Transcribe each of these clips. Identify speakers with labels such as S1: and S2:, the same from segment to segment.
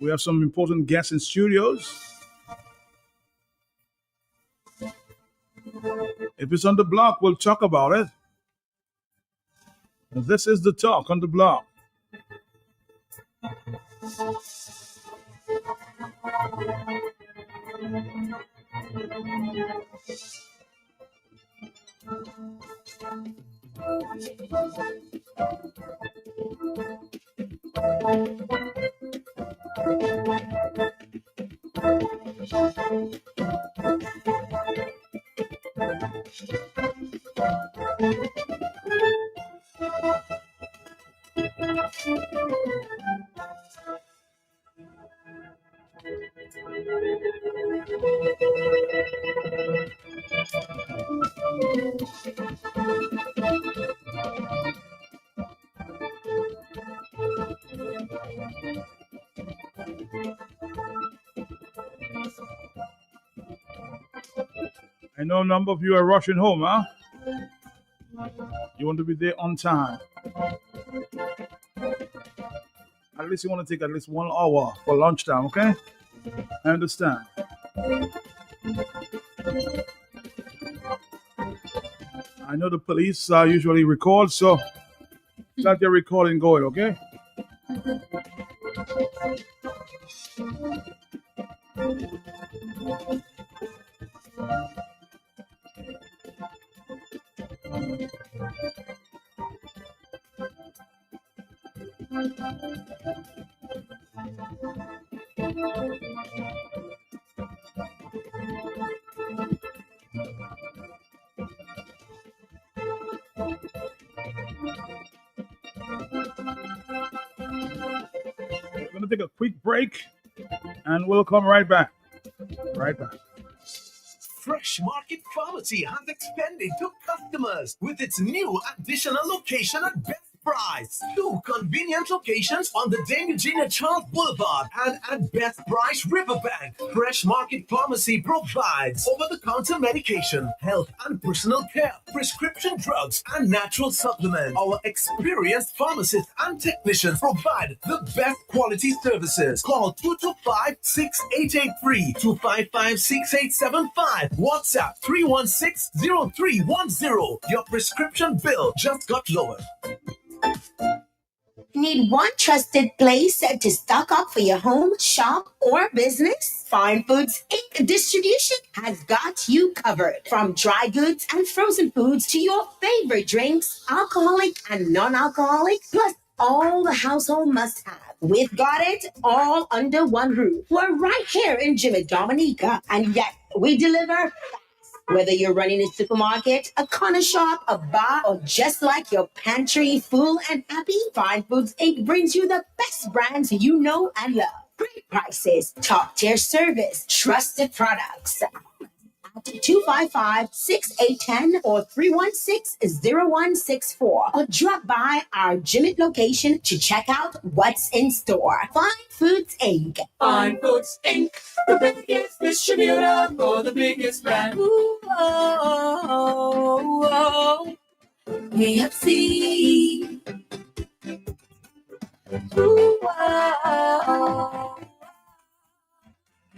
S1: We have some important guests in studios. If it's on the block, we'll talk about it. This is the talk on the block. I know a number of you are rushing home, huh? You want to be there on time. At least you want to take at least 1 hour for lunchtime, okay? I understand. I know the police usually record, so start your recording going, okay? We're going to take a quick break and we'll come right back. Right back.
S2: Fresh Market Pharmacy has expanded to customers with its new additional location at best price. 2 convenient locations on the Dame Eugenia Charles Boulevard and at Best Price Riverbank. Fresh Market Pharmacy provides over-the-counter medication, health and personal care, prescription drugs, and natural supplements. Our experienced pharmacists and technicians provide the best quality services. Call 225-6883, 255-6875, WhatsApp 316-0310. Your prescription bill just got lowered.
S3: Need one trusted place to stock up for your home, shop, or business? Fine Foods Inc. Distribution has got you covered. From dry goods and frozen foods to your favorite drinks, alcoholic and non-alcoholic, plus all the household must-have. We've got it all under one roof. We're right here in Jimmy Dominica, and yet we deliver. Whether you're running a supermarket, a corner shop, a bar, or just like your pantry full and happy, Fine Foods Inc. brings you the best brands you know and love. Great prices, top-tier service, trusted products. 255-6810 or 316-0164 or drop by our Jimmy location to check out what's in store. Fine Foods Inc.
S4: Fine Foods Inc. The biggest distributor for the biggest brand. Ooh, oh, oh, oh. KFC. Ooh, oh,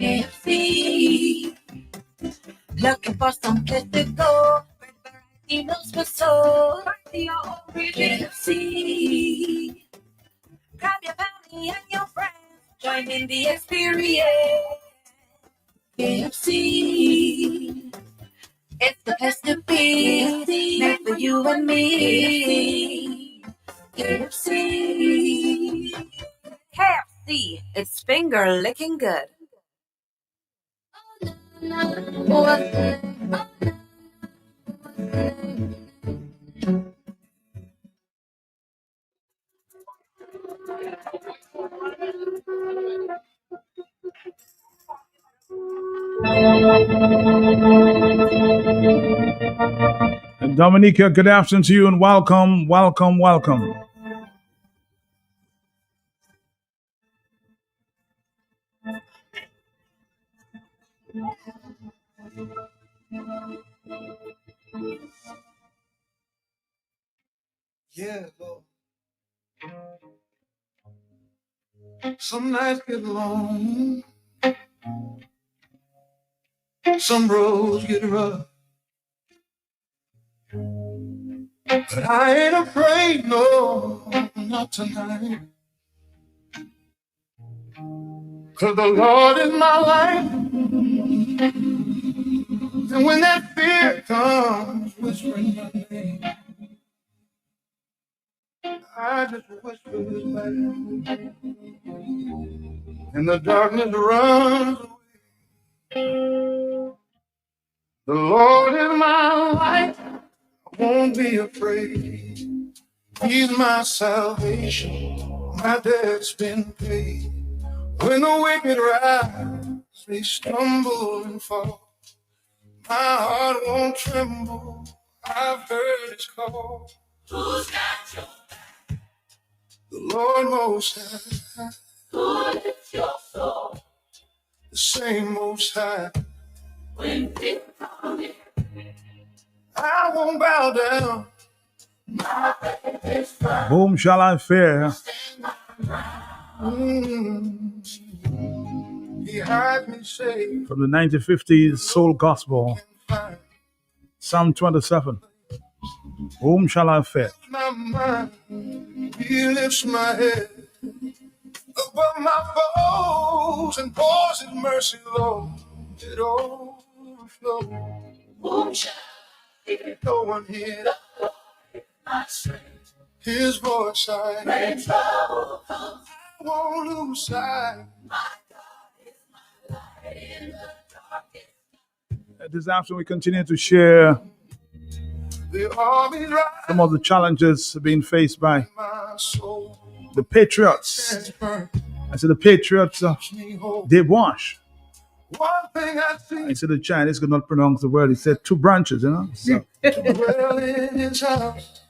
S4: KFC. Looking for some place to go. Variety knows for so. KFC. Grab your family and your friends. Join in the experience. KFC. It's the place to be. Made for you and me. KFC. KFC. It's finger licking good.
S1: Dominica, good afternoon to you and welcome, welcome, welcome.
S5: Yeah, Lord.
S2: Some nights get long, some roads get rough, but I ain't afraid, no, not tonight. 'Cause the Lord is my light, and when that fear comes whispering my name, I just whisper his name, and the darkness runs away. The Lord is my light, I won't be afraid. He's my salvation, my debt's been paid. When the wicked rise, they stumble and fall. My heart won't tremble, I've heard his call. Who's got your back? The Lord Most High. Who lifts your soul? The same Most High. When fear comes in, I won't bow down. My faith is firm.
S1: Whom shall I fear?
S2: He hides me safe.
S1: From the 1950s Soul Gospel, Psalm 27. Whom shall I fear?
S2: My mind, he lifts my head above my foes and pours his mercy low. It overflows. Whom shall I fear? No one here. My strength. His voice I hear. Trouble comes, I won't lose sight. My God is my light in the darkest.
S1: This afternoon we continue to share
S2: The army rise,
S1: some of the challenges being faced by
S2: my soul.
S1: the patriots. I said the patriots, they wash.
S2: One thing I see.
S1: I said the Chinese could not pronounce the word. He said two branches, you know. So,
S2: Dwell in his house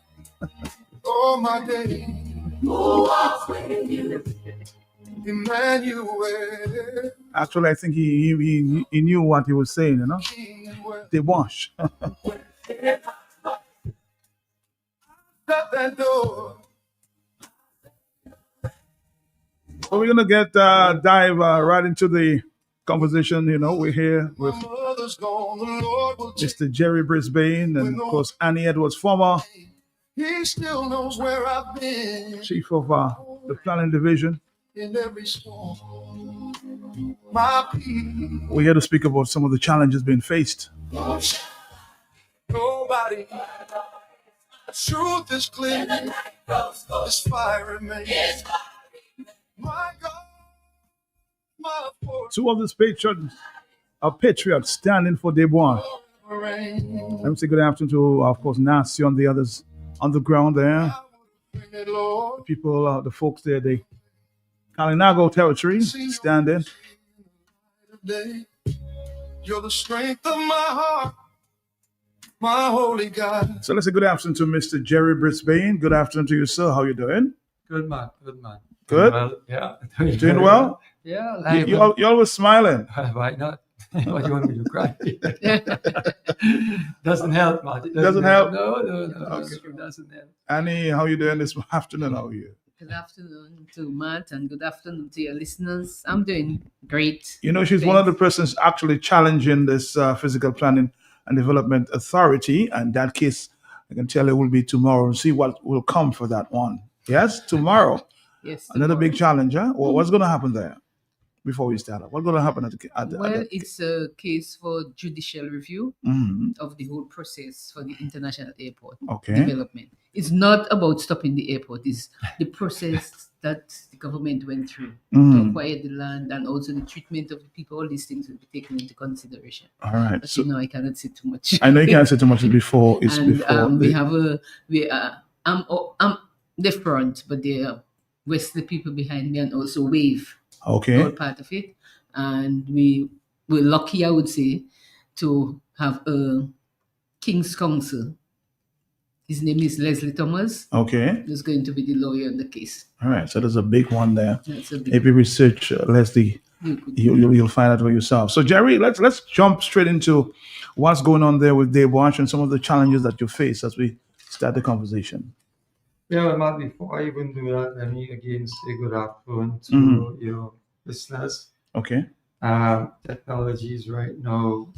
S2: all my days. Who walks with you? Emmanuel.
S1: actually, I think he knew what he was saying, you know.
S2: King and well.
S1: They wash.
S2: Shut that door.
S1: So we're gonna dive right into the conversation. You know, we're here with
S2: My mother's gone. The Lord will take.
S1: Mr. Jerry Brisbane and of course Annie Edwards, former
S2: He still knows where I've been.
S1: chief of the planning division.
S2: In every storm. My peace.
S1: We're here to speak about some of the challenges being faced.
S2: Nobody. Truth is clear. This fire remains. My God, my force
S1: Two of these patriots are patriots standing for Desbois.
S2: reigns.
S1: Let me say good afternoon to, of course, Nancy and the others on the ground there.
S2: Bring it, Lord.
S1: People, the folks there, the Kalinago territory standing.
S2: Today, you're the strength of my heart, my holy God.
S1: So let's say good afternoon to Mr. Jerry Brisbane. Good afternoon to you, sir. How you doing?
S5: Good man, good man.
S1: Good?
S5: Well, yeah.
S1: Doing well?
S5: Yeah. Like,
S1: You're always smiling.
S5: why not? What do you want me to cry? Doesn't help, man. It
S1: Doesn't help?
S5: No.
S1: Okay.
S5: It doesn't help.
S1: Annie, how you doing this afternoon? How are you?
S6: Good afternoon to Matt and good afternoon to your listeners. I'm doing great.
S1: You know, she's one of the persons actually challenging this physical planning and development authority. And that case, I can tell you, will be tomorrow. See what will come for that one. Yes, tomorrow.
S6: Yes.
S1: Another
S6: tomorrow.
S1: big challenge, huh? Well, what's going to happen there before we start? What's going to happen at the
S6: Well, it's a case for judicial review
S1: Mhm.
S6: of the whole process for the international airport
S1: Okay.
S6: development. It's not about stopping the airport. It's the process that the government went through to
S1: Mhm.
S6: acquire the land and also the treatment of the people. All these things will be taken into consideration.
S1: All right.
S6: But
S1: So
S6: you know, I cannot say too much.
S1: I know you can't say too much before. It's
S6: And
S1: before.
S6: I'm the front, but there are Wesley people behind me and also Wave, all
S1: Okay.
S6: part of it. And we were lucky, I would say, to have a King's Counsel. His name is Leslie Thomas,
S1: Okay.
S6: who's going to be the lawyer on the case.
S1: All right. So there's a big one there.
S6: That's a big
S1: If you research Leslie,
S6: you could-
S1: you'll find out for yourself. So Jerry, let's jump straight into what's going on there with Dave Wash and some of the challenges that you face as we start the conversation.
S5: Yeah, Matt, before I even do that, let me again say good afternoon to your listeners.
S1: Okay.
S5: Technologies right now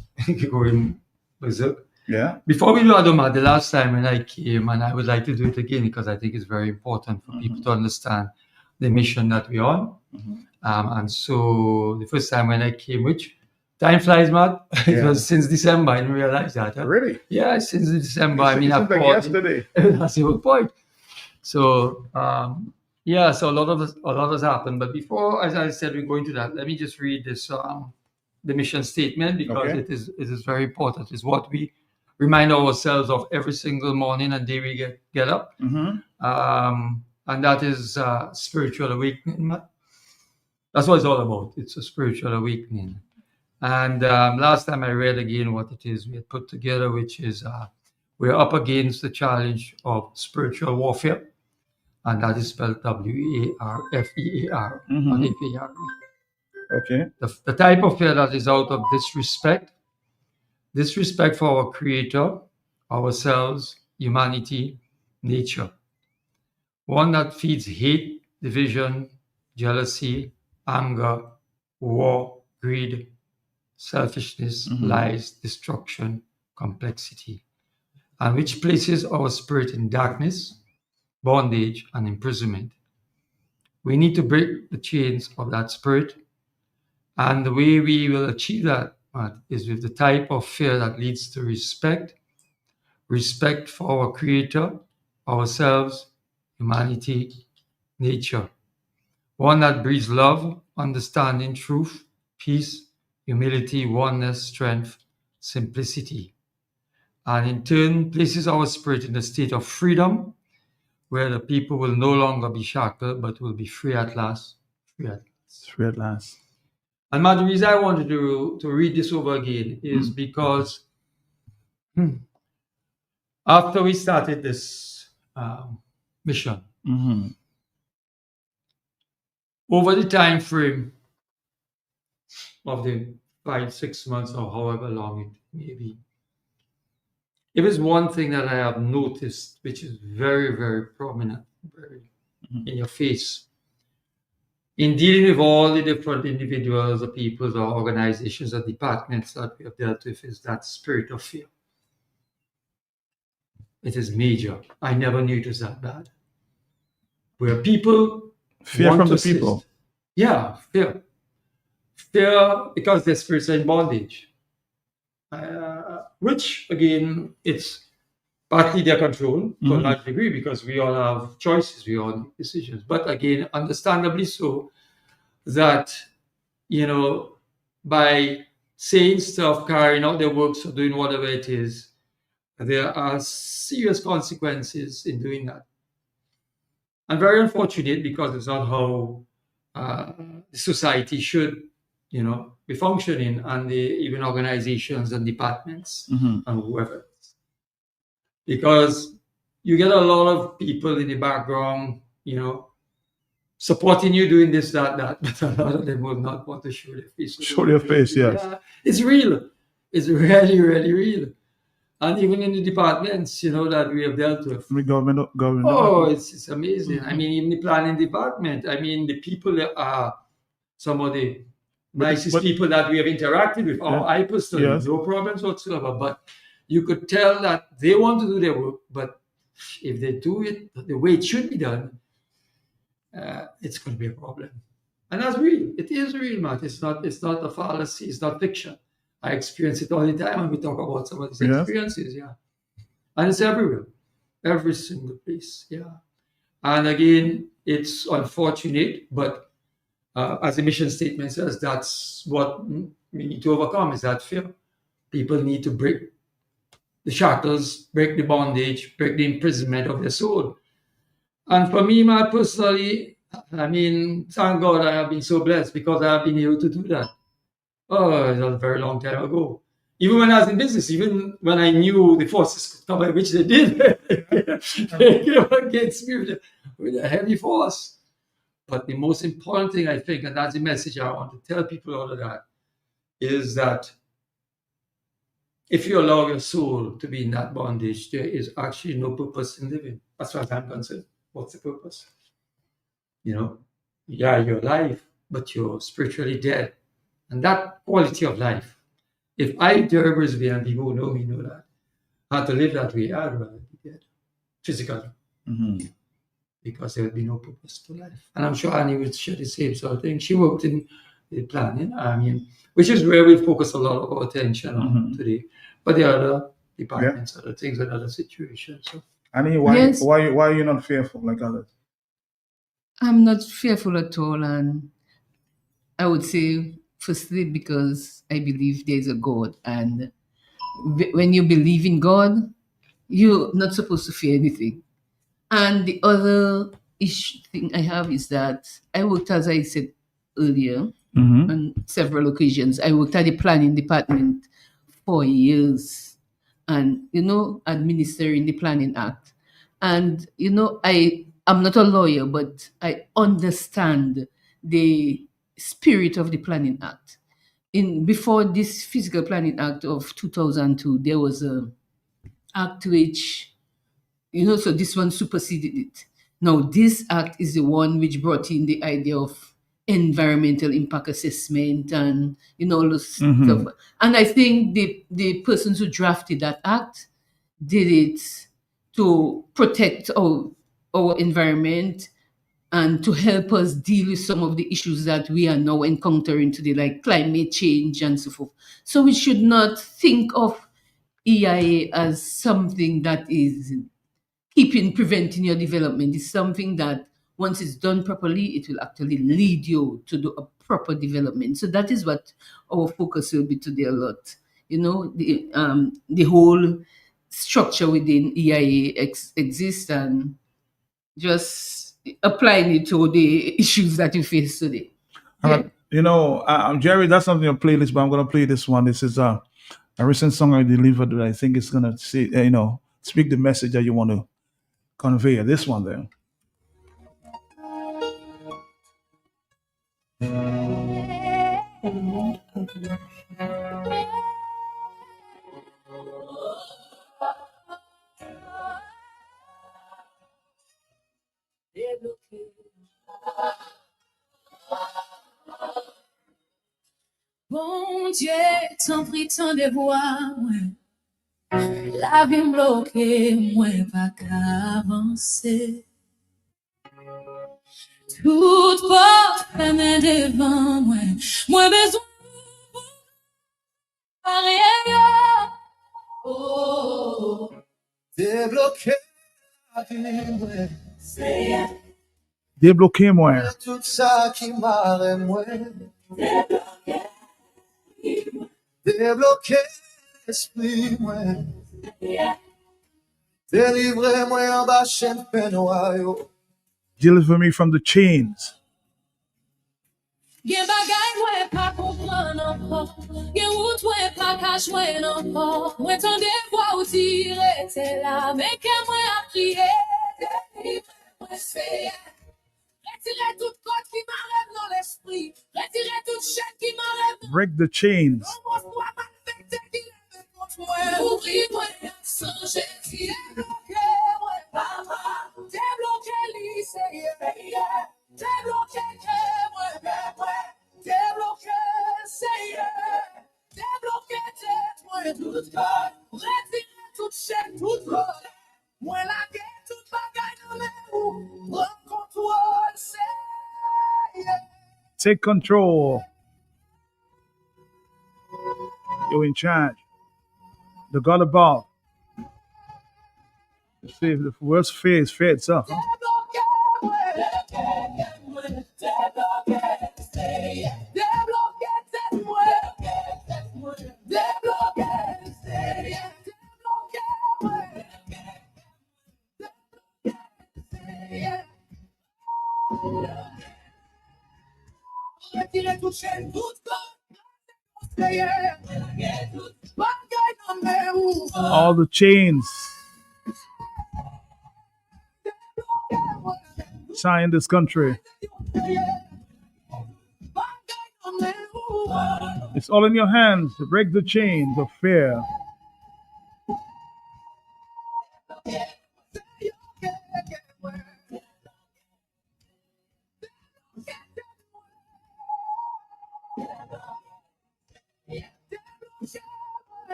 S5: going berserk.
S1: Yeah.
S5: Before we do that, Matt, the last time when I came, and I would like to do it again because I think it's very important for people to understand the mission that we're on. And so the first time when I came, which time flies, Matt. It
S1: Yeah.
S5: was since December. I didn't realize that. Huh?
S1: Really?
S5: Yeah, since December. I mean,
S1: It
S5: I've
S1: seems like
S5: called
S1: yesterday.
S5: that's the whole point. So yeah, so a lot has happened. But before, as I said, we go into that. Let me just read this the mission statement because
S1: Okay.
S5: it is very important. It's what we remind ourselves of every single morning and day we get up. And that is spiritual awakening. That's what it's all about. It's a spiritual awakening. And last time I read again what it is we had put together, which is we're up against the challenge of spiritual warfare. And that is spelled WARFEAR, not FAR.
S1: Okay.
S5: The type of fear that is out of disrespect for our Creator, ourselves, humanity, nature. One that feeds hate, division, jealousy, anger, war, greed, selfishness, lies, destruction, complexity, and which places our spirit in darkness, bondage, and imprisonment. We need to break the chains of that spirit. And the way we will achieve that is with the type of fear that leads to respect for our Creator, ourselves, humanity, nature. One that breeds love, understanding, truth, peace, humility, oneness, strength, simplicity. And in turn, places our spirit in a state of freedom, where the people will no longer be shackled, but will be free at last. Free at last.
S1: Free at last.
S5: And Matt, the reason I wanted to read this over again is because after we started this mission, over the time frame of the 5-6 months or however long it may be, it was one thing that I have noticed, which is very, very prominent, very in your face. In dealing with all the different individuals or peoples or organizations or departments that we have dealt with, is that spirit of fear. It is major. I never knew it was that bad. Where people
S1: fear
S5: want
S1: from
S5: to
S1: the people.
S5: assist. Yeah, fear. Fear because their spirits are in bondage. Which, again, it's partly their control to a large degree because we all have choices, we all make decisions. But again, understandably so, that, you know, by saying stuff, carrying out their works, or doing whatever it is, there are serious consequences in doing that. And very unfortunate because it's not how the society should, you know, be functioning, and even organizations and departments and whoever. Because you get a lot of people in the background, you know, supporting you doing this, that, but a lot of them will not want to show their face.
S1: Show their face, yes.
S5: Yeah, it's real. It's really, really real. And even in the departments, you know, that we have dealt with.
S1: Government.
S5: Oh, it's amazing. I mean, even the planning department. I mean, the people that are some of the nicest people that we have interacted with. Oh, I personally, no problems whatsoever. But you could tell that they want to do their work, but if they do it the way it should be done, it's going to be a problem. And that's real. It is real, Matt. It's not a fallacy. It's not fiction. I experience it all the time when we talk about some of these experiences. Yeah. And it's everywhere. Every single place. Yeah. And again, it's unfortunate, but as the mission statement says, that's what we need to overcome, is that fear. People need to break the shackles, break the bondage, break the imprisonment of their soul. And for me, Matt, personally, I mean, thank God I have been so blessed because I have been able to do that. Oh, it was a very long time ago. Even when I was in business, even when I knew the forces could come, which they did, they came against me with a heavy force. But the most important thing, I think, and that's the message I want to tell people all of that, is that if you allow your soul to be in that bondage, there is actually no purpose in living, as far as I'm concerned. what's the purpose? Yeah, you're alive, but you're spiritually dead. And that quality of life, if I dare Brisbane, and people who know me know that, how to live that way, I'd rather be dead, physically. Because there would be no purpose to life. And I'm sure Annie would share the same sort of thing. She worked in the planning, which is where we focus a lot of our attention on today. But there are other departments, other things, and other situations. So.
S1: Annie, why are you not fearful like others?
S6: I'm not fearful at all, and I would say, firstly, because I believe there's a God, and when you believe in God, you're not supposed to fear anything. And the other thing I have is that I worked, as I said earlier, on several occasions. I worked at the planning department for years, and administering the Planning Act. And I'm not a lawyer, but I understand the spirit of the Planning Act. Before this Physical Planning Act of 2002, there was a act which, so this one superseded it. Now, this act is the one which brought in the idea of environmental impact assessment and all those stuff. And I think the persons who drafted that act did it to protect our environment and to help us deal with some of the issues that we are now encountering today, like climate change and so forth. So we should not think of EIA as something that is preventing your development. It's something that once it's done properly, it will actually lead you to do a proper development. So that is what our focus will be today a lot. The whole structure within EIA exists, and just applying it to the issues that you face today.
S1: Jerry, that's not on your playlist, but I'm going to play this one. This is a recent song I delivered that I think is going to say, speak the message that you want to convey. This one there.
S4: Bon Dieu, t'en prie, t'en dévoile, la vie bloquée, moi pas qu'avancer. Toute porte fermée devant moi, moi besoin rien. Oh,
S2: Débloquer la vie, moi.
S1: Débloquez-moi.
S2: Tout ça qui m'arrête, moi. Débloquer l'esprit, moi. Délivrez-moi en bas chaîne peinoyo.
S1: Deliver me from the chains.
S4: Gen bagay mwen pa kompran anpon, gen wout mwen pa kache mwen anpon. Mwen tande vwa ou tire te la, men ke mwen a priye. Mwen seye, retire tout kote ki m'enlève dans l'esprit, retire tout chèque qui m'enlève.
S1: Break the chains.
S4: Ouvri mwen sans Jésus, débloqué mwen papa, débloqué li seye, débloqué ke mwen bébé, débloqué seye, débloqué tête mwen tout corps, retire tout chèque, tout corps, mwen la guerre tout bagay nan men ou, prends contrôle seye.
S1: Take control. You're in charge. The God above. The worst fear is fear itself. All the chains tie in this country. It's all in your hands to break the chains of fear.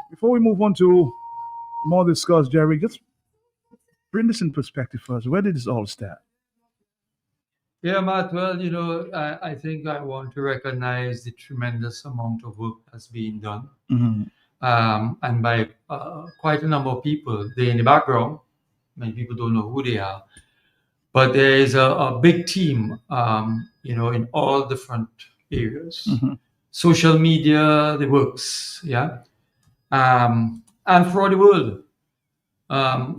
S1: Before we move on to more discuss, Jerry, just bring this in perspective first. Where did this all start?
S5: Yeah, Matt. Well, I think I want to recognize the tremendous amount of work that's being done, and by quite a number of people. They're in the background. Many people don't know who they are, but there is a big team, in all different areas. Social media, the works, yeah, and throughout the world.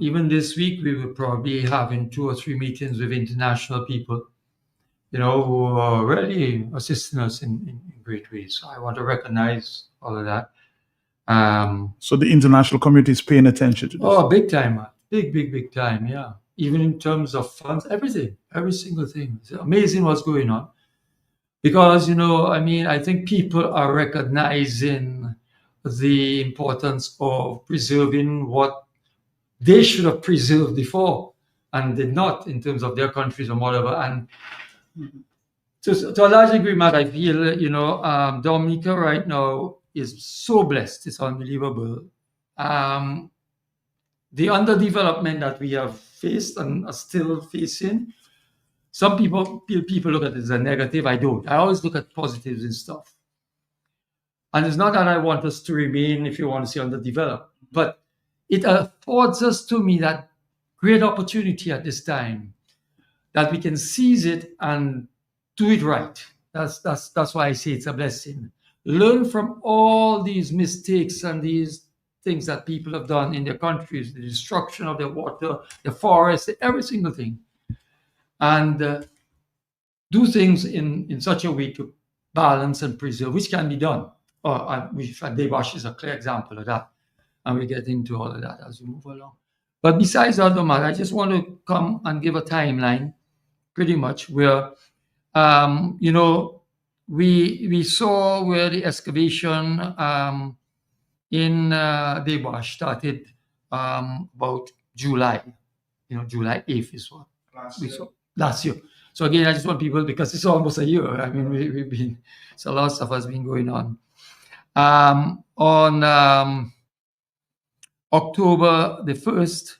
S5: Even this week, we will probably having 2 or 3 meetings with international people, who are really assisting us in great ways. So I want to recognize all of that.
S1: So the international community is paying attention to this.
S5: Oh, big time, man. Big time, yeah. Even in terms of funds, everything, every single thing. It's amazing what's going on. Because, I think people are recognizing the importance of preserving what they should have preserved before and did not in terms of their countries or whatever. And to a large degree, Matt, I feel, Dominica right now is so blessed. It's unbelievable. The underdevelopment that we have faced and are still facing, some people look at it as a negative. I don't. I always look at positives and stuff. And it's not that I want us to remain, if you want to say, underdeveloped, but it affords us, to me, that great opportunity at this time that we can seize it and do it right. That's why I say it's a blessing. Learn from all these mistakes and these things that people have done in their countries, the destruction of their water, the forest, every single thing, and do things in such a way to balance and preserve, which can be done. Debash is a clear example of that, and we get into all of that as we move along. But besides that, Omar, I just want to come and give a timeline, pretty much, where we saw where the excavation in Debash started about July. July 8th is what we saw last year. So again, I just want people, because it's almost a year. I mean, we've been, so a lot of stuff has been going on. On October the 1st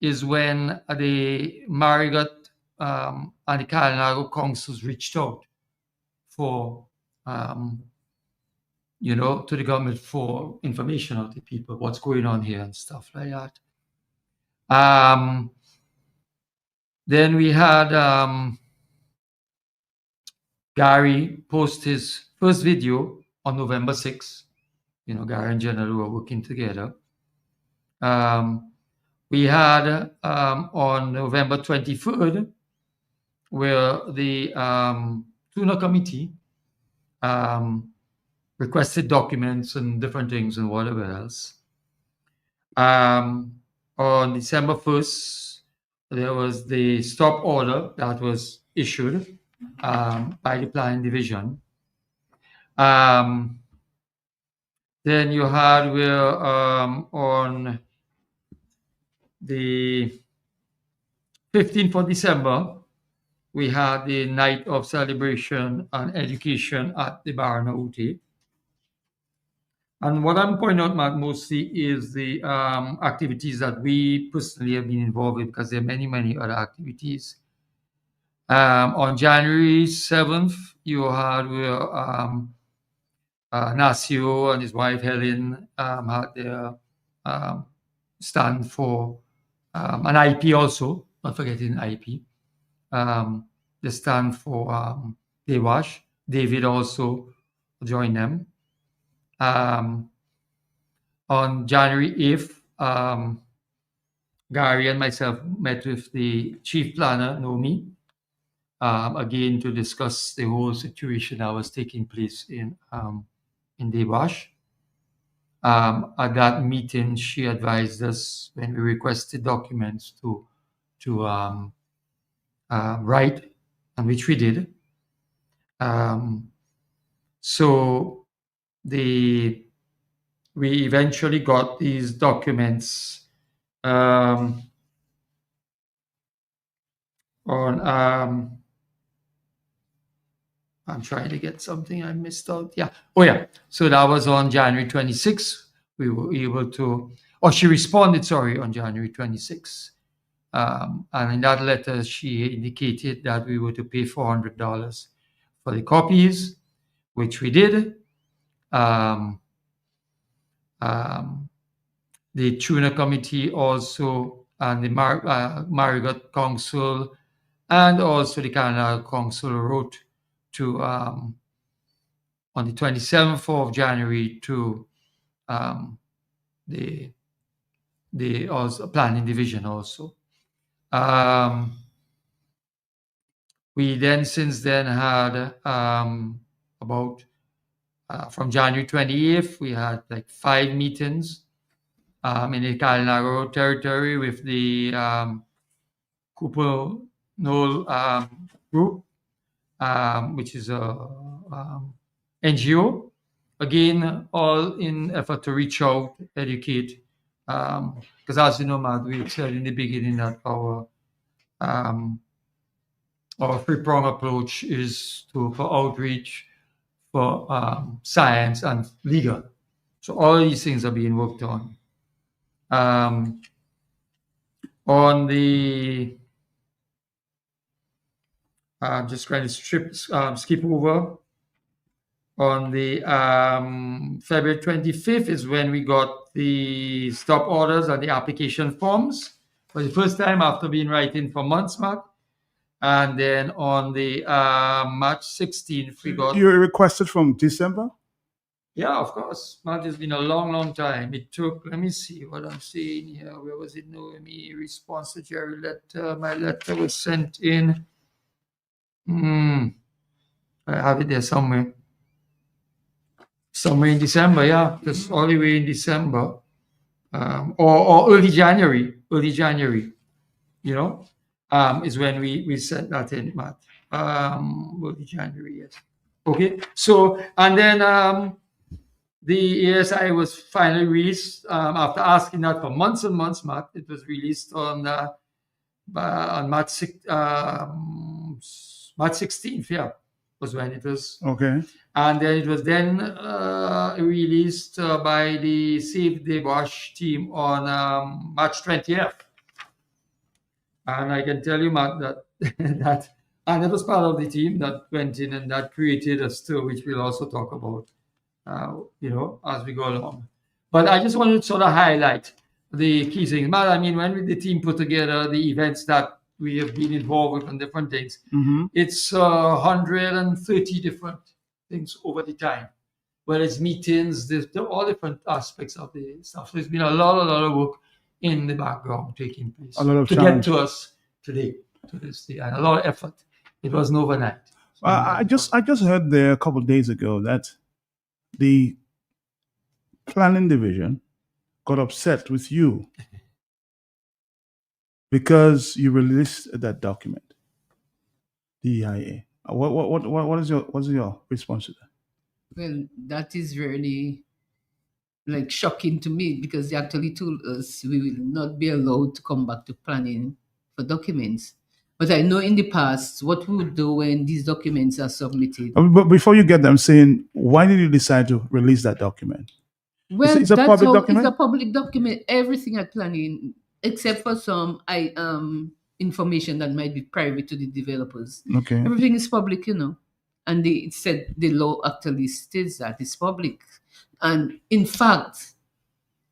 S5: is when the Marigot and the Kalinago councils reached out for, to the government for information of the people, what's going on here and stuff like that. Then we had Gary post his first video on November 6th. Gary and General were working together. We had on November 23rd, where the Tuna Committee requested documents and different things and whatever else. On December 1st, there was the stop order that was issued by the Planning Division. Then you had where on the 15th of December, we had the night of celebration and education at the Baranaute. And what I'm pointing out, Matt, mostly is the activities that we personally have been involved in, because there are many, many other activities. On January 7th, you had where Nasio and his wife Helen had their stand for an IP also, not forgetting IP. They stand for Dewash. David also joined them. On January 8th, Gary and myself met with the chief planner, Nomi, again to discuss the whole situation that was taking place in Dewash. At that meeting, she advised us, when we requested documents, to write, and which we did. So we eventually got these documents on I'm trying to get something I missed out. Yeah. Oh, yeah. So that was on January 26th. We were able to, or she responded, sorry, on January 26th. And in that letter, she indicated that we were to pay $400 for the copies, which we did. Um, the Tuna Committee also, and the Marigot Council, and also the Canada Council wrote to on the 27th of January to the also planning division also. We then since then had about from January 28th, we had like 5 meetings in the Kalinagro territory with the Cooper Knoll group, which is a NGO. Again, all in effort to reach out, educate, because as you know, Matt, we said in the beginning that our three-prong approach is for outreach, for science, and legal. So all these things are being worked on. On the just trying to skip over. On the February 25th is when we got the stop orders and the application forms for the first time after being writing for months, Mark. And then on the March 16th, we got...
S1: You requested from December?
S5: Yeah, of course. March has been a long, long time. It took, let me see what I'm seeing here. Where was it? Noemi response to Jerry letter. My letter was sent in. I have it there somewhere. Somewhere in December, yeah. Just all the way in December. Or early January, you know, is when we sent that in, Matt. Early January, yes. Okay, so, and then the ASI was finally released after asking that for months and months, Matt. It was released on March 16th, yeah, was when it was.
S1: Okay.
S5: And then it was then released by the Save the Wash team on March 20th. And I can tell you, Mark, that and it was part of the team that went in and that created a stir, which we'll also talk about, as we go along. But I just wanted to sort of highlight the key things. Matt, I mean, when the team put together the events that we have been involved with and different things, it's 130 different things over the time. Whether it's meetings, there's all different aspects of the stuff. So there's been a lot of work in the background taking place to get to us today, to this day, and a lot of effort. It wasn't overnight.
S1: I just heard there a couple of days ago that the planning division got upset with you because you released that document, the EIA. What is your response to that?
S6: Well, that is really like shocking to me because they actually told us we will not be allowed to come back to planning for documents. But I know in the past what we would do when these documents are submitted.
S1: But before you get them, saying why did you decide to release that document?
S6: Well,
S1: it's a public document.
S6: It's a public document. Everything at planning, except for some information that might be private to the developers.
S1: Okay.
S6: Everything is public, you know. And it said the law actually states that it's public. And in fact,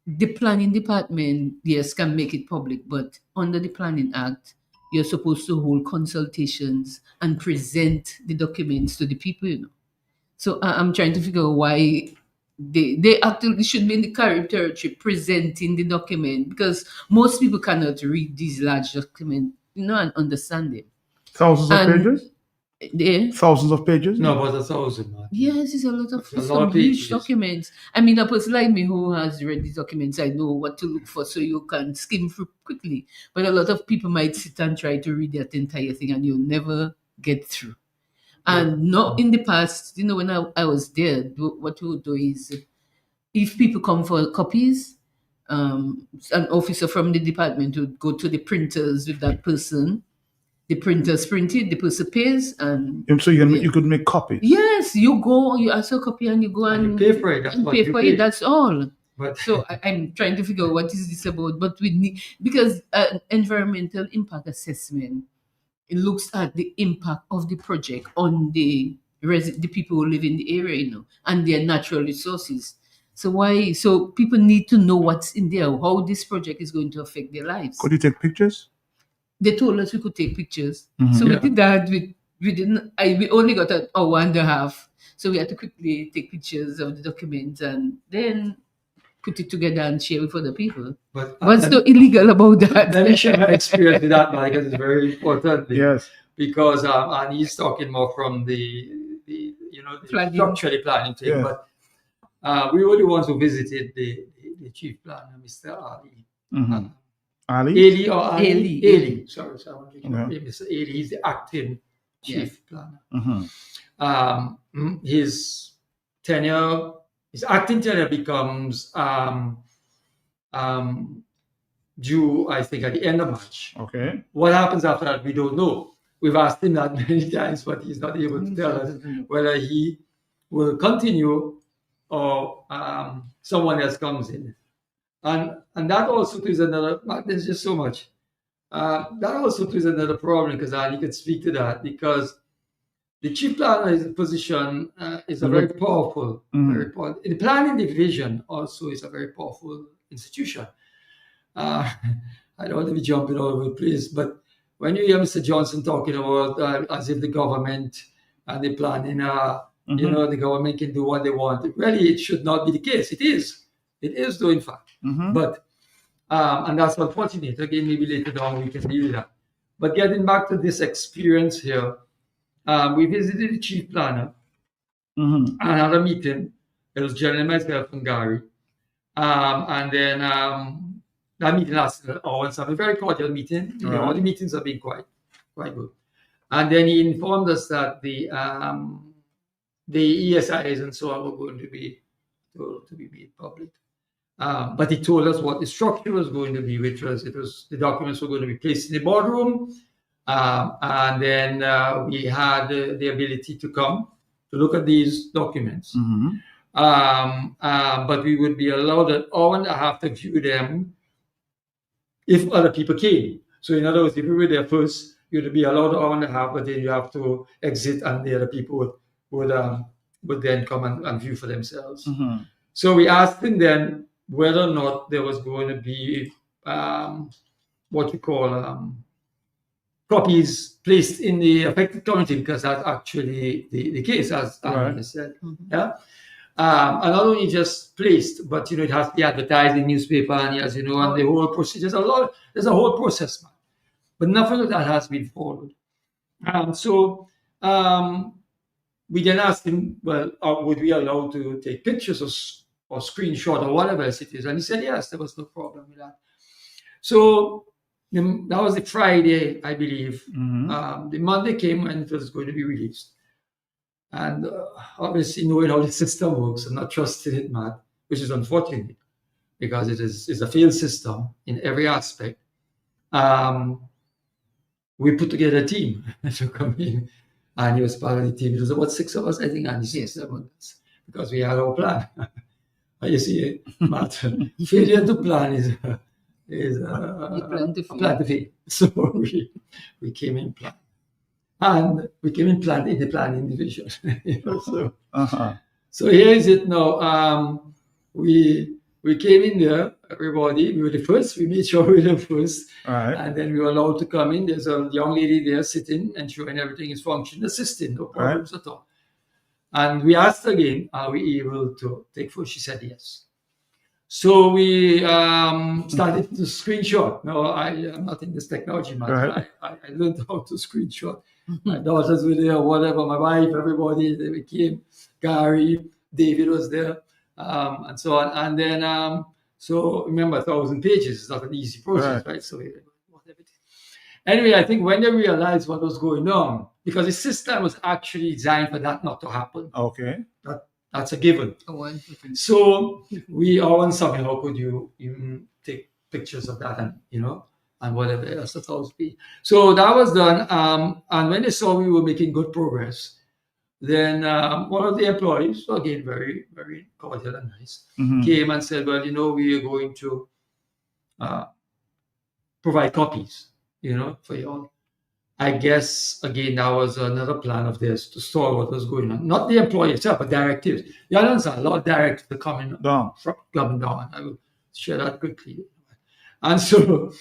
S6: the planning department, yes, can make it public, but under the Planning Act, you're supposed to hold consultations and present the documents to the people, you know. So I'm trying to figure out why they actually should be in the Caribbean territory presenting the document, because most people cannot read these large documents, you know, and understand them.
S1: Thousands of pages? Thousands of pages?
S5: No, but 1,000. Man.
S6: Yes, it's a lot of huge documents. I mean, a person like me who has read these documents, I know what to look for, so you can skim through quickly. But a lot of people might sit and try to read that entire thing, and you'll never get through. And not in the past, you know, when I was there, what we would do is, if people come for copies, an officer from the department would go to the printers with that person, the printers print it, the person pays, and
S1: so you could make copies.
S6: yes, you go, you ask a copy, and you go and
S5: you pay for it. That's
S6: and
S5: what
S6: pay
S5: you
S6: for
S5: pay.
S6: it. That's all.
S5: But
S6: So I'm trying to figure out what is this about. But we need, because environmental impact assessment, it looks at the impact of the project on the people who live in the area, you know, and their natural resources. So people need to know what's in there, how this project is going to affect their lives.
S1: Could you take pictures?
S6: They told us we could take pictures. So we did that. We didn't. We only got an hour and a half, so we had to quickly take pictures of the documents and then put it together and share with other people.
S5: But
S6: what's so illegal about that?
S5: Let me share my experience with that, because it's very important.
S1: Yes.
S5: Because and he's talking more from the structurally planning thing.
S1: Yes.
S5: But we were the ones who visited the chief planner, Mr. Ali.
S1: Ali?
S5: Ali or Ali?
S6: Ali.
S5: Ali. Sorry, Mr. Ali. He's the acting chief planner. His acting tenure becomes due, I think, at the end of March.
S1: Okay.
S5: What happens after that, we don't know. We've asked him that many times, but he's not able to tell us whether he will continue or someone else comes in. And that also is another, there's just so much. That also is another problem, because Ali could speak to that, because the chief planner position is a very powerful, very powerful. The planning division also is a very powerful institution. I don't want to be jumping all over the place, but when you hear Mr. Johnson talking about as if the government and the planning, the government can do what they want, really it should not be the case. It is though, in fact. But and that's unfortunate. Again, maybe later on we can deal with that. But getting back to this experience here, we visited the chief planner and had a meeting. It was generally myself and Gary. And then that meeting lasted an hour and something, a very cordial meeting. All the meetings have been quite good. And then he informed us that the ESIs and so on were going to be made public. But he told us what the structure was going to be, which was the documents were going to be placed in the boardroom, and then we had the ability to come to look at these documents. But we would be allowed an hour and a half to view them if other people came. So in other words, if you were there first, you'd be allowed an hour and a half, but then you have to exit, and the other people would then come and view for themselves. So we asked him then whether or not there was going to be what we call copies placed in the affected community, because that's actually the case, as Anna said. Yeah. And not only just placed, but it has to be advertised in newspaper, and as you know, and the whole procedure. There's a whole process, man. But nothing of that has been followed. So we then asked him, well, would we allow to take pictures or screenshot or whatever else it is? And he said yes, there was no problem with that. So that was the Friday, I believe. The Monday came and it was going to be released. And obviously, knowing how the system works and not trusting it, Matt, which is unfortunate, because it's a failed system in every aspect. We put together a team to come in, and he was part of the team. It was about 6 of us, I think, and 6 of us, because we had our plan. You see, Matt, failure to plan is a plan to fail. So we came in plan. And we came in plan in the planning division. So here is it now. We came in there, everybody. We were the first. We made sure we were the first. And then we were allowed to come in. There's a young lady there sitting, ensuring everything is functioning, assisting, no problems at all. And we asked again, are we able to take photos? She said yes. So we started to screenshot. No, I am not in this technology, man. I learned how to screenshot. My daughters were there, whatever, my wife, everybody, they came. Gary, David was there, and so on. And then, so remember, 1,000 pages is not an easy process, right? So whatever. Anyway, I think when they realized what was going on, because the system was actually designed for that not to happen.
S1: Okay.
S5: That's a given. So we all were something, how could you even take pictures of that? And, and whatever else the cost be. So that was done. And when they saw we were making good progress, then one of the employees, again, very, very cordial and nice, came and said, well, we are going to provide copies, for you all. I guess, again, that was another plan of theirs to store what was going on. Not the employee itself, but directives. You understand, a lot of directives are coming down. I will share that quickly. And so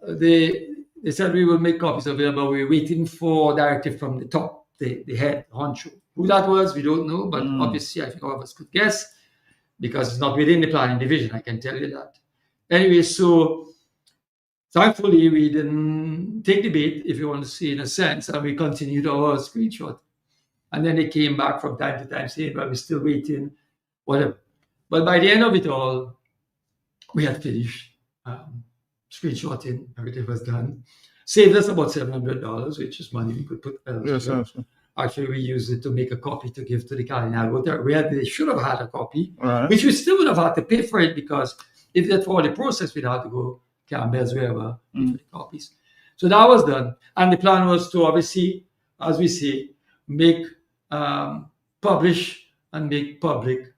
S5: they said we will make copies available. We're waiting for directive from the top, the head, honcho. Who that was, we don't know, but obviously I think all of us could guess because it's not within the planning division, I can tell you that. Anyway, so thankfully, we didn't take the bait, if you want to see, in a sense, and we continued our screenshot. And then they came back from time to time saying, well, we're still waiting, whatever. But by the end of it all, we had finished screenshotting. Everything was done. Saved us about $700, which is money we could put elsewhere. Yes. Actually, we used it to make a copy to give to the Cardinal. They should have had a copy, which we still would have had to pay for it because if that followed the process, we'd have to go Campbell's, wherever, for the copies. So that was done. And the plan was to obviously, as we say, make, publish and make public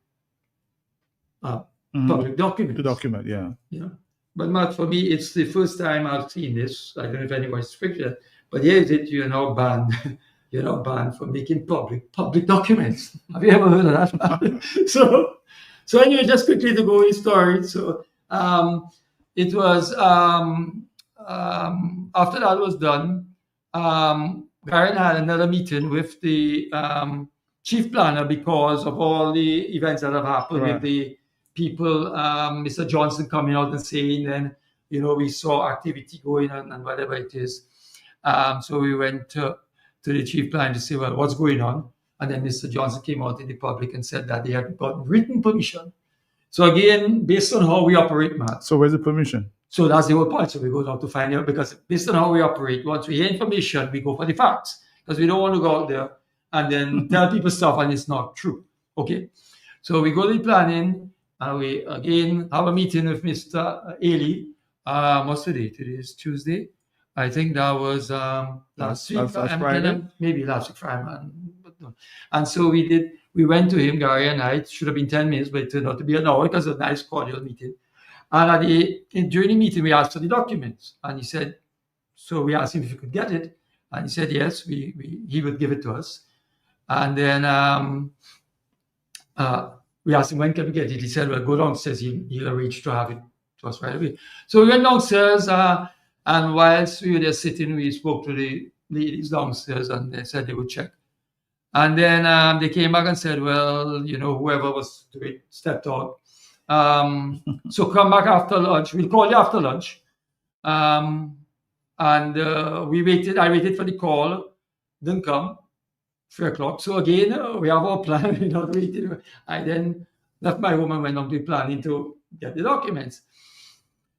S5: public documents.
S1: The document, yeah.
S5: Yeah. But Matt, for me, it's the first time I've seen this. I don't know if anyone's figured it, but here is it, you're now banned. You're now banned from making public documents. Have you ever heard of that? So anyway, just quickly to go in story. So it was after that was done, Gary and I had another meeting with the chief planner because of all the events that have happened with the people, Mr. Johnson coming out and saying, then, we saw activity going on and whatever it is. So we went to the chief planner to say, well, what's going on? And then Mr. Johnson came out in the public and said that they had got written permission. So again, based on how we operate, Matt.
S1: So where's the permission?
S5: So that's the whole point. So we go down to find out because based on how we operate, once we hear information, we go for the facts because we don't want to go out there and then tell people stuff and it's not true. Okay. So we go to the planning and we again have a meeting with Mr. Ailey. What's today? Today is Tuesday. I think that was last week.
S1: Friday.
S5: Maybe last week Friday. And so we went to him, Gary and I. It should have been 10 minutes, but it turned out to be an hour because it was a nice cordial meeting. And during the meeting, we asked for the documents. And he said, so we asked him if he could get it. And he said, yes, he would give it to us. And then we asked him, when can we get it? He said, well, go downstairs. He'll arrange to have it to us right away. So we went downstairs. And whilst we were there sitting, we spoke to the ladies downstairs and they said they would check. And then they came back and said, well, whoever was doing it stepped out. So come back after lunch. We'll call you after lunch. And we waited. I waited for the call. Didn't come. 3 o'clock. So again, we have our plan. We're not waiting. I then left my home and went on to planning to get the documents.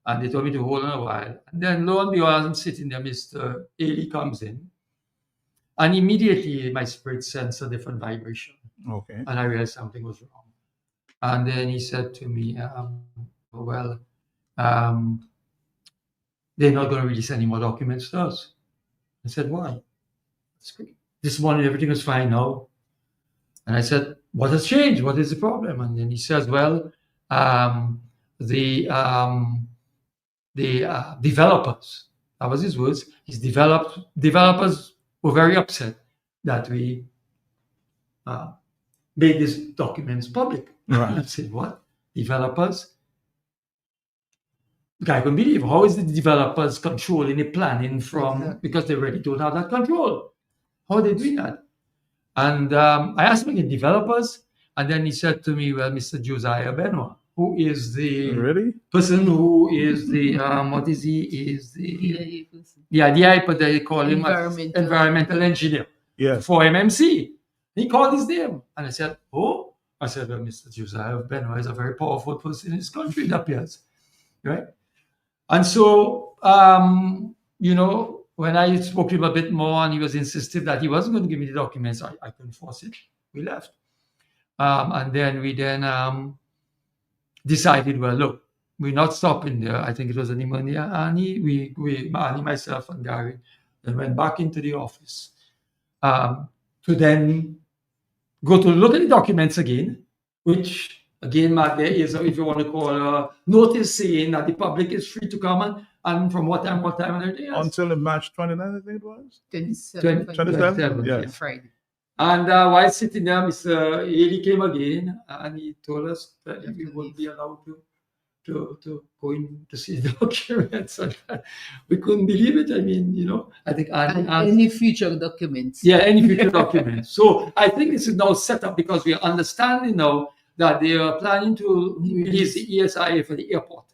S5: And they told me to hold on a while. And then lo and behold, as I'm sitting there, Mr. Ailey comes in. And immediately my spirit sensed a different vibration.
S1: Okay.
S5: And I realized something was wrong. And then he said to me, they're not going to release any more documents to us. I said, why? This morning, everything was fine now. And I said, what has changed? What is the problem? And then he says, well, the developers, that was his words, developers were very upset that we made these documents public.
S1: Right.
S5: I said, what? Developers? The guy couldn't believe. How is the developers controlling the planning from, because they already don't have that control. How are they doing that? And I asked him again, developers? And then he said to me, well, Mr. Josiah Benoit, who is the person who is the, what is he? Is the DI, but they call him environmental engineer for MMC. He called his name. And I said, oh? I said, well, Mr. Josiah Benoit is a very powerful person in this country, it appears. Right? And so, when I spoke to him a bit more and he was insistent that he wasn't going to give me the documents, I couldn't force it. We left. And then we decided, well, look, we're not stopping there. I think it was Annie, Annie, myself, and Gary, then went back into the office to then go to look at the documents again, which again, Matt, there is, if you want to call a notice saying that the public is free to come and from what time and everything else.
S1: Until in March 29th, I think it was?
S6: 27th,
S1: yes.
S6: Friday.
S5: And while sitting there, Mr. Ely came again and he told us that we won't be allowed to go in to see the documents. And we couldn't believe it. I mean, I think
S6: any future documents.
S5: Yeah, any future documents. So I think this is now set up because we are understanding now that they are planning to release the ESIA for the airport.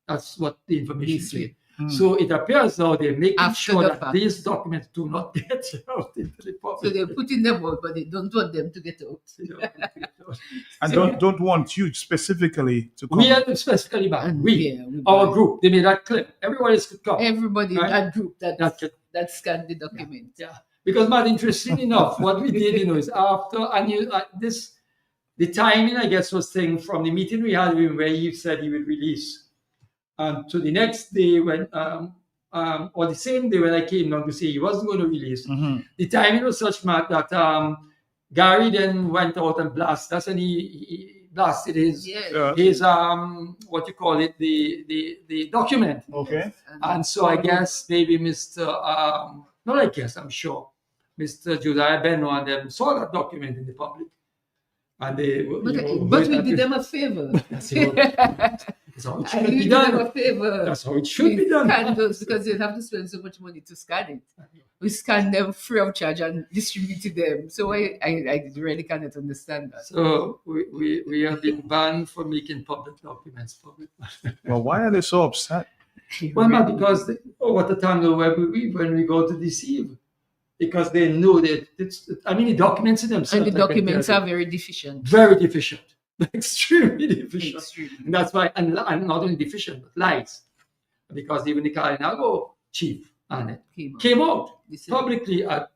S5: That's what the information says. So it appears now they're making sure that these documents do not get out into the public.
S6: So they're putting them out, but they don't want them to get out.
S1: And don't want you specifically to come.
S5: We are specifically back. Our group, they made that clear. Everybody could come.
S6: Everybody, right? That group that scanned the document.
S5: Yeah. Because, Matt, interesting enough, what we did, is after, the timing, I guess, was thing from the meeting we had with him where he said he would release. So the next day when, or the same day when I came down to say he wasn't going to release, the timing was such, Matt, that Gary then went out and blasted. That's when he blasted his what you call it, the document.
S1: Okay.
S5: And so I guess maybe I'm sure Mr. Josiah Benno and them saw that document in the public. And they,
S6: but we did them a favor.
S5: That's how it should be done. That's how it should be done.
S6: Scan those because you have to spend so much money to scan it. We scan them free of charge and distributed them. So I really cannot understand that.
S5: So we have been banned for making public documents public.
S1: Well, why are they so upset?
S5: Well, not because what the time when we go to deceive. Because they know that the documents in themselves.
S6: And the documents are very deficient.
S5: Very deficient. Extremely deficient. And that's why, and not only deficient, but lies. Because even the Kalinago chief came out publicly at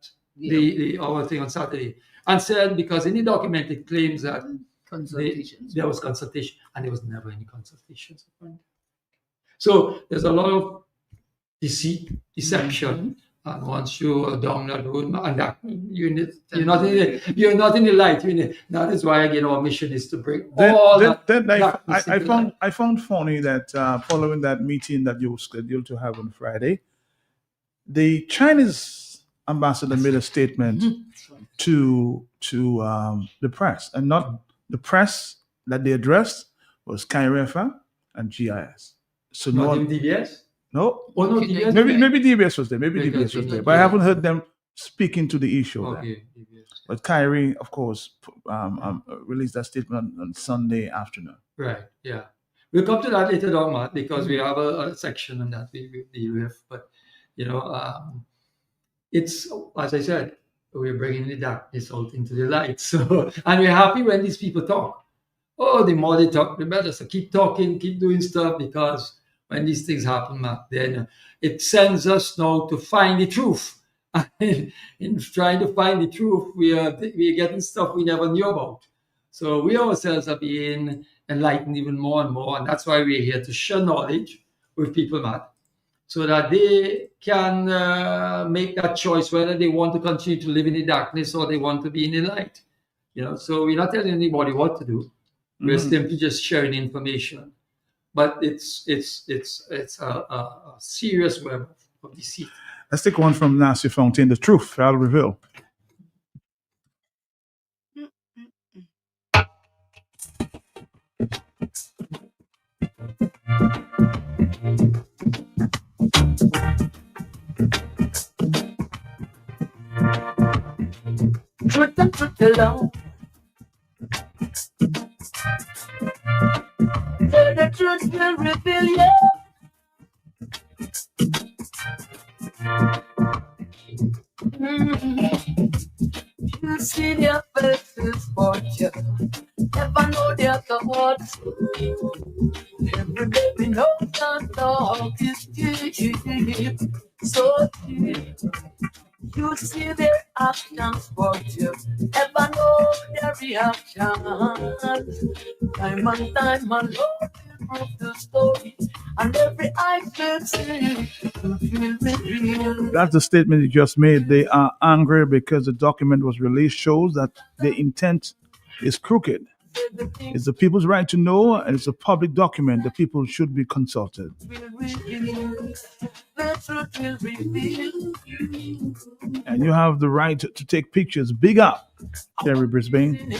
S5: our thing on Saturday and said, because in the document it claims that there was consultation, and there was never any consultations. So there's a lot of deceit, deception. And once you're down that road, and that, you're not in the light. That is why again our mission is to bring all that.
S1: I found funny that following that meeting that you were scheduled to have on Friday, the Chinese ambassador made a statement to the press, and not the press that they addressed was KIREFA and GIS. So
S5: not even DBS.
S1: No,
S5: DBS.
S1: Maybe DBS was there. DBS was there, but I haven't heard them speaking to the issue.
S5: Okay.
S1: But Kyrie, of course, released that statement on Sunday afternoon.
S5: Right. Yeah, we'll come to that later on, Matt, because we have a section on that we deal with. But it's, as I said, we're bringing the darkness out into the light. So, and we're happy when these people talk. Oh, the more they talk, the better. So keep talking, keep doing stuff, because when these things happen, Matt, then it sends us now to find the truth. And in trying to find the truth, we are getting stuff we never knew about. So we ourselves are being enlightened even more and more, and that's why we're here to share knowledge with people, Matt, so that they can make that choice whether they want to continue to live in the darkness or they want to be in the light. So we're not telling anybody what to do. We're simply just sharing information. But it's a serious web of deceit.
S1: Let's take one from Nancy Fontaine. The truth I'll reveal.
S4: Truth and truth alone. For the truth will reveal you. You see their faces, but you never know their thoughts. Every day we know that love is deep, so deep. You see their actions, but you never know their reactions. Time and time alone, prove the story, and every eye will see. Truth will reveal.
S1: That's the statement you just made. They are angry because the document was released shows that the intent is crooked. It's the people's right to know, and it's a public document. The people should be consulted. And you have the right to take pictures. Big up, Kerry Brisbane.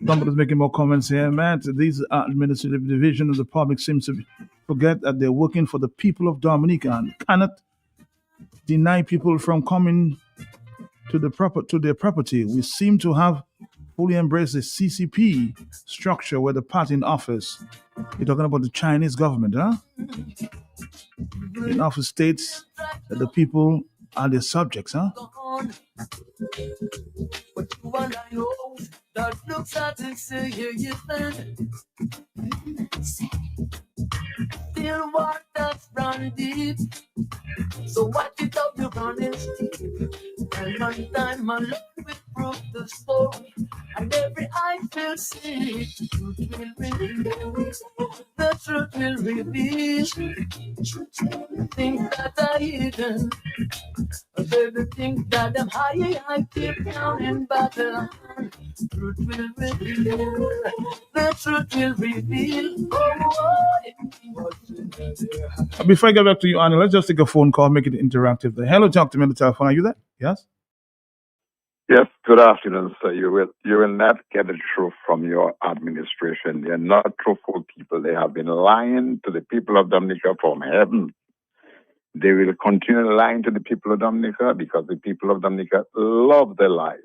S1: Somebody's making more comments here, Matt. These administrative division of the public seems to forget that they're working for the people of Dominica and cannot deny people from coming to their property. We seem to have fully embraced the CCP structure where the party in office. You're talking about the Chinese government, huh? In office states that the people are their subjects, huh?
S4: But you and I know that looks at it, say, here you stand. Still waters run deep. So watch it up, you're running steep. And one time my love will prove the story. And every eye will see. The truth will reveal. The truth will reveal. Things that are hidden. Everything that I'm high, I keep down in Babylon. Truth will reveal. The truth will reveal.
S1: Before I get back to you, Annie, let's just take a phone call, make it interactive. Hello, talk to me on the telephone. Are you there? Yes?
S7: Yes, good afternoon, sir. You will not get the truth from your administration. They're not truthful people. They have been lying to the people of Dominica from heaven. They will continue lying to the people of Dominica because the people of Dominica love their lies.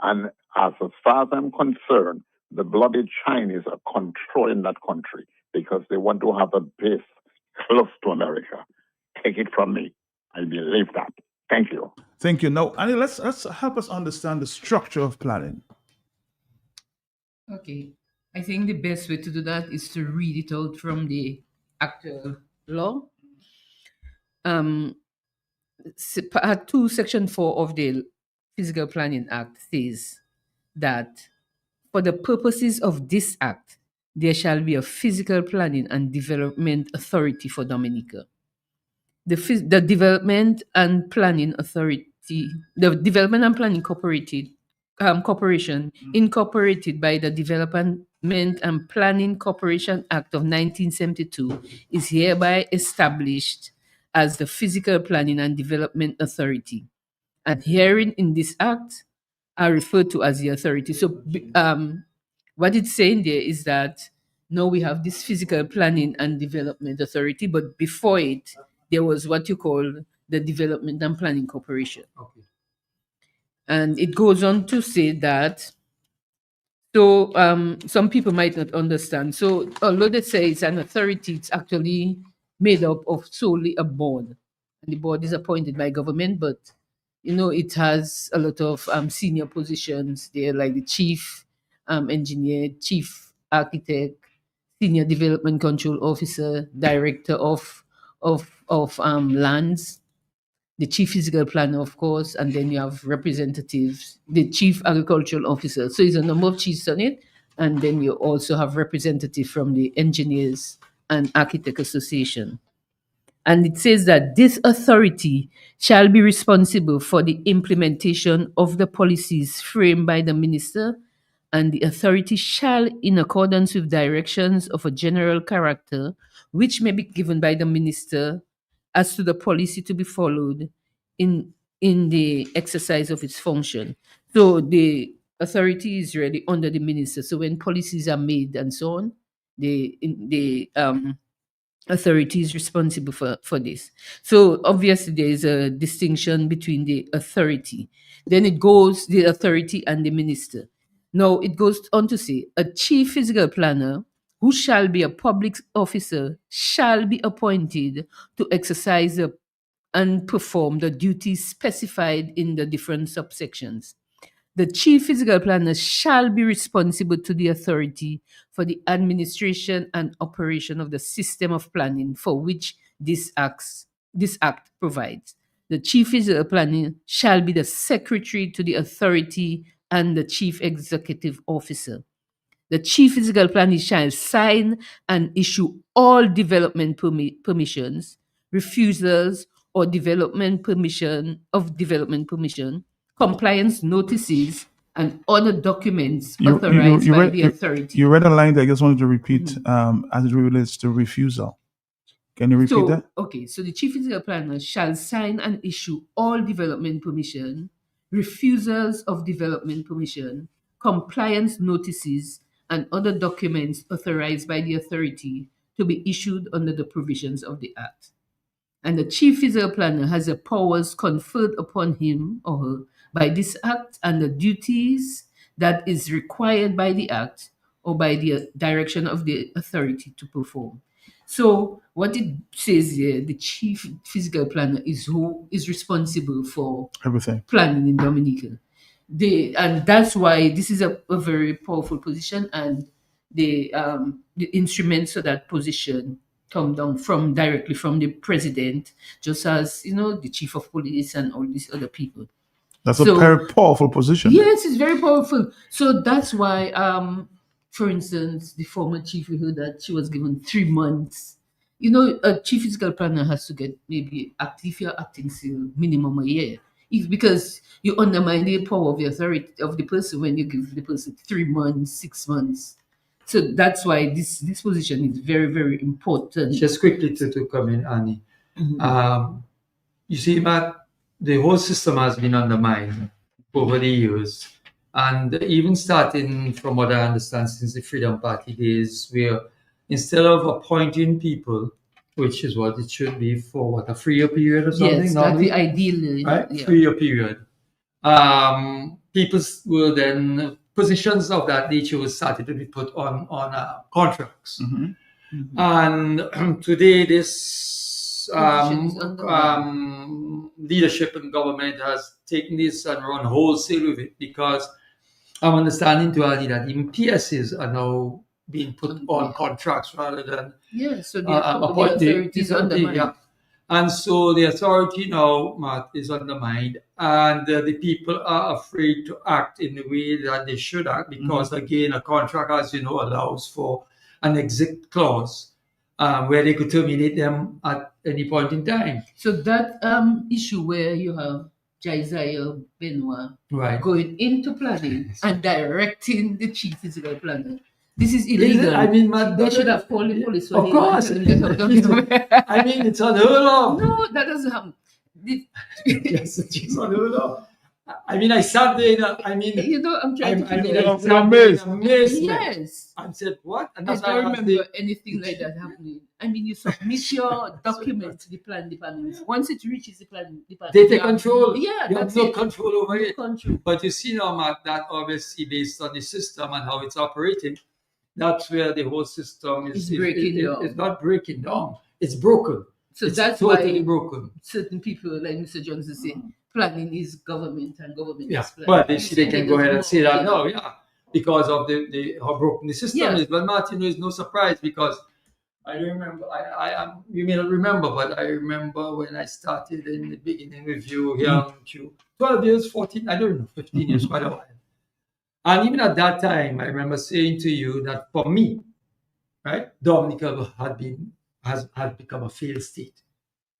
S7: And as far as I'm concerned, the bloody Chinese are controlling that country because they want to have a base close to America. Take it from me. I believe that. Thank you.
S1: Thank you. Now, Annie, let's help us understand the structure of planning.
S6: Okay. I think the best way to do that is to read it out from the actual law. Part 2, Section 4 of the Physical Planning Act says that for the purposes of this act, there shall be a physical planning and development authority for Dominica. The Development and Planning Authority, the Development and Planning Corporation, incorporated by the Development and Planning Corporation Act of 1972, is hereby established as the Physical Planning and Development Authority. And herein in this act are referred to as the authority. So what it's saying there is that now we have this Physical Planning and Development Authority, but before it, there was what you call the Development and Planning Corporation.
S5: Okay.
S6: And it goes on to say that, so some people might not understand. So although they say it's an authority, it's actually made up of solely a board. And the board is appointed by government, but it has a lot of senior positions there, like the chief engineer, chief architect, senior development control officer, director of lands, the chief physical planner, of course, and then you have representatives, the chief agricultural officer. So it's a number of chiefs on it, and then you also have representatives from the Engineers and Architect Association. And it says that this authority shall be responsible for the implementation of the policies framed by the minister, and the authority shall, in accordance with directions of a general character, which may be given by the minister as to the policy to be followed in the exercise of its function. So the authority is really under the minister. So when policies are made and so on, the authority is responsible for this. So obviously there is a distinction between the authority. Then it goes the authority and the minister. Now it goes on to say a chief physical planner who shall be a public officer shall be appointed to exercise and perform the duties specified in the different subsections. The chief physical planner shall be responsible to the authority for the administration and operation of the system of planning for which this act provides. The chief physical planner shall be the secretary to the authority and the chief executive officer. The chief physical planner shall sign and issue all development permissions, refusals, or development permission, compliance notices, and other documents authorized by the authority.
S1: You read a line that I just wanted to repeat as it relates to refusal. Can you repeat that?
S6: Okay, so the chief physical planner shall sign and issue all development permission, refusals of development permission, compliance notices, and other documents authorized by the authority to be issued under the provisions of the Act. And the chief physical planner has the powers conferred upon him or her by this Act and the duties that is required by the Act or by the direction of the authority to perform. So what it says here, the chief physical planner is who is responsible for
S1: everything
S6: planning in Dominica. And that's why this is a very powerful position, and the instruments of that position come down directly from the president, just as the chief of police and all these other people.
S1: That's a very powerful position.
S6: Yes, it's very powerful. So that's why, for instance, the former chief, we heard that she was given 3 months. A chief physical planner has to get maybe if you're acting still minimum a year. Because you undermine the power of the authority of the person when you give the person 3 months, 6 months. So that's why this position is very, very important.
S5: Just quickly to come in, Annie.
S6: Mm-hmm.
S5: You see, Matt, the whole system has been undermined over the years. And even starting from what I understand since the Freedom Party days, where instead of appointing people, which is what it should be for a 3-year period or something.
S6: Yes, that's the ideal.
S5: Right?
S6: Yeah.
S5: 3-year period. People were then, positions of that nature were started to be put on contracts.
S1: Mm-hmm.
S6: Mm-hmm.
S5: And today this leadership in government has taken this and run wholesale with it, because I'm understanding to Ali that even PSs are now being put on contracts rather than
S6: so the authority is undermined.
S5: Yeah. And so the authority now, Matt, is undermined, and the people are afraid to act in the way that they should act, because again, a contract, as you know, allows for an exit clause where they could terminate them at any point in time.
S6: So that issue where you have Jaiziah Benoit going into planning and directing the chief physical planner. This is illegal.
S5: I mean,
S6: they should have called the police.
S5: Of course. I mean, it's unheard of.
S6: No, that doesn't happen.
S5: Yes, it's unheard of. I mean, I sat there. I'm trying
S6: to
S5: amazed.
S6: Yes.
S5: I said, what? And
S6: I don't remember anything like that happening. I mean, you submit your document to the planning department. Once it reaches the planning department,
S5: they take control.
S6: Yeah,
S5: you have no control over it.
S6: Control.
S5: But you see now, Mark, that obviously based on the system and how it's operating, that's where the whole system is
S6: breaking down.
S5: It's not breaking down. It's broken.
S6: So
S5: it's
S6: that's
S5: totally
S6: why
S5: broken.
S6: Certain people, like Mr. Johnson, say planning is government and government is planning.
S5: But they can go ahead and say that now, because of the how broken the system is. But Martin, is no surprise, because I remember, you may not remember, but I remember when I started in the beginning with you here, 12 years, 14, I don't know, 15 years, quite a while. And even at that time, I remember saying to you that for me, right, Dominica had become a failed state.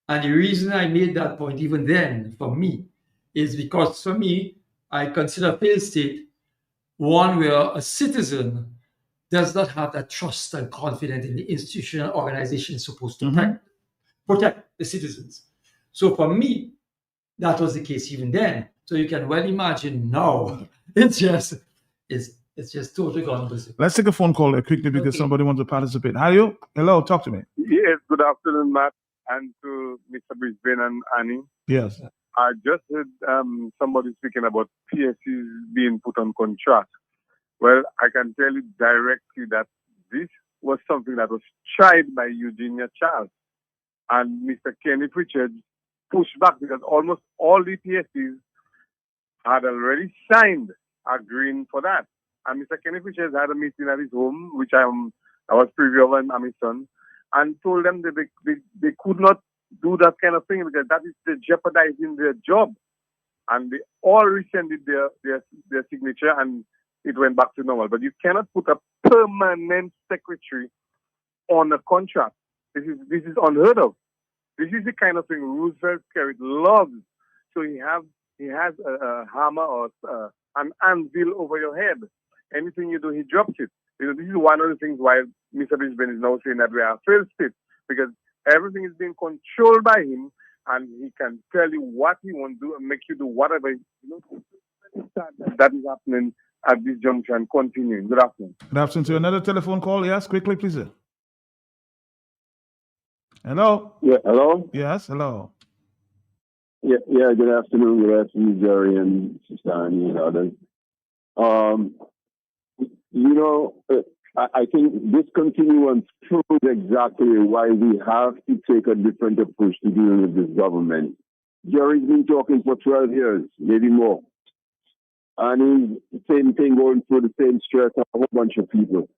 S5: And the reason I made that point even then, for me, is because for me, I consider failed state one where a citizen does not have that trust and confidence in the institutional organization supposed to protect the citizens. So for me, that was the case even then. So you can well imagine now, it's just totally gone berserk.
S1: Let's take a phone call quickly because somebody wants to participate. Hello, talk to me.
S8: Yes, good afternoon, Matt, and to Mr. Brisbane and Annie.
S1: Yes.
S8: I just heard somebody speaking about PSCs being put on contract. Well, I can tell you directly that this was something that was tried by Eugenia Charles. And Mr. Kenneth Richards pushed back because almost all the PSCs had already signed agreeing for that. And Mr. Kenneth Richards had a meeting at his home, which I was privy of and my son, and told them that they could not do that kind of thing because that is jeopardizing their job. And they all rescinded their signature and it went back to normal. But you cannot put a permanent secretary on a contract. This is unheard of. This is the kind of thing Roosevelt carried loves. So he has a hammer or an anvil over your head. Anything you do, he drops it. This is one of the things why Mr. Brisbane is now saying that we are a failed state, because everything is being controlled by him, and he can tell you what he wants to do and make you do whatever. That is happening at this junction and continuing. Good afternoon.
S1: Good afternoon to another telephone call. Yes, quickly, please. Hello?
S9: Yeah, hello?
S1: Yes, hello.
S9: Yeah, good afternoon, Jerry and Sister Annie and others. I think this continuance proves exactly why we have to take a different approach to dealing with this government. Jerry's been talking for 12 years, maybe more. And he's the same thing going through the same stress of a whole bunch of people.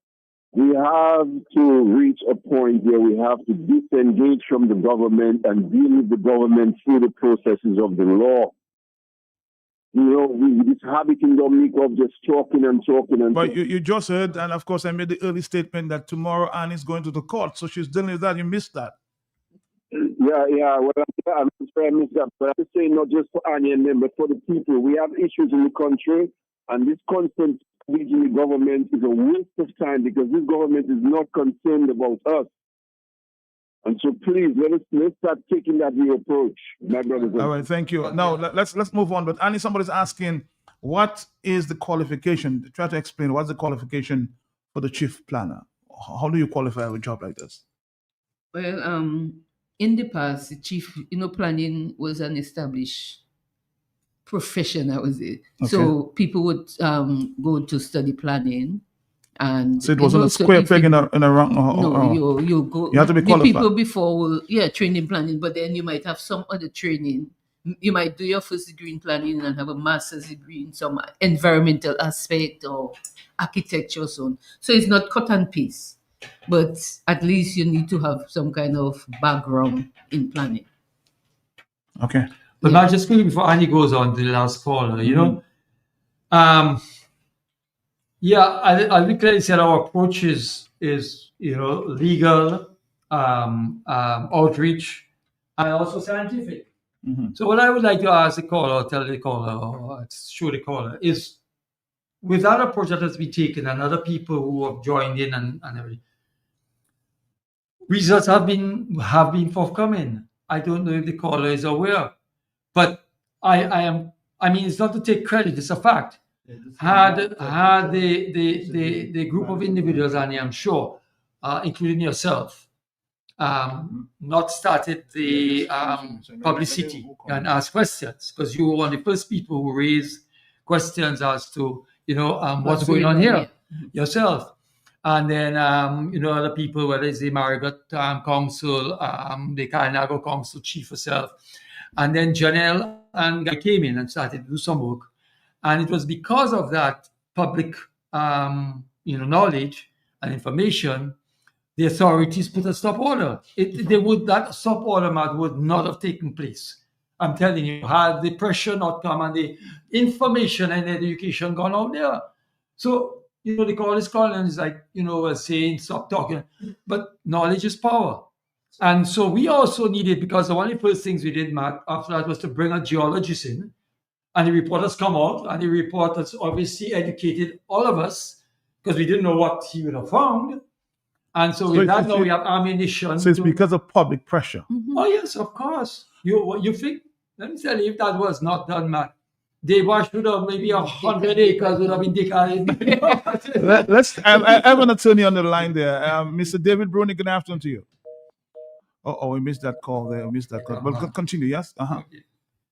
S9: We have to reach a point where we have to disengage from the government and deal with the government through the processes of the law. This habit in Dominica of just talking and talking.
S1: But you just heard, and of course I made the early statement that tomorrow Annie's going to the court, so she's dealing with that. You missed that.
S9: Yeah. Well, I'm sorry I missed that, but I'm saying not just for Annie and them, but for the people. We have issues in the country, and this constant speaking the government is a waste of time because this government is not concerned about us. And so please, let's start taking that new approach, my brothers.
S1: All right, thank you. Now, let's move on. But Annie, somebody's asking, what is the qualification? Try to explain what's the qualification for the chief planner. How do you qualify for a job like this?
S6: Well, in the past, the chief, planning was an established profession, I would say. Okay. So people would go to study planning. And
S1: so it wasn't a square peg in a round.
S6: No, you go.
S1: You have to be qualified.
S6: The people before will, training planning, but then you might have some other training. You might do your first degree in planning and have a master's degree in some environmental aspect or architecture or so on. So it's not cut and paste, but at least you need to have some kind of background in planning.
S1: Okay.
S5: But not just quickly before Annie goes on to the last caller, I'll be clearly said our approach is legal, outreach, and also scientific. Mm-hmm. So what I would like to ask the caller, tell the caller, or show the caller, is with that approach that has been taken and other people who have joined in and everything, results have been forthcoming. I don't know if the caller is aware, but it's not to take credit, it's a fact. Had the group of individuals, and I'm sure, including yourself, not started the publicity and asked questions, because you were one of the first people who raised questions as to what's going on here yourself, and then other people, whether it's the Marigot Council, the Kalinago Council chief herself, and then Janelle and Guy came in and started to do some work. And it was because of that public, knowledge and information, the authorities put a stop order. That stop order would not have taken place. I'm telling you, had the pressure not come and the information and education gone out there. So, the call is calling and it's like, saying, stop talking. But knowledge is power. And so we also needed, because one of the first things we did, Matt, after that was to bring a geologist in. And the report has come out, and the report has obviously educated all of us, because we didn't know what he would have found. And so with that, now we have ammunition.
S1: So it's because of public pressure.
S6: Mm-hmm.
S5: Oh, yes, of course. You think, let me tell you, if that was not done, Matt, Dewash would have maybe 100 acres would have been taken.
S1: I have an attorney on the line there. Mr. David Bruni, good afternoon to you. Oh, we missed that call there. But continue, yes? Uh-huh.
S5: Okay.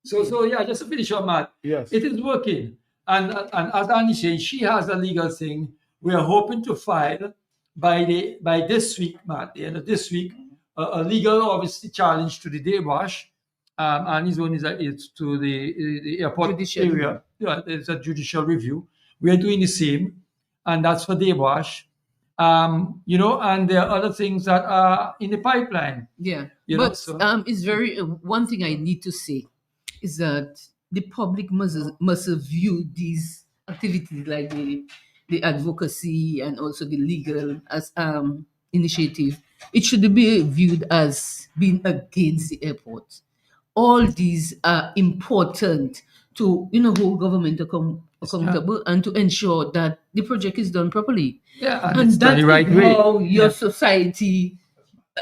S5: So just to finish on Matt,
S1: yes,
S5: it is working. And as Annie said, she has a legal thing. We are hoping to file by this week, Matt, the end of this week, a legal, obviously, challenge to the Dewash. And his one is to the airport
S6: judicial
S5: area. Yeah, it's a judicial review. We are doing the same, and that's for Dewash. and there are other things that are in the pipeline.
S6: Yeah,
S5: But
S6: it's very one thing I need to say is that the public must view these activities like the advocacy and also the legal as initiative. It should be viewed as being against the airport. All these are important to hold government accountable and to ensure that the project is done properly.
S5: Yeah,
S6: and
S5: it's done
S6: that
S5: the right
S6: is
S5: way.
S6: how your
S5: Yeah.
S6: society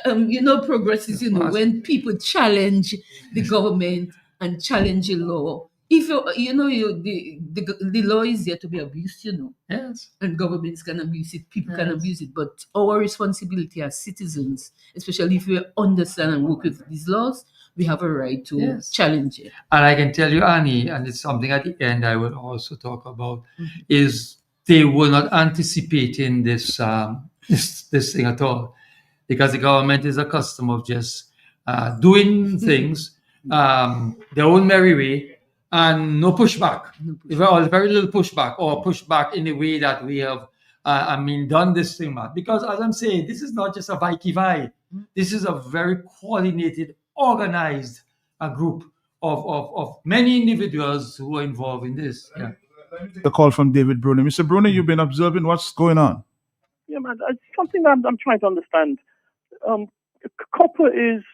S6: progresses. When people challenge the government and challenge the law. If the law is there to be abused,
S5: Yes.
S6: and governments can abuse it, people can abuse it. But our responsibility as citizens, especially if we understand and work with these laws, we have a right to
S5: Yes.
S6: challenge it.
S5: And I can tell you, Annie, and it's something at the end I will also talk about, is they were not anticipating this this thing at all, because the government is accustomed of just doing things their own merry way and no pushback. Very little pushback, or pushback in the way that we have done this thing, Matt. Because as I'm saying, this is not just a vai. This is a very coordinated, organized group of many individuals who are involved in this. Yeah.
S1: The call from David Bruni. Mr. Bruni, you've been observing what's going on.
S10: Yeah, man, it's something I'm trying to understand. Copper is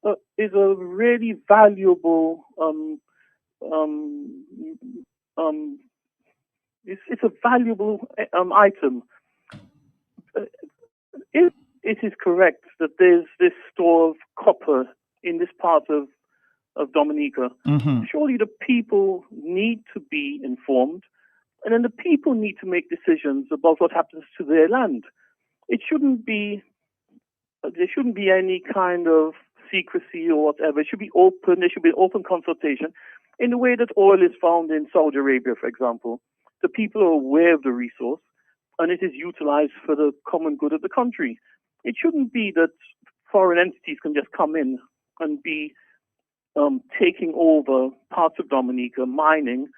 S10: a really valuable it's a valuable item. If it is correct that there's this store of copper in this part of Dominica, surely the people need to be informed, and then the people need to make decisions about what happens to their land. There shouldn't be any kind of secrecy or whatever. It should be open. There should be open consultation in the way that oil is found in Saudi Arabia, for example. The people are aware of the resource, and it is utilized for the common good of the country. It shouldn't be that foreign entities can just come in and be taking over parts of Dominica, mining,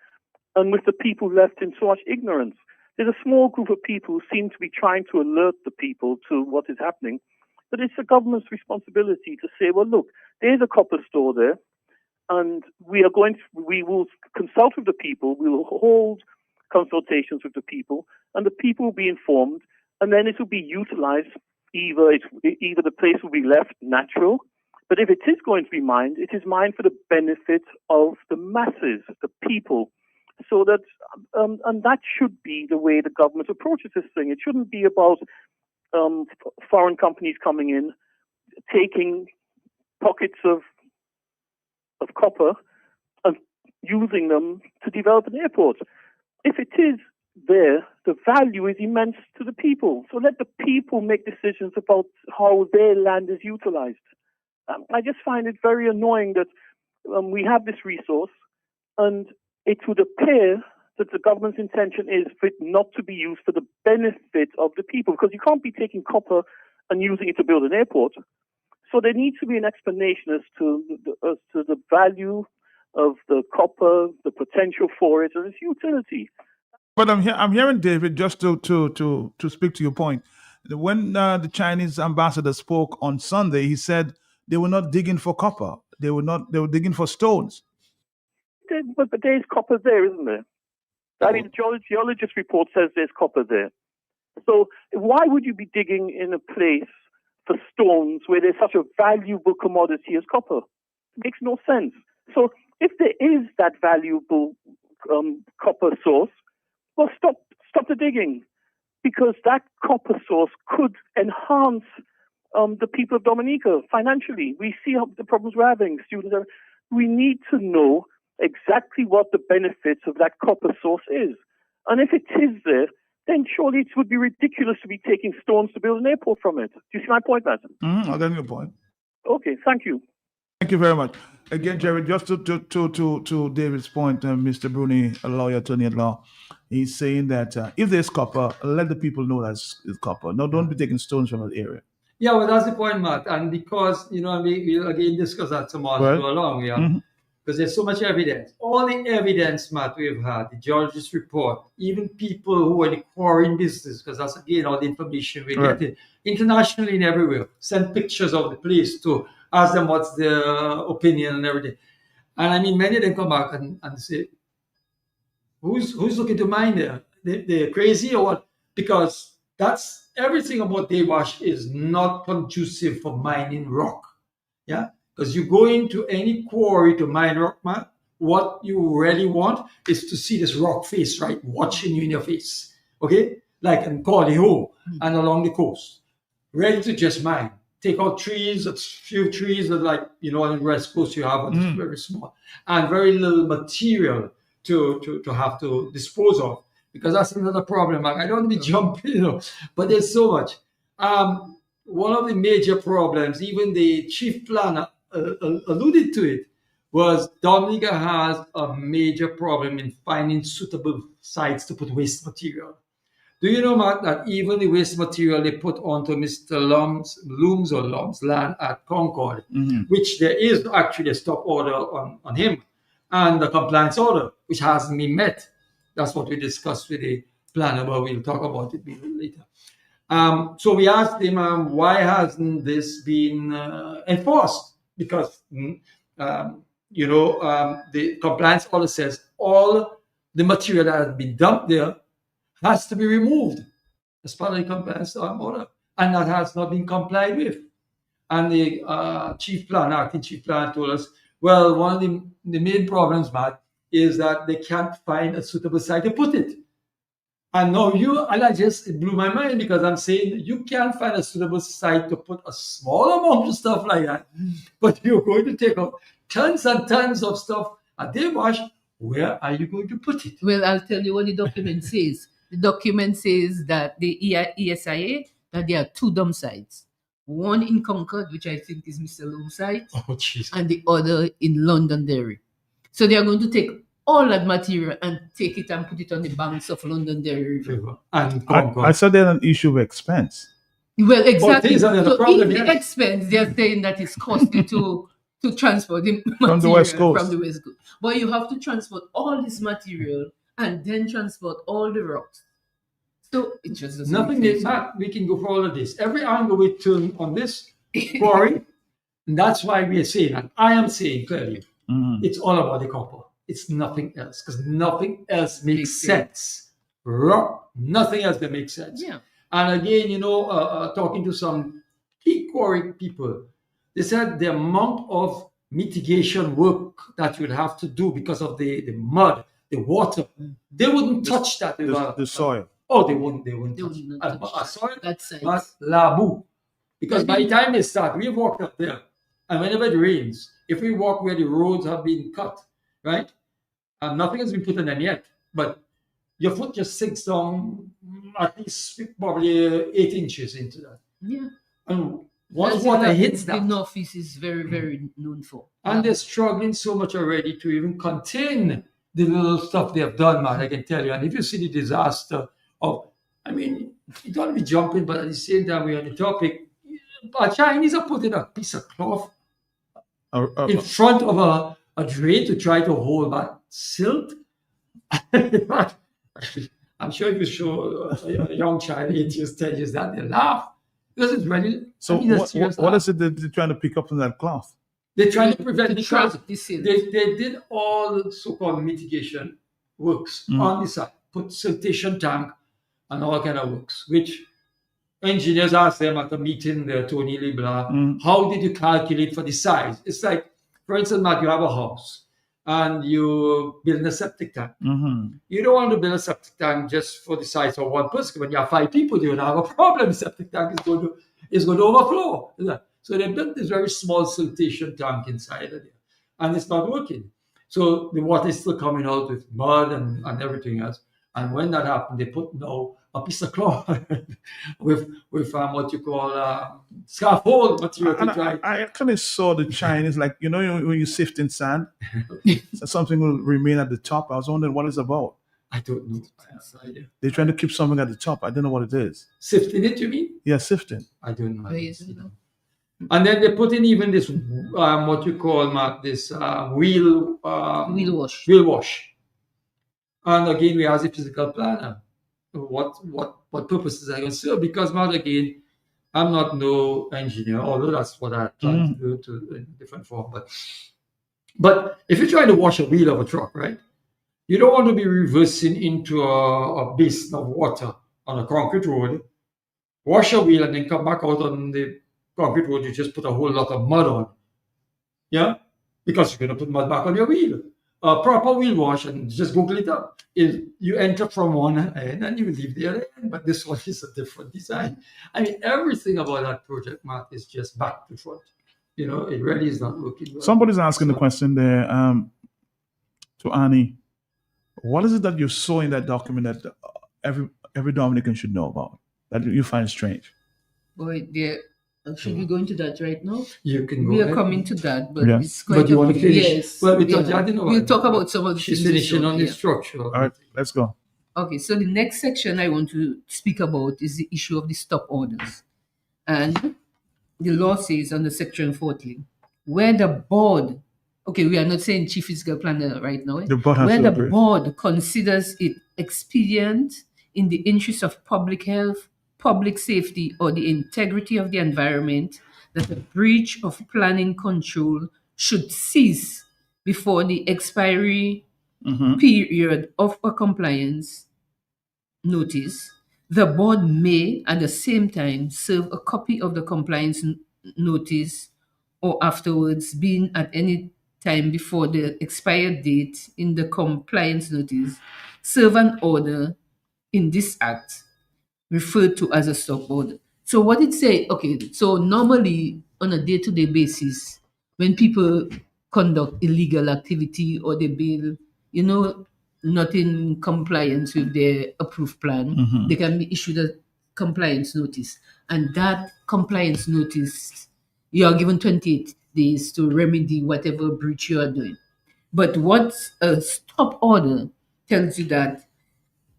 S10: and with the people left in so much ignorance. There's a small group of people who seem to be trying to alert the people to what is happening, but it's the government's responsibility to say, well, look, there's a copper store there, and we will consult with the people, we will hold consultations with the people, and the people will be informed, and then it will be utilized. Either the place will be left natural, but if it is going to be mined, it is mined for the benefit of the masses, the people. So that, and that should be the way the government approaches this thing. It shouldn't be about foreign companies coming in, taking pockets of copper and using them to develop an airport. If it is there, the value is immense to the people. So let the people make decisions about how their land is utilized. I just find it very annoying that we have this resource, and it would appear that the government's intention is for it not to be used for the benefit of the people, because you can't be taking copper and using it to build an airport. So there needs to be an explanation as to the value of the copper, the potential for it, and its utility.
S1: But I'm hearing, David, just to speak to your point. When the Chinese ambassador spoke on Sunday, he said they were not digging for copper. They were digging for stones.
S10: But there's copper there, isn't there? I mean, the geologist report says there's copper there. So why would you be digging in a place for stones where there's such a valuable commodity as copper? It makes no sense. So if there is that valuable copper source, well, stop the digging, because that copper source could enhance the people of Dominica financially. We see how the problems we're having. We need to know exactly what the benefits of that copper source is. And if it is there, then surely it would be ridiculous to be taking stones to build an airport from it. Do you see my point, Matt?
S1: I get your point.
S10: Okay, thank you.
S1: Thank you very much. Again, Jerry, just to David's point, Mr. Bruni, a lawyer, attorney at law, he's saying that if there's copper, let the people know that's copper. No, don't be taking stones from that area.
S5: Yeah, well, that's the point, Matt. And because, we'll again discuss that tomorrow as we go along. Yeah. because there's so much evidence. All the evidence, Matt, we've had, the geologist report, even people who are in the quarrying business, because that's again all the information we get internationally and everywhere, send pictures of the place to ask them what's their opinion and everything. And I mean, many of them come back and say, who's looking to mine there? They're crazy or what? Because that's everything about Dewash is not conducive for mining rock. Yeah, because you go into any quarry to mine rock, man, what you really want is to see this rock face, right, watching you in your face. Okay, like in Corleone and along the coast, ready to just mine. Take out trees, a few trees that, like, you know, on the West Coast you have, just very small, and very little material to have to dispose of, because that's another problem. I don't want to be jumping, you know, but there's so much. One of the major problems, even the chief planner alluded to it, was Dominica has a major problem in finding suitable sites to put waste material. Do you know, Mark, that even the waste material they put onto Mr. Looms' land at Concord, which there is actually a stop order on him, and a compliance order, which hasn't been met. That's what we discussed with the planner, but we'll talk about it later. So we asked him, why hasn't this been enforced? Because, the compliance order says all the material that has been dumped there has to be removed as part of the compliance order, and that has not been complied with. And the acting chief planner told us, well, one of the main problems, Matt, is that they can't find a suitable site to put it. And now it blew my mind, because I'm saying you can't find a suitable site to put a small amount of stuff like that, but you're going to take out tons and tons of stuff at Dewash. Where are you going to put it?
S6: Well, I'll tell you what the document says. The document says that the ESIA, that there are 2 dump sites. One in Concord, which I think is Mr. Loom's site, and the other in Londonderry. So they are going to take all that material and take it and put it on the banks of Londonderry River.
S5: And
S1: I saw there's an issue of expense.
S6: Well, exactly.
S5: So
S6: in the expense, they're saying that it's costly to transport the material
S1: from the West Coast.
S6: But you have to transport all this material and then transport all the rocks. So it just doesn't
S5: nothing
S6: make sense.
S5: we can go for all of this. Every angle we turn on this quarry, and that's why we are saying, and I am saying clearly, it's all about the copper. It's nothing else, because nothing else makes sense. Rock, nothing else that makes sense.
S6: Yeah.
S5: And again, talking to some key quarry people, they said the amount of mitigation work that you would have to do because of the mud, the water, they wouldn't touch that.
S1: The soil.
S5: Oh, they wouldn't touch it. Soil, that's labu. Because by the time they start, we walked up there, and whenever it rains, if we walk where the roads have been cut, right, and nothing has been put on them yet, but your foot just sinks down at least probably 8 inches into that.
S6: Yeah.
S5: And once water hits that,
S6: the Northeast is very, very known for.
S5: And they're struggling so much already to even contain the little stuff they have done, man, I can tell you. And if you see the disaster of, you don't want to be jumping, but at the same time, we're on the topic. Chinese are putting a piece of cloth in front of a drain to try to hold that silt. I'm sure if you show a young child, 8 years, 10 years, that they laugh. Because it's really.
S1: So what is it that they're trying to pick up from that cloth?
S5: They're trying to prevent the traffic. They did all the so-called mitigation works on the side, put siltation tank and all kind of works, which engineers asked them at a meeting, Tony Leblanc, how did you calculate for the size? It's like, for instance, Matt, you have a house and you build a septic tank. You don't want to build a septic tank just for the size of one person. When you have 5 people, you're going to have a problem. The septic tank is going to overflow. So they built this very small siltation tank inside of there, and it's not working. So the water is still coming out with mud and everything else. And when that happened, they put now a piece of cloth with what you call scaffold material to try. I
S1: actually saw the Chinese, like, when you sift in sand, something will remain at the top. I was wondering what it's about.
S5: I don't know. I have no idea.
S1: They're trying to keep something at the top. I don't know what it is.
S5: Sifting it, you mean?
S1: Yeah, sifting.
S5: I don't know. And then they put in even this, what you call, Matt, this wheel wash. And again, we ask the physical planner, what purposes are going to serve? Because, Matt, again, I'm not no engineer, although that's what I plan to do in different form. But if you're trying to wash a wheel of a truck, right? You don't want to be reversing into a basin of water on a concrete road, wash a wheel, and then come back out on the concrete road. You just put a whole lot of mud on. Yeah? Because you're going to put mud back on your wheel. A proper wheel wash, and just Google it up. You enter from one end and you leave the other end, but this one is a different design. I mean, everything about that project, Mark, is just back to front. You know, it really is not looking well.
S1: Somebody's asking the question there to Annie. What is it that you saw in that document that every Dominican should know about, that you find strange?
S6: Boy, dear. Should we go into that right now?
S5: You can go.
S6: We are
S5: ahead.
S6: coming to that, but
S1: Yeah.
S6: it's quite.
S5: But you want to finish?
S6: Yes.
S5: Well,
S6: we'll talk about some of the
S5: She's
S6: things.
S5: finishing on the structure.
S1: All right, let's go.
S6: Okay, so the next section I want to speak about is the issue of the stop orders. And the law says under section 40, where the board, okay, we are not saying chief physical planner right now,
S1: The board has
S6: where
S1: to
S6: the
S1: agree.
S6: board considers it expedient in the interest of public health, public safety, or the integrity of the environment, that a breach of planning control should cease before the expiry period of a compliance notice, the board may at the same time serve a copy of the compliance notice or afterwards, being at any time before the expired date in the compliance notice, serve an order in this act referred to as a stop order. So what it say, okay, so normally on a day-to-day basis, when people conduct illegal activity or they build, you know, not in compliance with their approved plan, they can be issued a compliance notice. And that compliance notice, you are given 28 days to remedy whatever breach you are doing. But what a stop order tells you that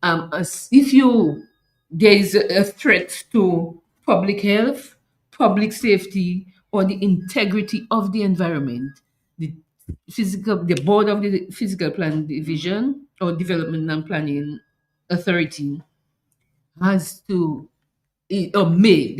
S6: if there is a threat to public health, public safety, or the integrity of the environment, the board of the physical plan division or development and planning authority has to, or may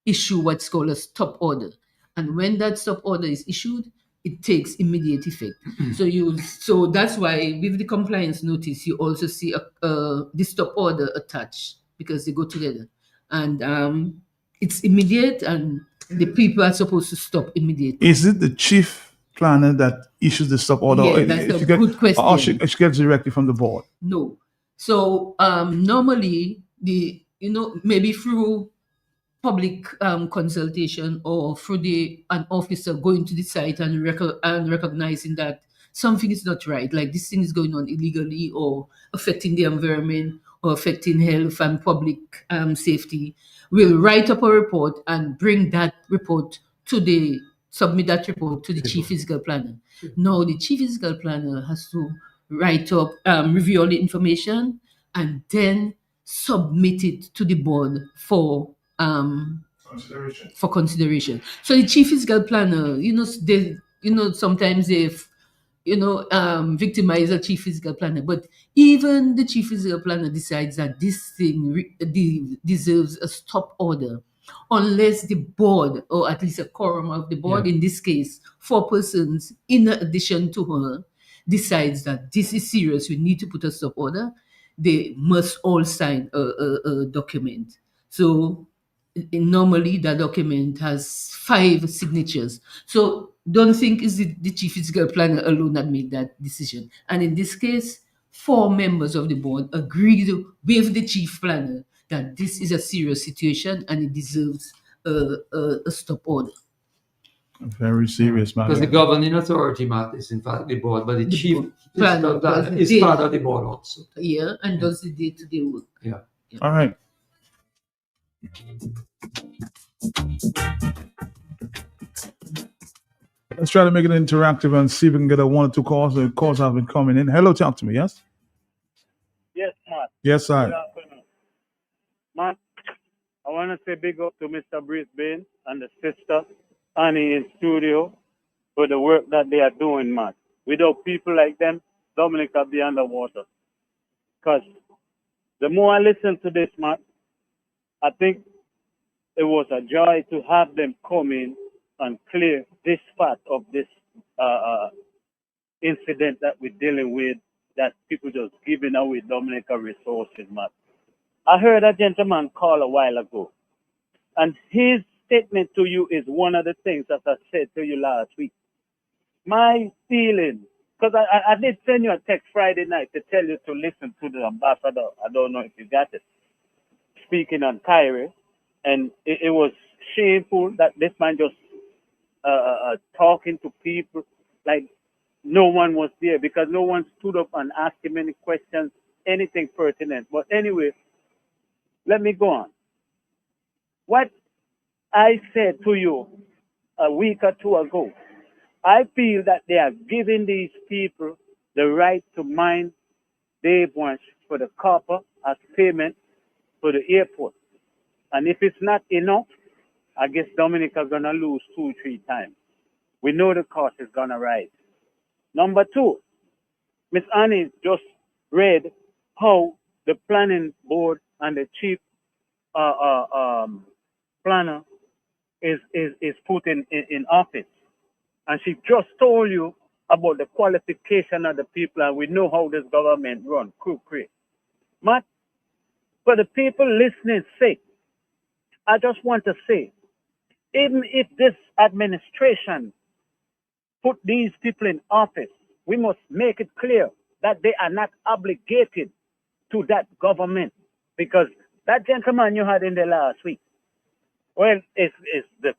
S6: issue what's called a stop order. And when that stop order is issued, it takes immediate effect. So that's why with the compliance notice, you also see the stop order attached, because they go together. And it's immediate, and the people are supposed to stop immediately.
S1: Is it the chief planner that issues the stop order?
S6: Yeah, that's a good question.
S1: Or she gets directly from the board?
S6: No. So normally maybe through public consultation or through an officer going to the site and recognizing that something is not right, like this thing is going on illegally or affecting the environment or affecting health and public safety, will write up a report and bring that report submit that report to the chief physical planner. Now the chief physical planner has to write up, review all the information, and then submit it to the board for consideration. So the chief physical planner, sometimes they've victimize a chief physical planner, but even the chief physical planner decides that this thing deserves a stop order, unless the board, or at least a quorum of the board, in this case 4 persons in addition to her, decides that this is serious, we need to put a stop order. They must all sign a document. So normally that document has 5 signatures. So don't think it's the chief physical planner alone that made that decision. And in this case, 4 members of the board agreed with the chief planner that this is a serious situation and it deserves a stop order.
S1: Very serious, man.
S5: Because the governing authority, Matt, is in fact the board, but the chief physical planner is part of the board also.
S6: Yeah, and does the day-to-day work.
S5: Yeah.
S1: All right. Let's try to make it interactive and see if we can get a 1 or 2 calls. The calls have been coming in. Hello, talk to me, yes?
S11: Yes, Matt.
S1: Yes, sir.
S11: Good afternoon. Matt, I want want to say big up to Mr. Brisbane and the sister Annie in studio for the work that they are doing, man. Without people like them, Dominica be underwater. Because the more I listen to this, man, I think it was a joy to have them come in and clear this part of this incident that we're dealing with, that people just giving away Dominica resources, man. I heard a gentleman call a while ago, and his statement to you is one of the things that I said to you last week. My feeling, because I did send you a text Friday night to tell you to listen to the ambassador. I don't know if you got it. Speaking on Kyrie, and it was shameful that this man just talking to people like no one was there, because no one stood up and asked him any questions, anything pertinent. But anyway, let me go on. What I said to you a week or two ago, I feel that they are giving these people the right to mine Dave wants for the copper as payment for the airport. And if it's not enough, I guess Dominica gonna lose 2-3 times. We know the cost is gonna rise. Number two, Miss Annie just read how the planning board and the chief planner is put in office. And she just told you about the qualification of the people, and we know how this government run, crooked. But for the people listening sake, I just want to say, even if this administration put these people in office, we must make it clear that they are not obligated to that government. Because that gentleman you had in there last week, well, it's the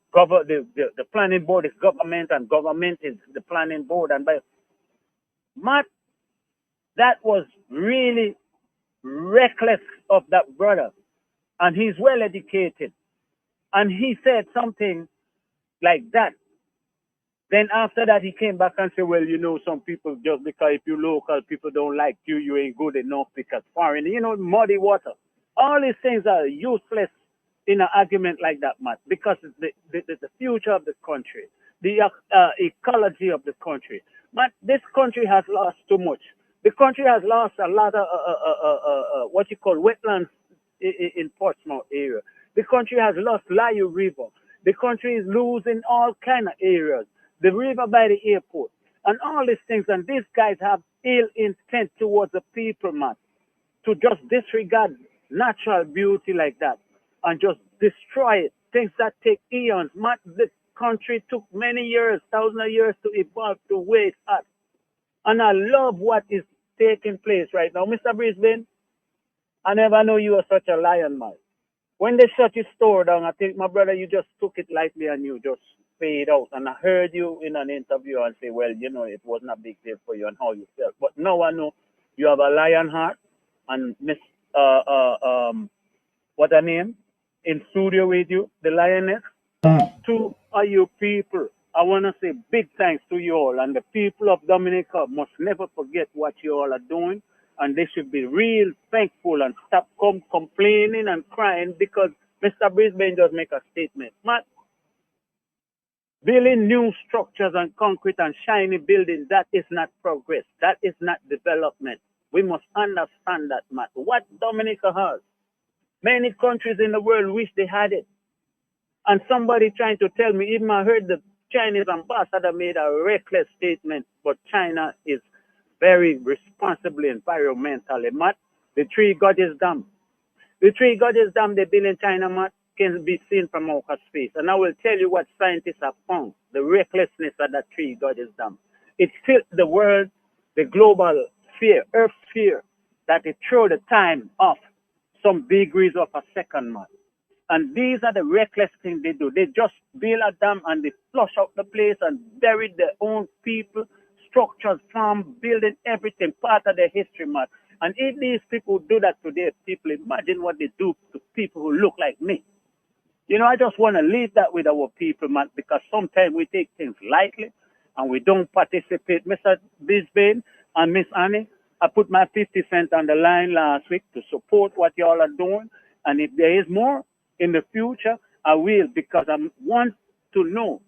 S11: planning board is government, and government is the planning board. And by Matt, that was really reckless of that brother. And he's well educated. And he said something like that. Then after that, he came back and said, well, you know, some people, just because if you're local, people don't like you, you ain't good enough because foreign, you know, muddy water. All these things are useless in an argument like that, Matt, because it's the future of the country, the ecology of the country. But this country has lost too much. The country has lost a lot of what you call wetlands in Portsmouth area. The country has lost Layu River. The country is losing all kind of areas. The river by the airport and all these things. And these guys have ill intent towards the people, man, to just disregard natural beauty like that and just destroy it. Things that take eons. Man, the country took many years, thousands of years to evolve to where it's at. And I love what is taking place right now. Mr. Brisbane, I never know you were such a lion, man. When they shut your store down, I think, my brother, you just took it lightly and you just fade out. And I heard you in an interview and say, well, you know, it wasn't a big deal for you and how you felt. But now I know you have a lion heart. And Miss, what her name? In studio with you, the lioness. To you people, I want to say big thanks to you all. And the people of Dominica must never forget what you all are doing. And they should be real thankful and stop complaining and crying, because Mr. Brisbane just make a statement. Matt, building new structures and concrete and shiny buildings, that is not progress. That is not development. We must understand that, Matt. What Dominica has, many countries in the world wish they had it. And somebody trying to tell me, even I heard the Chinese ambassador made a reckless statement, but China is very responsibly environmentally, Matt. The Three Gorges Dam. The Three Gorges Dam they build in China, Matt, can be seen from outer space. And I will tell you what scientists have found, the recklessness of that Three Gorges Dam. It tilt the world, the global sphere, Earth sphere, that it throw the time off some degrees of a second, Matt. And these are the reckless things they do. They just build a dam and they flush out the place and bury their own people, structures, farm, building, everything, part of their history, man. And if these people do that to their people, imagine what they do to people who look like me. You know, I just want to leave that with our people, man, because sometimes we take things lightly and we don't participate. Mr. Brisbane and Miss Annie, I put my 50 cents on the line last week to support what y'all are doing. And if there is more, in the future, I will, because I want to know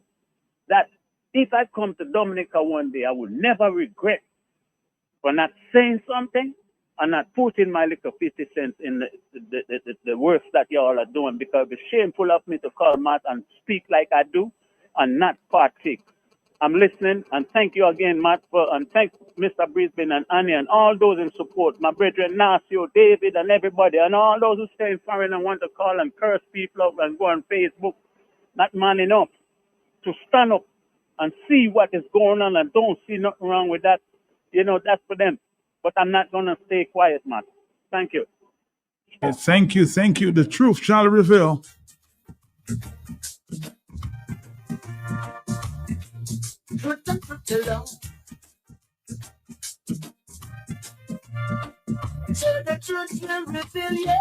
S11: that if I come to Dominica one day, I will never regret for not saying something and not putting my little 50 cents in the work that y'all are doing, because it's shameful of me to call Matt and speak like I do and not partake. I'm listening, and thank you again, Matt, and thank Mr. Brisbane and Annie and all those in support, my brethren Nasio, David, and everybody, and all those who stay in foreign and want to call and curse people up and go on Facebook, not man enough to stand up and see what is going on and don't see nothing wrong with that. That's for them. But I'm not going to stay quiet, man. Thank you.
S1: Thank you. The truth shall reveal.
S4: So the truth will reveal you.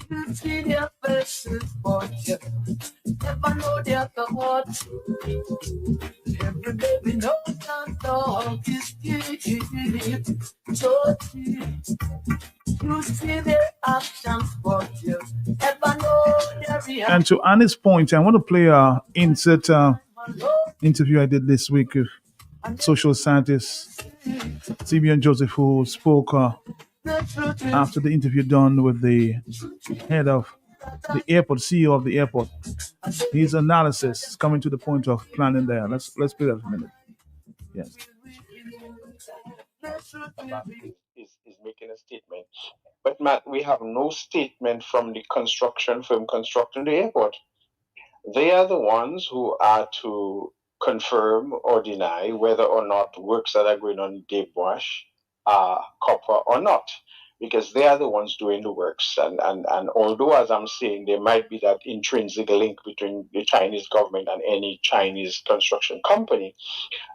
S4: You see their faces, but you never know their thoughts. Every day we know that dog is deep, so deep. You see their actions, but you never know their reactions.
S1: And to Annie's point, I want to play a insert interview I did this week with social scientist Simeon Joseph, who spoke after the interview done with the head of the airport, CEO of the airport. His analysis coming to the point of planning there. Let's play that for a minute. Yes.
S12: Is making a statement. But Matt, we have no statement from the construction firm constructing the airport. They are the ones who are to confirm or deny whether or not works that are going on Dave Wash are copper or not, because they are the ones doing the works. And although, as I'm saying, there might be that intrinsic link between the Chinese government and any Chinese construction company,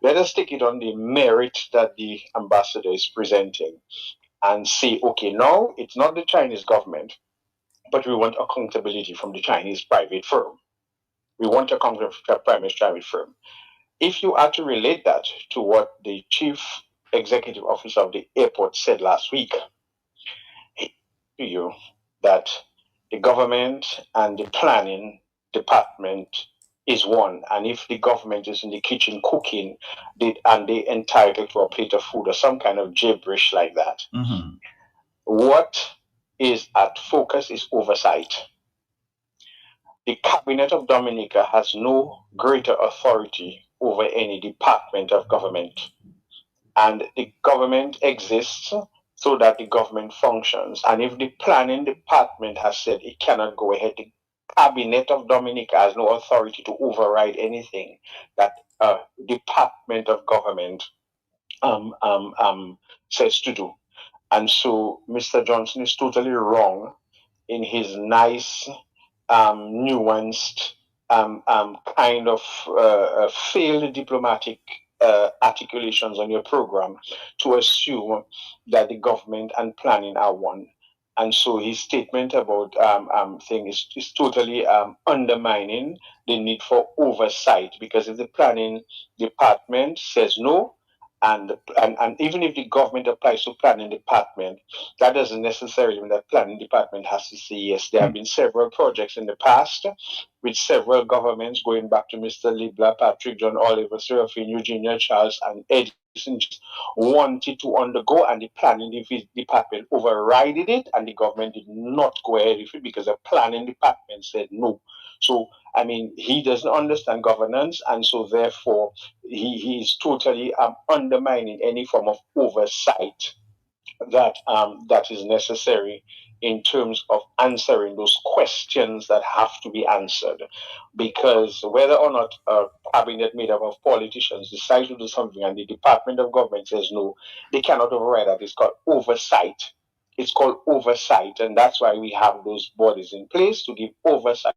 S12: let us take it on the merit that the ambassador is presenting and say, okay, now it's not the Chinese government, but we want accountability from the Chinese private firm. We want accountability from the private firm. If you are to relate that to what the chief executive officer of the airport said last week to you, that the government and the planning department is one, and if the government is in the kitchen cooking, and they entitled to a plate of food or some kind of gibberish like that, what is at focus is oversight. The cabinet of Dominica has no greater authority over any department of government, and the government exists so that the government functions. And if the planning department has said it cannot go ahead, the cabinet of Dominica has no authority to override anything that department of government says to do. And so Mr. Johnson is totally wrong in his nice, nuanced, kind of failed diplomatic articulations on your program to assume that the government and planning are one. And so his statement about thing is totally undermining the need for oversight, because if the planning department says no, and even if the government applies to planning department, that doesn't necessarily mean that planning department has to say yes. There have been several projects in the past with several governments going back to Mr. Libla, Patrick, John Oliver, Seraphine, Eugenia Charles, and Edison wanted to undergo, and the planning department overrided it, and the government did not go ahead with it because the planning department said no. So, I mean, he doesn't understand governance, and so therefore he is totally undermining any form of oversight that is necessary in terms of answering those questions that have to be answered. Because whether or not a cabinet made up of politicians decides to do something and the Department of Government says no, they cannot override that. It's called oversight. It's called oversight, and that's why we have those bodies in place to give oversight.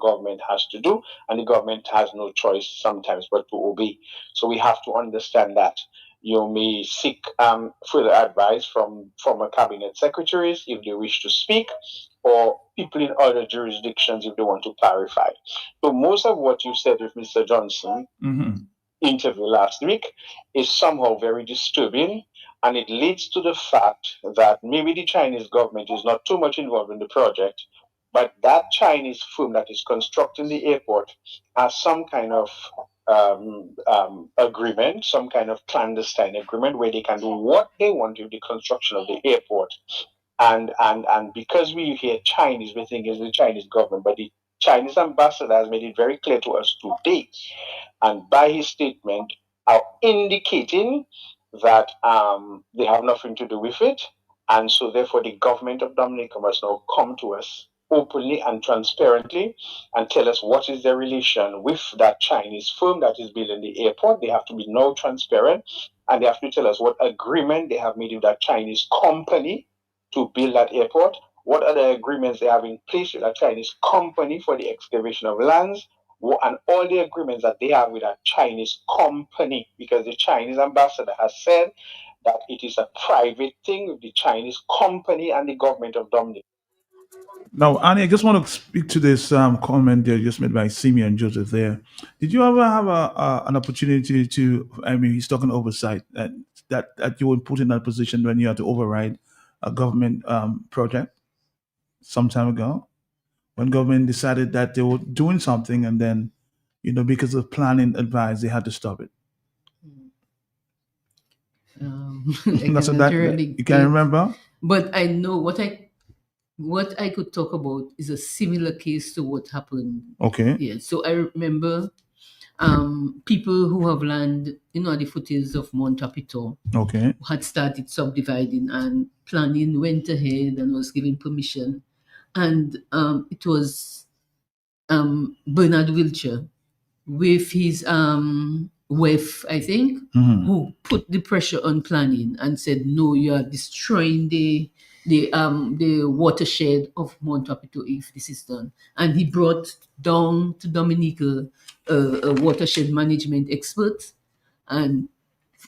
S12: Government has to do, and the government has no choice sometimes but to obey. So we have to understand that. You may seek further advice from former cabinet secretaries if they wish to speak, or people in other jurisdictions if they want to clarify. So most of what you said with Mr. Johnson interview last week is somehow very disturbing, And it leads to the fact that maybe the Chinese government is not too much involved in the project, but that Chinese firm that is constructing the airport has some kind of agreement, some kind of clandestine agreement where they can do what they want with the construction of the airport. And because we hear Chinese, we think it's the Chinese government, but the Chinese ambassador has made it very clear to us today, and by his statement, are indicating that they have nothing to do with it, and so therefore the government of Dominica must now come to us openly and transparently and tell us what is their relation with that Chinese firm that is building the airport. They have to be now transparent, and they have to tell us what agreement they have made with that Chinese company to build that airport. What are the agreements they have in place with a Chinese company for the excavation of lands, and all the agreements that they have with a Chinese company, because the Chinese ambassador has said that it is a private thing with the Chinese company and the government of Dominica.
S1: Now, Annie, I just want to speak to this comment there just made by Simeon and Joseph there. Did you ever have an opportunity to, I mean, he's talking oversight, that you were put in that position when you had to override a government project some time ago, when government decided that they were doing something and then, because of planning advice, they had to stop it?
S6: That's
S1: you can remember?
S6: But I know what I could talk about is a similar case to what happened.
S1: Okay.
S6: Yeah. So I remember people who have land, at the foothills of Mount Tapito,
S1: Okay.
S6: had started subdividing, and planning went ahead and was given permission. And it was Bernard Wiltshire with his wife, I think, who put the pressure on planning and said, no, you are destroying the watershed of Mount Tapito if this is done. And he brought down to Dominica a watershed management expert, and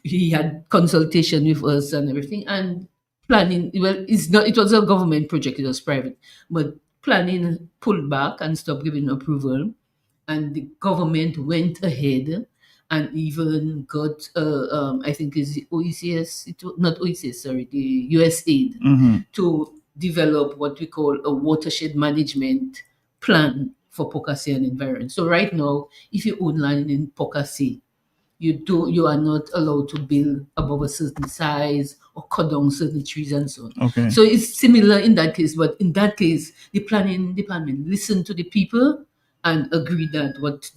S6: he had consultation with us and everything. And planning, well, it was a government project, it was private, but planning pulled back and stopped giving approval. And the government went ahead and even got, I think is the OECS, not OECS, sorry, the USAID, to develop what we call a watershed management plan for Pocassi and environment. So right now, if you own land in Pocassi, you are not allowed to build above a certain size or cut down certain trees and so on.
S1: Okay.
S6: So it's similar in that case, but in that case, the planning department listened to the people and agreed that what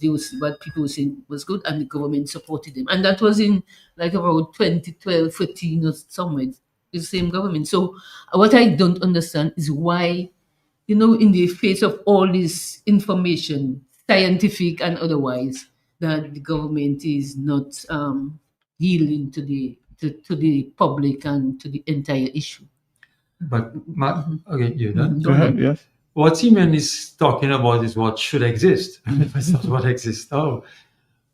S6: people were saying was good, and the government supported them. And that was in like about 2012, 13 or somewhere, the same government. So what I don't understand is why, in the face of all this information, scientific and otherwise, that the government is not yielding to the public and to the entire issue.
S5: But okay, you're done.
S1: Go ahead. Yes.
S5: What Simeon is talking about is what should exist. It's not what exists now.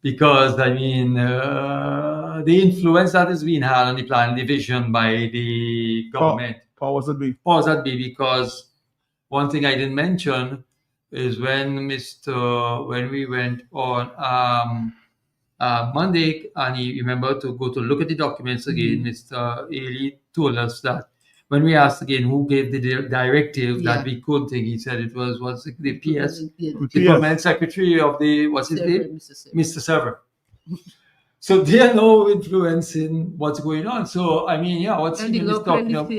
S5: Because, I mean, the influence that has been had on the planning division by the government.
S1: Powers that be.
S5: Powers that be, because one thing I didn't mention is when we went on Monday, and he remembered to go to look at the documents again, Mr. Ailey told us that when we asked again who gave the directive that we couldn't think, he said it was the PS, the permanent secretary of the, what's his name? Mr. Sever. So they are now influencing what's going on. So, I mean, what Stephen is talking about.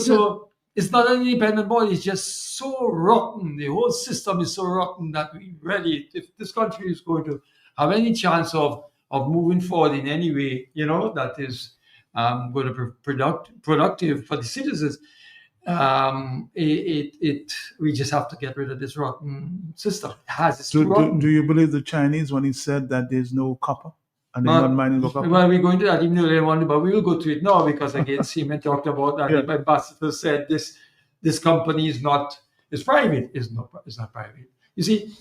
S5: So it's not an independent body, it's just so rotten. The whole system is so rotten that we really, if this country is going to have any chance of moving forward in any way, that is going to be productive for the citizens, we just have to get rid of this rotten system. It has its rotten.
S1: Do you believe the Chinese when he said that there's no copper and they're not mining the copper?
S5: Well, we're going to that even though they want to, but we will go to it now because again, Seaman talked about that. The ambassador said this company is private. It's not private. You see,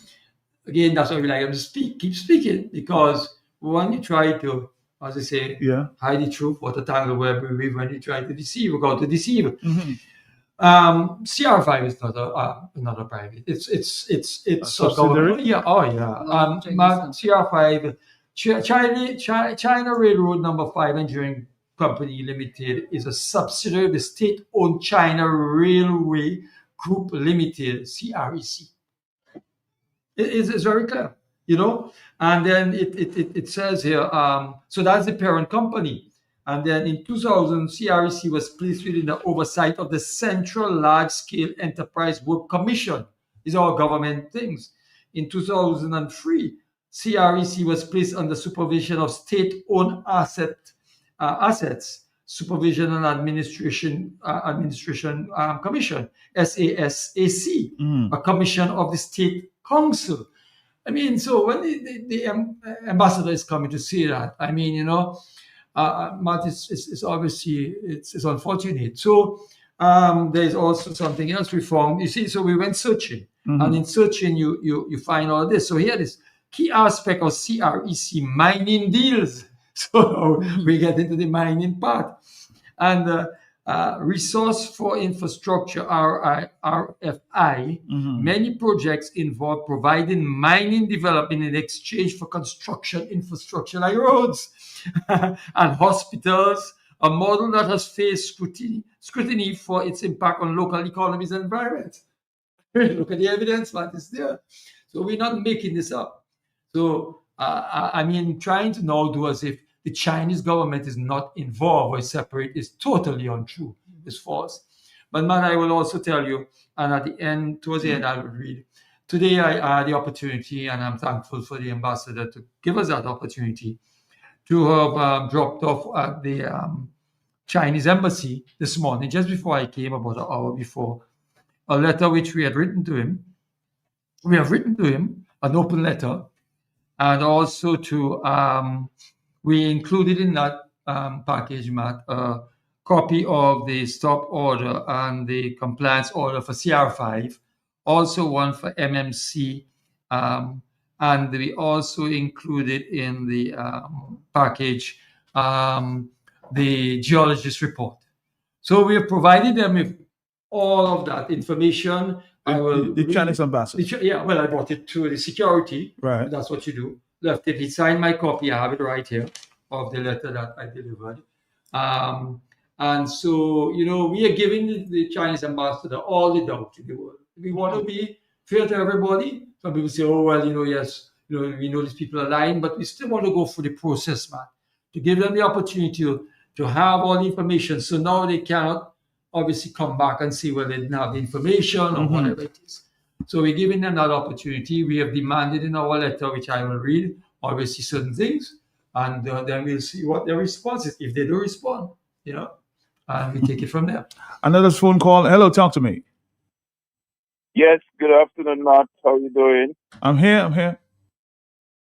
S5: again, that's why we like him to keep speaking, because when you try to, as I say, hide the truth, what a tangle web we weave when you try to deceive, we're going to deceive. CR5 is not a private. It's a government. CR5, China Railroad number 5 entering Company Limited is a subsidiary of the state-owned China Railway Group Limited, CREC. It's very clear, and then it says here, so that's the parent company. And then in 2000, CREC was placed within the oversight of the Central Large-Scale Enterprise Work Commission. These are all government things. In 2003, CREC was placed under supervision of State-Owned Assets Supervision and Administration Commission, SASAC, a commission of the State Council. I mean, so when the ambassador is coming to say that, I mean, Matt, it's obviously it's unfortunate. So there's also something else we found. You see, so we went searching, and in searching you find all this. So here this key aspect of CREC mining deals. So we get into the mining part, and Resource for Infrastructure RFI. Many projects involve providing mining development in exchange for construction infrastructure like roads and hospitals, a model that has faced scrutiny for its impact on local economies and environment. Look at the evidence, what is there. So we're not making this up. So I mean, trying to now do as if the Chinese government is not involved or is separate is totally untrue. It's false. But man, I will also tell you, and at the end, towards the end, I will read. Today I had the opportunity, and I'm thankful for the ambassador to give us that opportunity to have dropped off at the Chinese embassy this morning, just before I came, about an hour before, a letter which we had written to him. We have written to him an open letter, and also to we included in that package, Matt, a copy of the stop order and the compliance order for CR5, also one for MMC, and we also included in the package the geologist report. So we have provided them with all of that information.
S1: The Chinese ambassador.
S5: Well, I brought it to the security.
S1: Right.
S5: That's what you do. Left it. He signed my copy. I have it right here of the letter that I delivered. And so, we are giving the Chinese ambassador all the doubt in the world. We want to be fair to everybody. Some people say, oh, well, yes, we know these people are lying, but we still want to go through the process, man, to give them the opportunity to have all the information. So now they cannot obviously come back and say, well, they didn't have the information or whatever it is. So we're giving them that opportunity. We have demanded in our letter, which I will read, obviously certain things, and then we'll see what their response is. If they do respond, and we take it from there.
S1: Another phone call. Hello, talk to me.
S13: Yes, good afternoon, Matt. How are you doing?
S1: I'm here.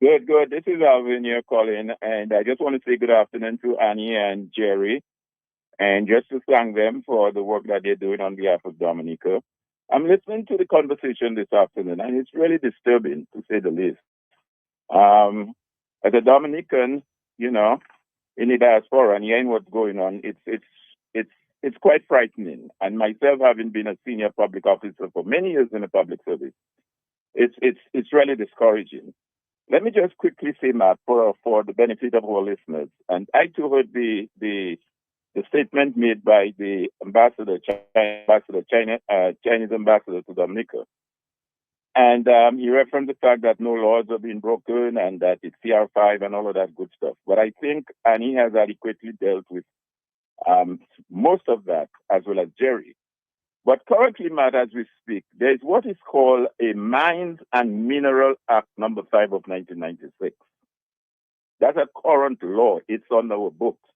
S13: Good. This is Alvin here calling, and I just want to say good afternoon to Annie and Jerry, and just to thank them for the work that they're doing on behalf of Dominica. I'm listening to the conversation this afternoon, and it's really disturbing, to say the least. As a Dominican, in the diaspora and hearing what's going on, it's quite frightening. And myself, having been a senior public officer for many years in the public service, it's really discouraging. Let me just quickly say, Matt, for the benefit of our listeners, and I too heard the statement made by the Chinese ambassador to Dominica. And he referenced the fact that no laws have been broken and that it's CR5 and all of that good stuff. But I think Annie has adequately dealt with most of that, as well as Jerry. But currently, Matt, as we speak, there's what is called a Mines and Mineral Act number 5 of 1996. That's a current law. It's on our books.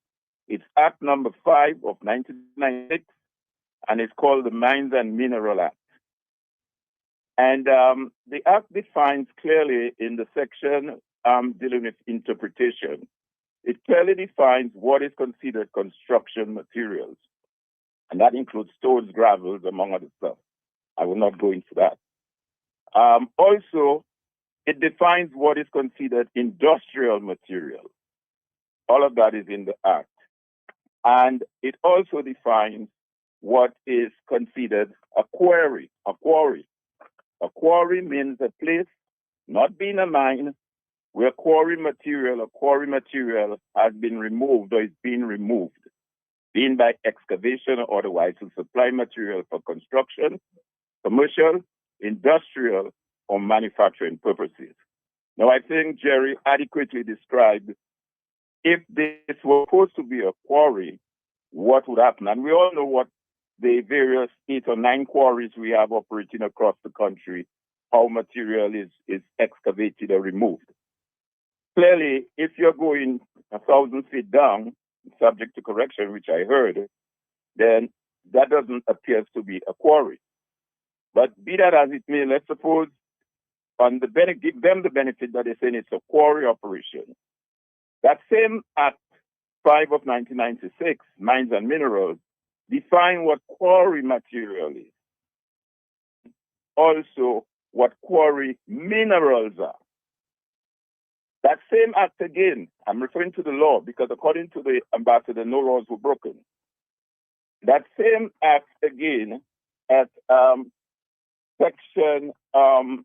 S13: It's Act number 5 of 1996, and it's called the Mines and Mineral Act. And the Act defines clearly in the section dealing with interpretation, it clearly defines what is considered construction materials. And that includes stones, gravels, among other stuff. I will not go into that. Also, it defines what is considered industrial material. All of that is in the Act. And it also defines what is considered a quarry. A quarry means a place, not being a mine, where quarry material has been removed or is being removed, being by excavation or otherwise, to supply material for construction, commercial, industrial, or manufacturing purposes. Now, I think Jerry adequately described if this was supposed to be a quarry, what would happen. And we all know what the various 8 or 9 quarries we have operating across the country, how material is excavated or removed. Clearly, if you're going 1,000 feet down, subject to correction, which I heard, then that doesn't appear to be a quarry. But be that as it may, let's suppose give them the benefit that they're saying it's a quarry operation. That same Act 5 of 1996, Mines and Minerals, define what quarry material is. Also, what quarry minerals are. That same act again, I'm referring to the law because according to the ambassador, no laws were broken. That same act again at section part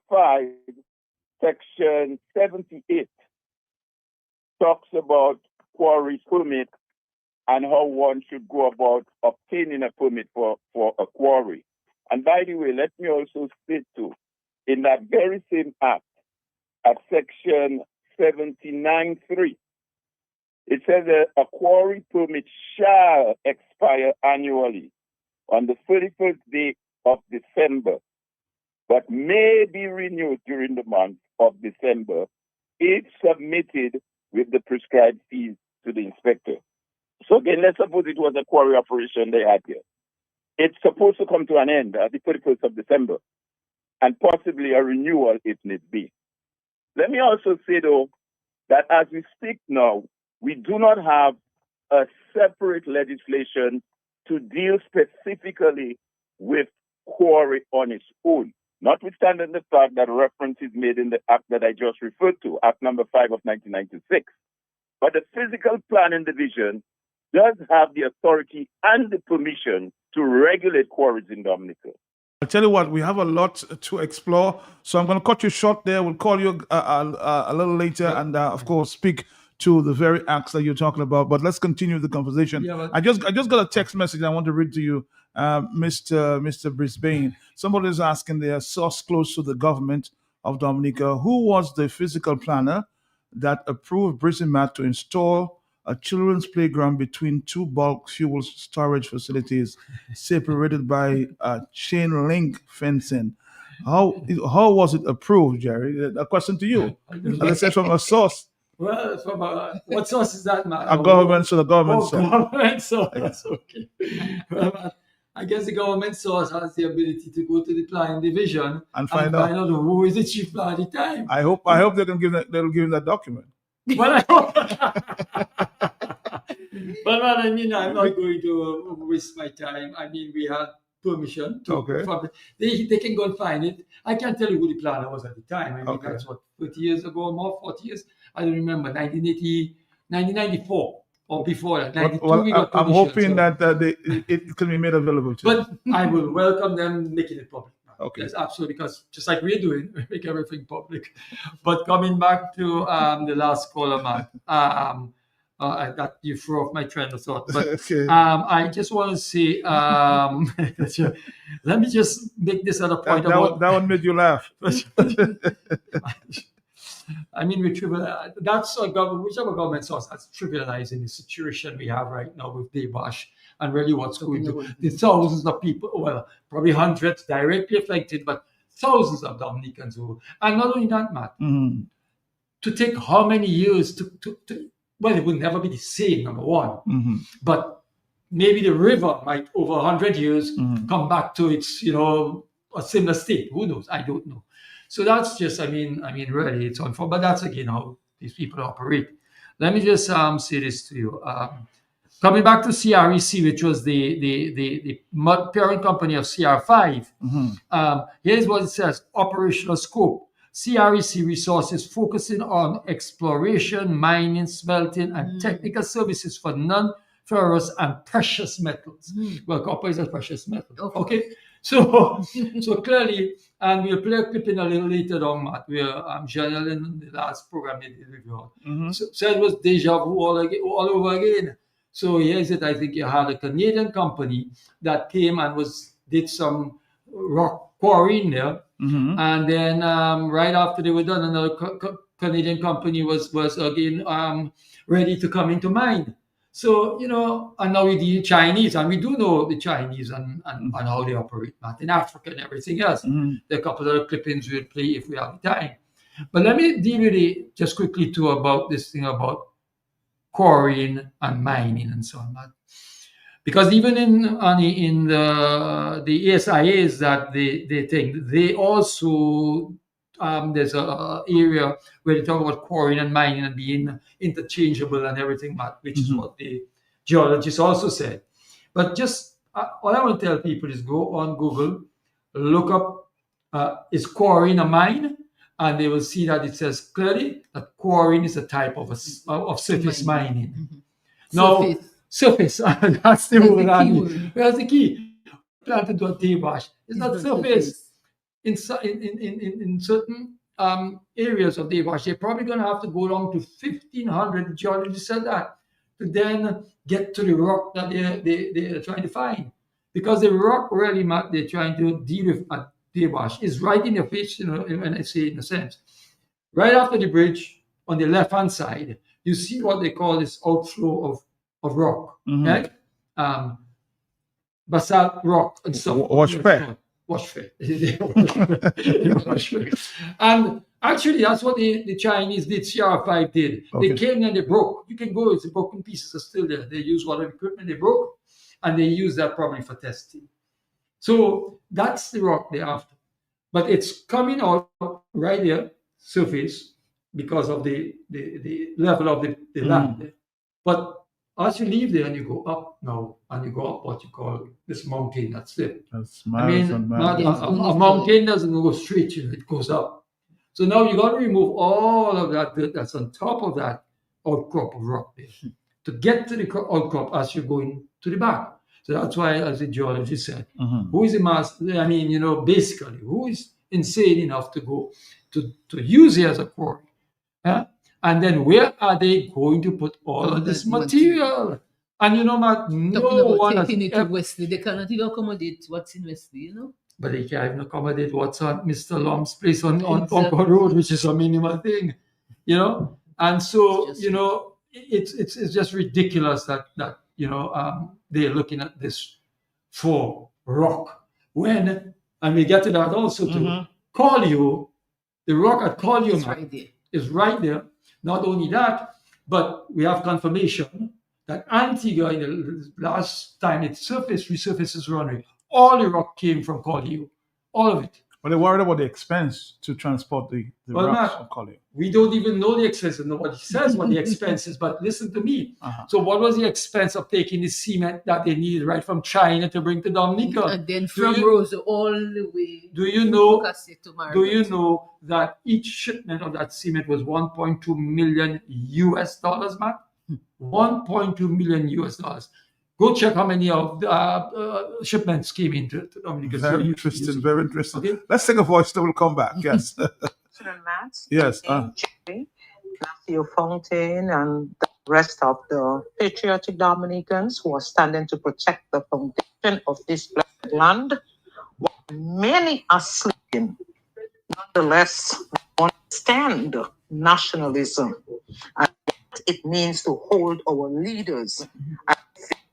S13: 5, section 78 talks about quarry permit and how one should go about obtaining a permit for a quarry. And by the way, let me also state too, in that very same act, at section 79.3, it says that a quarry permit shall expire annually on the 31st day of December, but may be renewed during the month of December if submitted with the prescribed fees to the inspector. So again, let's suppose it was a quarry operation they had here. It's supposed to come to an end at the 31st of December and possibly a renewal if need be. Let me also say, though, that as we speak now, we do not have a separate legislation to deal specifically with quarry on its own, notwithstanding the fact that reference is made in the act that I just referred to, Act number 5 of 1996. But the Physical Planning Division does have the authority and the permission to regulate quarries in Dominica.
S1: I'll tell you what, we have a lot to explore, so I'm going to cut you short there. We'll call you a little later and, of course, speak to the very acts that you're talking about. But let's continue the conversation. Yeah, I just got a text message I want to read to you, Mr. Brisbane. Somebody is asking their source close to the government of Dominica, who was the physical planner that approved Brisemat to install a children's playground between 2 bulk fuel storage facilities separated by chain link fencing. How was it approved, Jerry? A question to you. As I said, from a source.
S5: Well, from what source is that, man?
S1: A government, so the government source.
S5: Government source, that's okay. Well, I guess the government source has the ability to go to the planning division
S1: and find out
S5: who is the chief planner at the time.
S1: I hope they'll give him that document.
S5: Well, I hope. But man, I mean, I'm not going to waste my time. I mean, we had permission to. Okay. They can go and find it. I can't tell you who the planner was at the time. I mean, that's what, 30 years ago or more, 40 years. I don't remember. 1994 or before that. 92.
S1: Well, I'm hoping that it can be made available to
S5: But I will welcome them making it public.
S1: Okay.
S5: Yes, absolutely, because just like we're doing, we make everything public. But coming back to the last caller, man, that you threw off my train of thought. But okay. I just want to say, let me just make this other point
S1: that one made you laugh.
S5: I mean, that's whichever government source that's trivializing the situation we have right now with Debash and really what's going to the thousands of people, well, probably hundreds directly affected, but thousands of Dominicans and not only that, Matt, to take how many years to well, it will never be the same, number one, but maybe the river might over 100 years come back to its, a similar state. Who knows? I don't know. So that's just, I mean, really, it's unfortunate. But that's again how these people operate. Let me just say this to you. Coming back to CREC, which was the parent company of CR5. Here's what it says: operational scope. CREC resources focusing on exploration, mining, smelting, and technical services for non-ferrous and precious metals. Well, copper is a precious metal. Okay. So clearly, and we'll play a clip in a little later on, Matt, where General in the last program they did with you. So it was deja vu all over again. So here's it. I think you had a Canadian company that came and did some rock quarrying there. And then right after they were done, another Canadian company was again ready to come into mine. So, and now we the Chinese, and we do know the Chinese and how they operate, not in Africa and everything else. There are a couple of clippings we'll play if we have time. But let me deal with it just quickly too about this thing about quarrying and mining and so on. Because even in the ASIAs that they think, they also there's a area where they talk about quarrying and mining and being interchangeable and everything, which is what the geologists also said. But just all I want to tell people is go on Google, look up is quarrying a mine, and they will see that it says clearly that quarrying is a type of surface mining. Now, surface, that's the word. Where's the key? Planted to a dewash. It's not surface. In certain areas of dewash, they're probably going to have to go down to 1,500, geologists said that, to then get to the rock that they're trying to find. Because the rock really, they're trying to deal with at dewash is right in your face, when I say in a sense. Right after the bridge, on the left-hand side, you see what they call this outflow of rock, right? Basalt rock and stuff.
S1: Wash fair.
S5: And actually, that's what the Chinese did, CR5 did. Okay. They came and they broke. You can go, it's the broken pieces are still there. They use whatever equipment they broke, and they use that probably for testing. So that's the rock they're after. But it's coming out right there, surface, because of the level of the land. But as you leave there and you go up now, and you go up what you call this mountain, that's it.
S1: That's miles and miles.
S5: A mountain doesn't go straight, it goes up. So now you got to remove all of that dirt that's on top of that outcrop of rock there to get to the outcrop as you're going to the back. So that's why, as the geologist said, who is a master? I mean, basically, who is insane enough to go to use it as a quarry? Huh? And then where are they going to put all of this material? And Matt, no one has
S6: taking it to Wesley. They cannot even accommodate what's in Wesley,
S5: But they can't even accommodate what's on Mr. Lom's place on Concord Road, which is a minimal thing, And so, it's just ridiculous that they're looking at this for rock. And we get to that also to Collioure, the rock at Collioure is right there. Not only that, but we have confirmation that Antigua, in the last time it resurfaces runway, all the rock came from Collioure, all of it.
S1: But they're worried about the expense to transport the rocks from Collioure.
S5: We don't even know the expense. Nobody says what the expense is, but listen to me. So what was the expense of taking the cement that they needed right from China to bring to Dominica?
S6: And then from Rose all the way
S5: do you know that each shipment of that cement was $1.2 million, Matt? $1.2 million. Go check how many of the shipments came into Dominica.
S1: Very interesting, very interesting. Okay. Let's take a voice, then we'll come back. Yes. Yes.
S14: Matthew Fontaine and the rest of the patriotic Dominicans who are standing to protect the foundation of this blessed land. While many are sleeping, nonetheless, we understand nationalism and what it means to hold our leaders and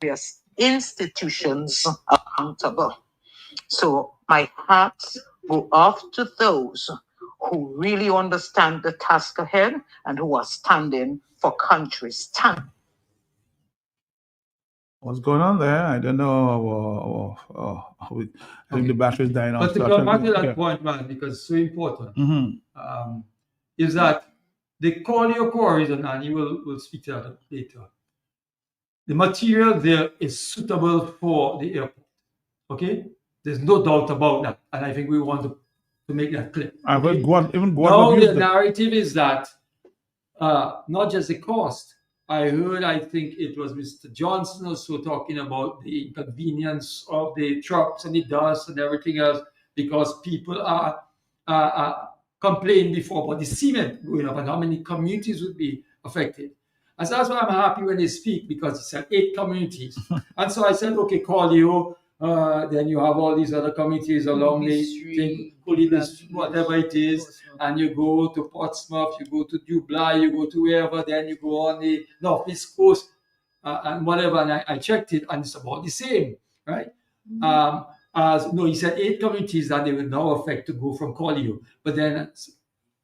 S14: various institutions accountable. So my hearts go off to those who really understand the task ahead and who are standing for country's stand.
S1: What's going on there? I don't know. I think the battery's dying out.
S5: But to come back to that point, man, because it's so important, is that the Collioure quarries, and Annie will speak to that later, the material there is suitable for the airport. Okay? There's no doubt about that. And I think we want to make that clear.
S1: Now, the narrative
S5: is that not just the cost, I heard, I think it was Mr. Johnson also talking about the inconvenience of the trucks and the dust and everything else, because people are complained before about the cement going up and how many communities would be affected. And so that's why I'm happy when they speak, because it's 8 communities. And so I said, okay, call you. Then you have all these other communities along the thing, whatever it is, and you go to Portsmouth, you go to Dubai, you go to wherever, then you go on the northeast coast and whatever. And I checked it, and it's about the same, right? He said 8 communities that they will now affect to go from Collio. But then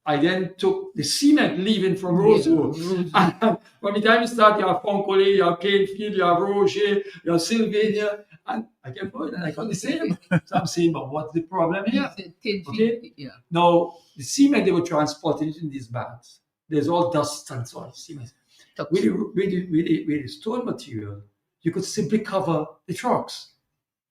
S5: I then took the cement leaving from Rosewood. And from the time you start, you have Foncolé, you have Canefield, you have Roger, you have Sylvania, and I kept going, and I got the same. So I'm saying, but what's the problem here? Okay.
S6: Yeah.
S5: Now, the cement, they were transporting in these bags. There's all dust and so on. Cement. With the stone material, you could simply cover the trucks.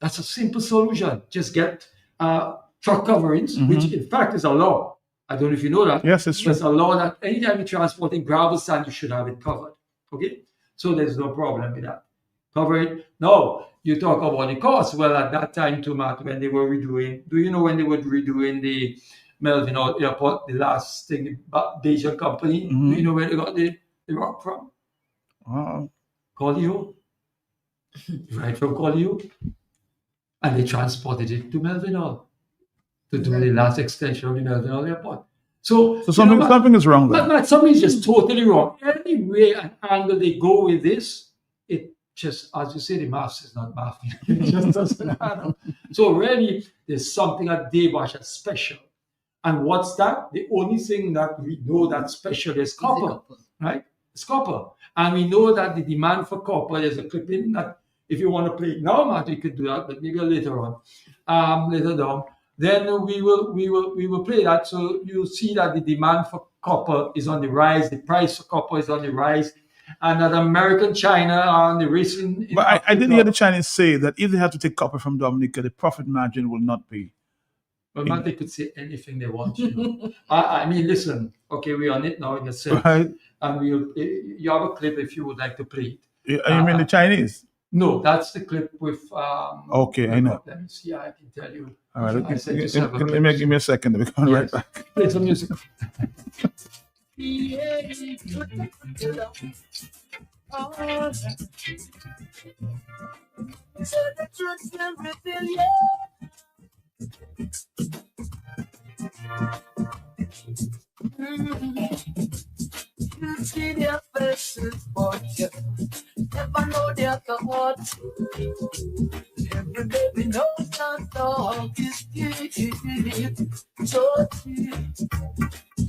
S5: That's a simple solution. Just get truck coverings, which in fact is a law. I don't know if you know that.
S1: Yes, it's true.
S5: There's a law that anytime you're transporting gravel sand, you should have it covered. Okay? So there's no problem with that. Cover it. Now, you talk about the cost. Well, at that time, too, Matt, when they were redoing, do you know when they were redoing the Melvin Airport, the last thing, the Bayesian company? Do you know where they got the rock from? Collio. Right from Collio. And they transported it to Melvin Hall to do the last extension of the Melvin Hall Airport. So
S1: something is wrong there.
S5: But something is just totally wrong. Any way and angle they go with this, it just, as you say, the maths is not math. It just doesn't add up. So really, there's something at Debash that's special. And what's that? The only thing that we know that's special is copper, right? It's copper. And we know that the demand for copper, there's a clipping that if you want to play it now, Matt, we could do that, but maybe later on, later down. Then we will play that. So you'll see that the demand for copper is on the rise. The price for copper is on the rise. And that American China are on the racing.
S1: But I didn't hear the Chinese say that if they have to take copper from Dominica, the profit margin will not be.
S5: Well, man, they could say anything they want. You know? I mean, listen. Okay, we're on it now in a sense.
S1: Right.
S5: And you have a clip if you would like to play it.
S1: You mean the Chinese?
S5: No, that's the clip with.
S1: Okay, I know.
S5: Let me see. I can tell you.
S1: All right, give me a second. We're going right back.
S5: Play some music.
S4: You see their faces, but you never know their thoughts. Every baby knows that dog is deep, so deep.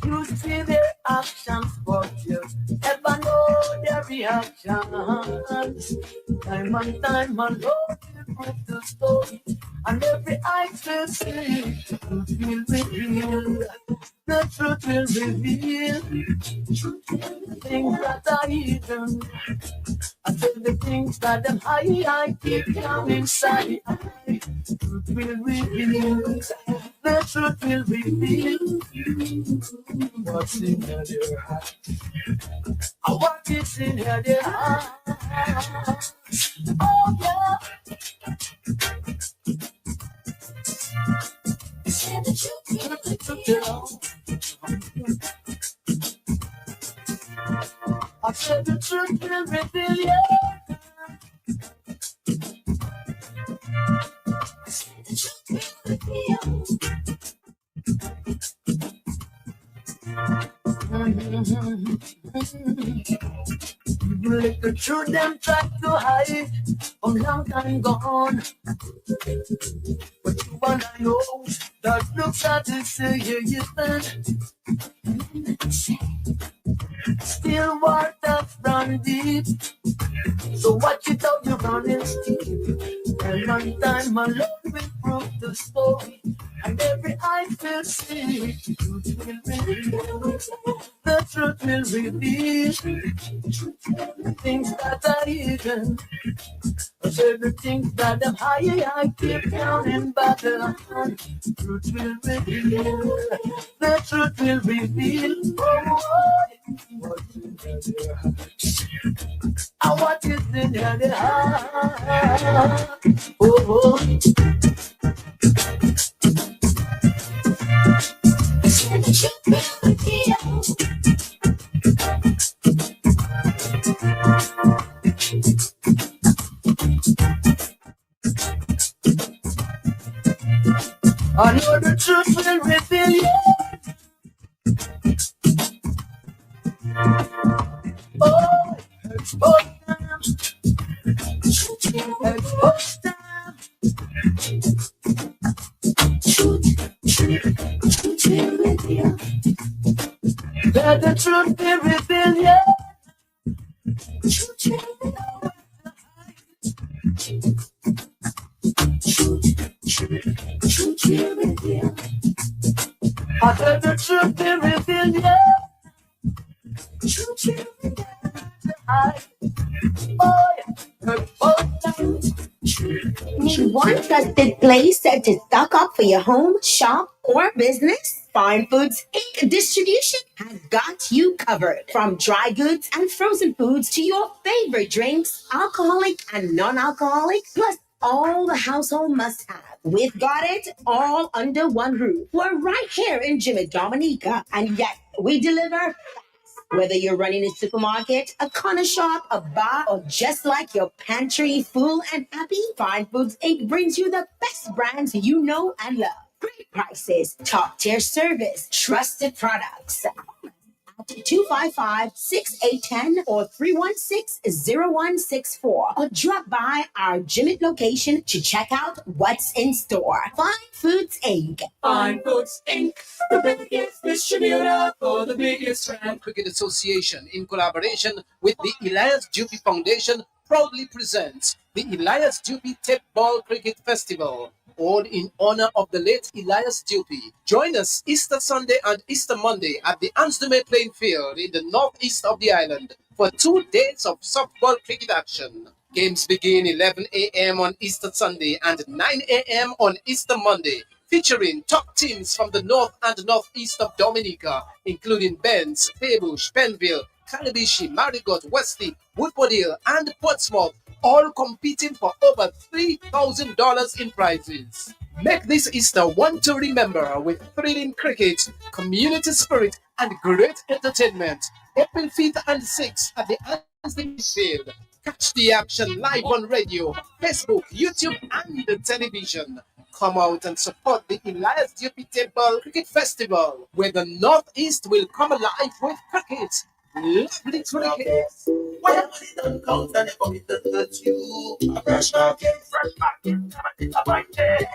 S4: You see their actions, but you never know their reactions. Time and time alone, you prove the story, and every eye will see. The truth will reveal. The truth will reveal. Things that are hidden, I tell the things that them I keep down inside. The truth will reveal. The truth will reveal. What's in their heart? What is in their heart? Oh yeah. Say the truth. I said the truth will reveal you. I said the truth will reveal. Let the truth them try to hide from long time gone. But you and I know that looks at it say you still waters run deep. So watch it out, you running steep. And one time alone will prove the story, and every eye will see. The truth will reveal. The truth will reveal. The things that are hidden. The things that them I keep down in battle. The truth will reveal. The truth will reveal. Oh, What is in your heart? Oh, I know the truth will reveal you. Oh, expose them. Expose them. Let the truth be revealed, yeah. I let the truth be revealed, yeah.
S3: Need one trusted place to stock up for your home, shop, or business? Fine Foods Inc. Distribution has got you covered. From dry goods and frozen foods to your favorite drinks, alcoholic and non-alcoholic, plus all the household must-have. We've got it all under one roof. We're right here in Jimmy Dominica, and yet we deliver. Whether you're running a supermarket, a corner shop, a bar, or just like your pantry full and happy, Fine Foods Inc. brings you the best brands you know and love. Great prices, top tier service, trusted products. 255-6810 or 316-0164 or drop by our Jimmy location to check out what's in store. Fine Foods Inc.
S4: Fine Foods Inc. The biggest distributor for the biggest brand.
S15: Cricket Association, in collaboration with the Elias Dupy Foundation, proudly presents the Elias Dupy Tip Ball Cricket Festival, all in honor of the late Elias Dupy. Join us Easter Sunday and Easter Monday at the Ansdume Playing Field in the northeast of the island for 2 days of softball cricket action. Games begin 11 a.m. on Easter Sunday and 9 a.m. on Easter Monday, featuring top teams from the north and northeast of Dominica, including Benz, Pebush, Penville, Calabishi, Marigot, Wesley, Woodford Hill, and Portsmouth, all competing for over $3,000 in prizes. Make this Easter one to remember with thrilling cricket, community spirit, and great entertainment. April 5th and 6th at the Ansbury Field. Catch the action live on radio, Facebook, YouTube, and the television. Come out and support the Elias Dupy Table Cricket Festival, where the Northeast will come alive with cricket. Lovely cricket.
S2: When your money don't count and your pocket don't touch you. A fresh market, it's a fine day.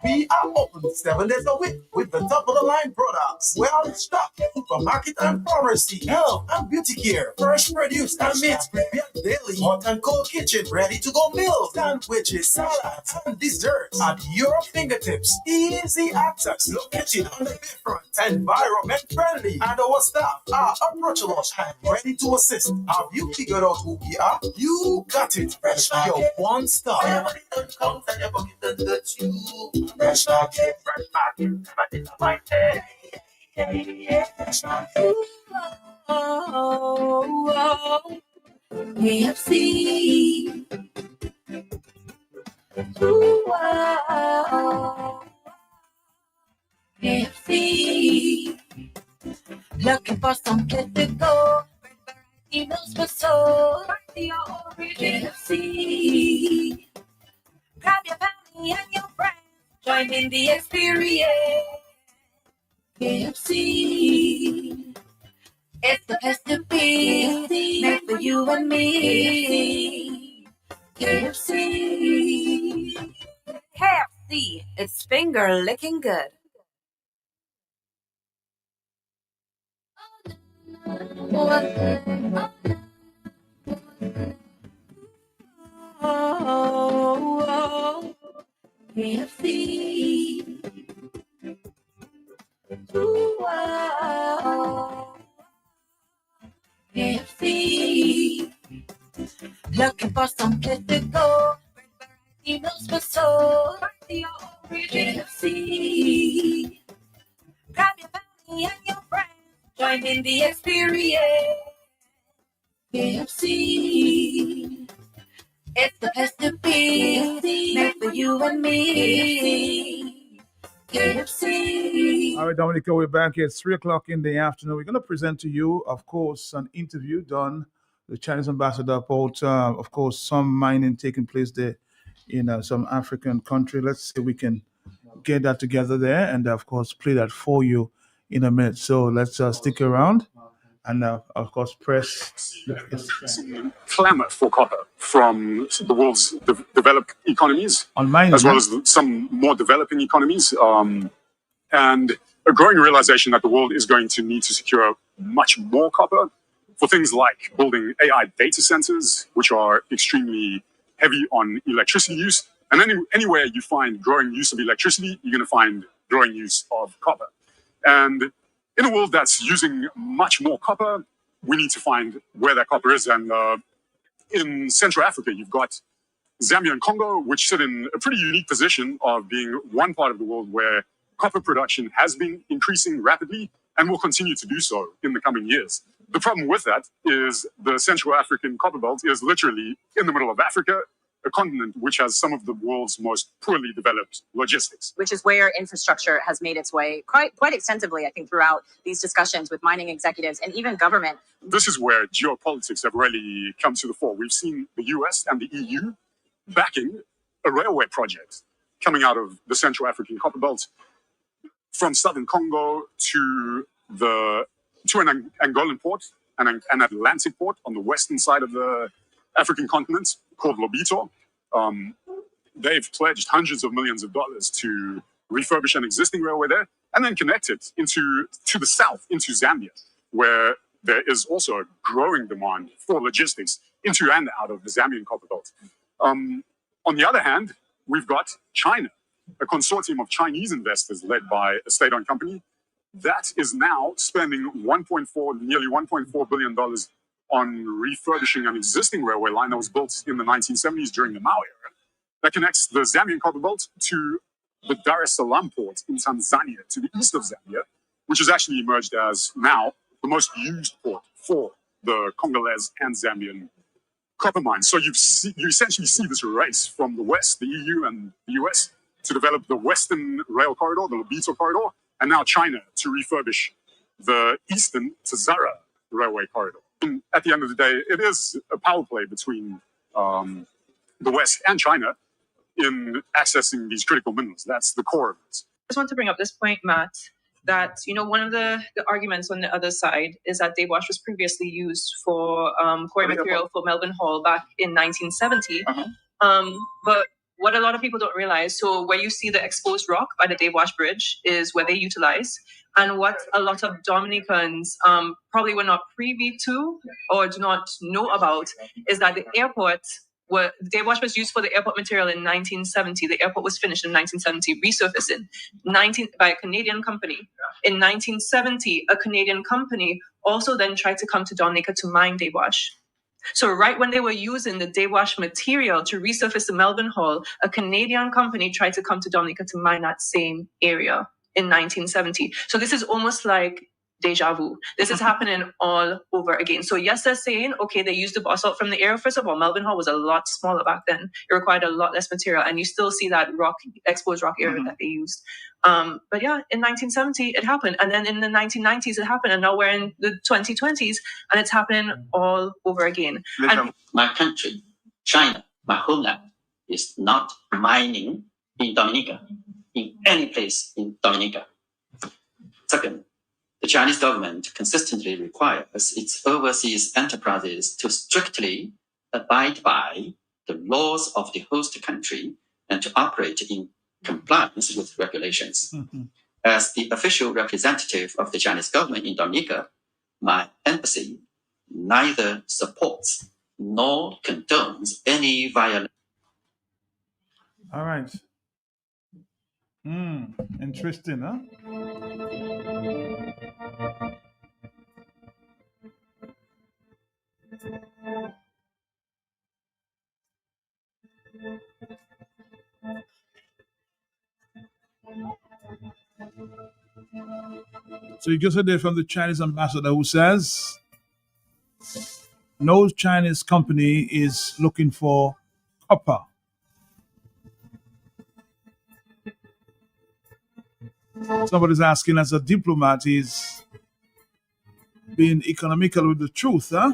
S2: We are open 7 days a week with the top of the line products. We're out of stock. Supermarket and pharmacy, health and beauty care, fresh produce and meats prepared daily. Hot and cold kitchen, ready to go meals, sandwiches, salads, and desserts at your fingertips. Easy access, located on the bayfront, environment friendly, and our staff are approachable and ready to assist. Have you figured out who we are? You got it. Fresh your one stop. That you fresh market, but it's a fine day. Fresh market.
S4: KFC. KFC. Looking for some place to go. Emails for so. KFC. Grab your family and your friends. Join in the experience. KFC. It's the place to be. Made for you and me. KFC. KFC. It's finger licking good. KFC. KFC. Looking for some place to go. Emails for so. KFC. Grab your family and your friends. Join in the experience. KFC. It's the place to be. Made for you and me. KFC.
S1: All right, Dominica, we're back here. It's 3 o'clock in the afternoon. We're going to present to you, of course, an interview done with the Chinese ambassador about, of course, some mining taking place there in some African country. Let's see if we can get that together there and, of course, play that for you in a minute. So let's stick around and, of course, press.
S16: Clamor for copper from the world's developed economies,
S1: on mining,
S16: as well as some more developing economies, and a growing realization that the world is going to need to secure much more copper for things like building AI data centers, which are extremely heavy on electricity use. And anywhere you find growing use of electricity, you're going to find growing use of copper. And in a world that's using much more copper, we need to find where that copper is. And in Central Africa, you've got Zambia and Congo, which sit in a pretty unique position of being one part of the world where copper production has been increasing rapidly and will continue to do so in the coming years. The problem with that is the Central African copper belt is literally in the middle of Africa, a continent which has some of the world's most poorly developed logistics.
S17: Which is where infrastructure has made its way quite extensively, I think, throughout these discussions with mining executives and even government.
S16: This is where geopolitics have really come to the fore. We've seen the US and the EU backing a railway project coming out of the Central African copper belt from southern Congo to an Angolan port, an Atlantic port on the western side of the African continent called Lobito. They've pledged hundreds of millions of dollars to refurbish an existing railway there and then connect it to the south, into Zambia, where there is also a growing demand for logistics into and out of the Zambian copper belt. On the other hand, we've got China, a consortium of Chinese investors led by a state-owned company that is now spending nearly $1.4 billion on refurbishing an existing railway line that was built in the 1970s during the Mao era that connects the Zambian copper belt to the Dar es Salaam port in Tanzania, to the east of Zambia, which has actually emerged as now the most used port for the Congolese and Zambian copper mines. So you essentially see this race from the West, the EU and the US, to develop the Western rail corridor, the Lobito corridor, and now China to refurbish the Eastern Tazara railway corridor. And at the end of the day, it is a power play between the West and China in accessing these critical minerals. That's the core of it.
S18: I just want to bring up this point, Matt, that one of the arguments on the other side is that Dave Wash was previously used for quarry material for Melbourne Hall back in 1970. But what a lot of people don't realize, so where you see the exposed rock by the Dave Wash Bridge is where they utilize, and what a lot of Dominicans probably were not privy to or do not know about is that the airport, where Dave Wash was used for the airport material in 1970. The airport was finished in 1970, resurfacing by a Canadian company. In 1970, a Canadian company also then tried to come to Dominica to mine Dave Wash. So right when they were using the Dave Wash material to resurface the Melbourne Hall, a Canadian company tried to come to Dominica to mine that same area in 1970. So this is almost like deja vu. This is happening all over again. So yes, they're saying, okay, they used the basalt from the area. First of all, Melbourne Hall was a lot smaller back then. It required a lot less material, and you still see that exposed rock area that they used. But yeah, in 1970, it happened. And then in the 1990s, it happened. And now we're in the 2020s, and it's happening all over again.
S19: My country, China, my homeland, is not mining in Dominica, in any place in Dominica. Second, the Chinese government consistently requires its overseas enterprises to strictly abide by the laws of the host country and to operate in compliance with regulations. As the official representative of the Chinese government in Dominica, my embassy neither supports nor condones any violation.
S1: All right. Interesting, huh? So you just heard there from the Chinese ambassador who says no Chinese company is looking for copper. Somebody's asking, as a diplomat, is being economical with the truth, huh?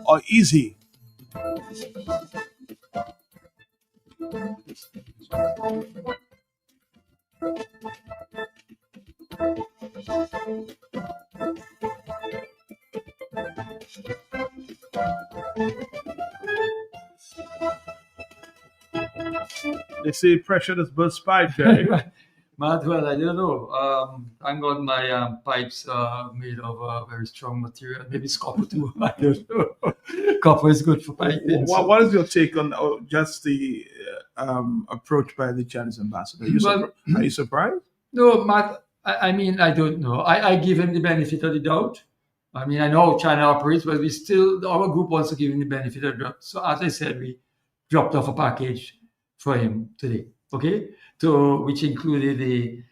S1: Or is he? They say pressure does burst pipe, Jerry.
S5: Well, I don't know. Thank God my pipes are made of very strong material. Maybe it's copper too. I don't know. Copper is good for piping.
S1: What is your take on just the approach by the Chinese ambassador? Are you surprised?
S5: No, Matt, I mean, I don't know. I give him the benefit of the doubt. I mean, I know how China operates, but our group wants to give him the benefit of the doubt. So as I said, we dropped off a package for him today, okay? Which included the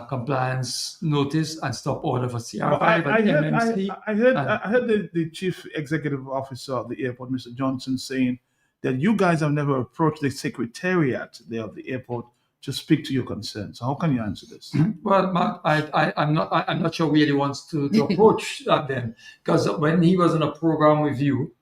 S5: compliance notice and stop order for CR5 and MMC.
S1: I heard the chief executive officer of the airport, Mr. Johnson, saying that you guys have never approached the secretariat there of the airport to speak to your concerns. How can you answer this?
S5: Well, Mark, I'm not sure where he wants to approach that then, because when he was on a program with you,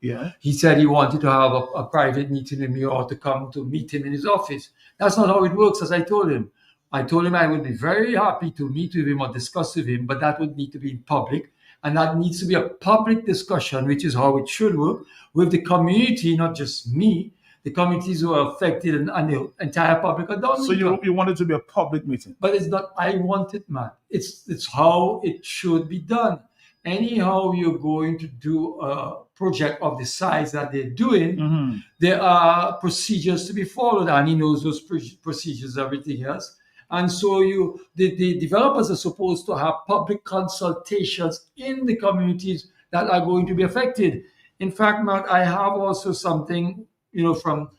S5: he said he wanted to have a private meeting with me or to come to meet him in his office. That's not how it works, as I told him. I told him I would be very happy to meet with him or discuss with him, but that would need to be in public. And that needs to be a public discussion, which is how it should work, with the community, not just me, the communities who are affected and the entire public of Dominica.
S1: So you want it to be a public meeting?
S5: But it's not, I want it, man. It's how it should be done. Anyhow, you're going to do a project of the size that they're doing, there are procedures to be followed, and he knows those procedures, everything else. And so the developers are supposed to have public consultations in the communities that are going to be affected. In fact, Matt, I have also something, from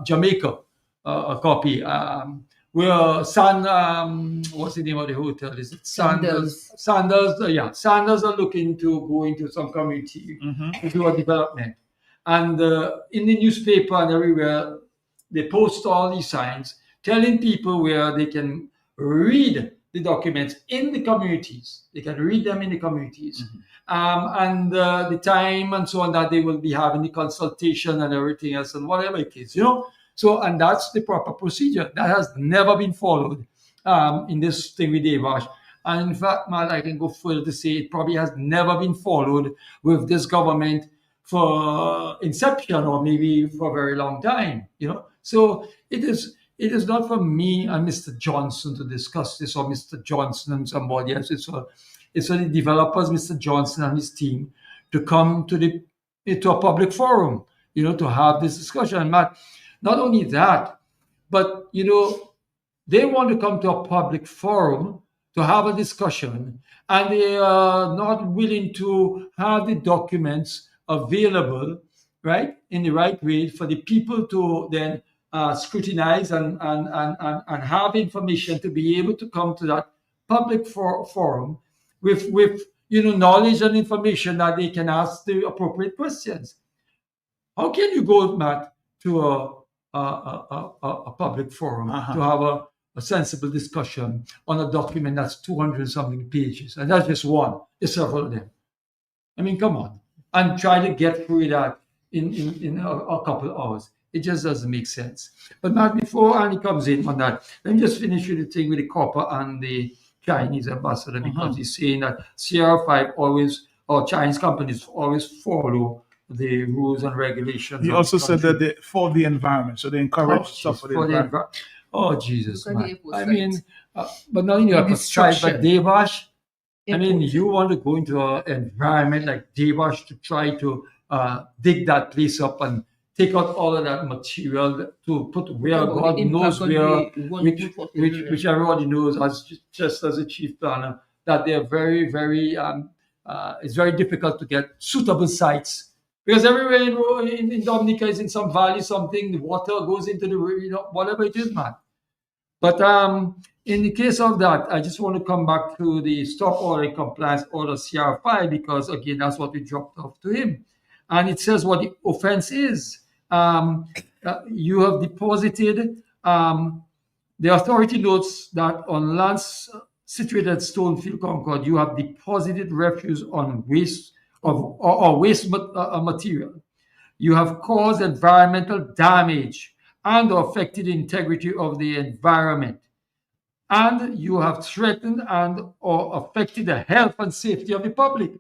S5: Jamaica, a copy, where what's the name of the hotel? Is it Sanders? Sanders are looking to go into some community to do a development. And in the newspaper and everywhere, they post all these signs telling people where they can read the documents in the communities. They can read them in the communities. And the time and so on that they will be having the consultation and everything else and whatever it is, So, and that's the proper procedure. That has never been followed in this thing with Devash. And in fact, Matt, I can go further to say it probably has never been followed with this government for inception or maybe for a very long time, So it is not for me and Mr. Johnson to discuss this, or Mr. Johnson and somebody else. It's for the developers, Mr. Johnson and his team, to come to a public forum, to have this discussion. And Matt, not only that, but they want to come to a public forum to have a discussion, and they are not willing to have the documents available, right, in the right way for the people to then scrutinize and have information to be able to come to that public forum with knowledge and information that they can ask the appropriate questions. How can you go, Matt, to a public forum to have a sensible discussion on a document that's 200 something pages, and that's just one? There's several of them. I mean, come on, and try to get through that in a couple of hours. It just doesn't make sense. But Matt, before Annie comes in on that, let me just finish with the thing with the copper and the Chinese ambassador, because he's saying that CR5 always, or Chinese companies always follow the rules and regulations.
S1: He also said that for the environment, so they encourage stuff for the environment.
S5: Oh, Jesus, man. I mean, but not in your side, but Devash, I mean, you want to go into an environment like Devash to try to dig that place up and take out all of that material to put where God knows where, which everybody knows just as a chief planner, that they're very, very, it's very difficult to get suitable sites. Because everywhere in Dominica is in some valley, something, the water goes into the, whatever it is, man. But in the case of that, I just want to come back to the stop order compliance order CR5 because again, that's what we dropped off to him, and it says what the offense is. You have deposited. The authority notes that on lands situated at Stonefield, Concord, you have deposited refuse on waste or waste material. You have caused environmental damage and affected the integrity of the environment. And you have threatened and or affected the health and safety of the public.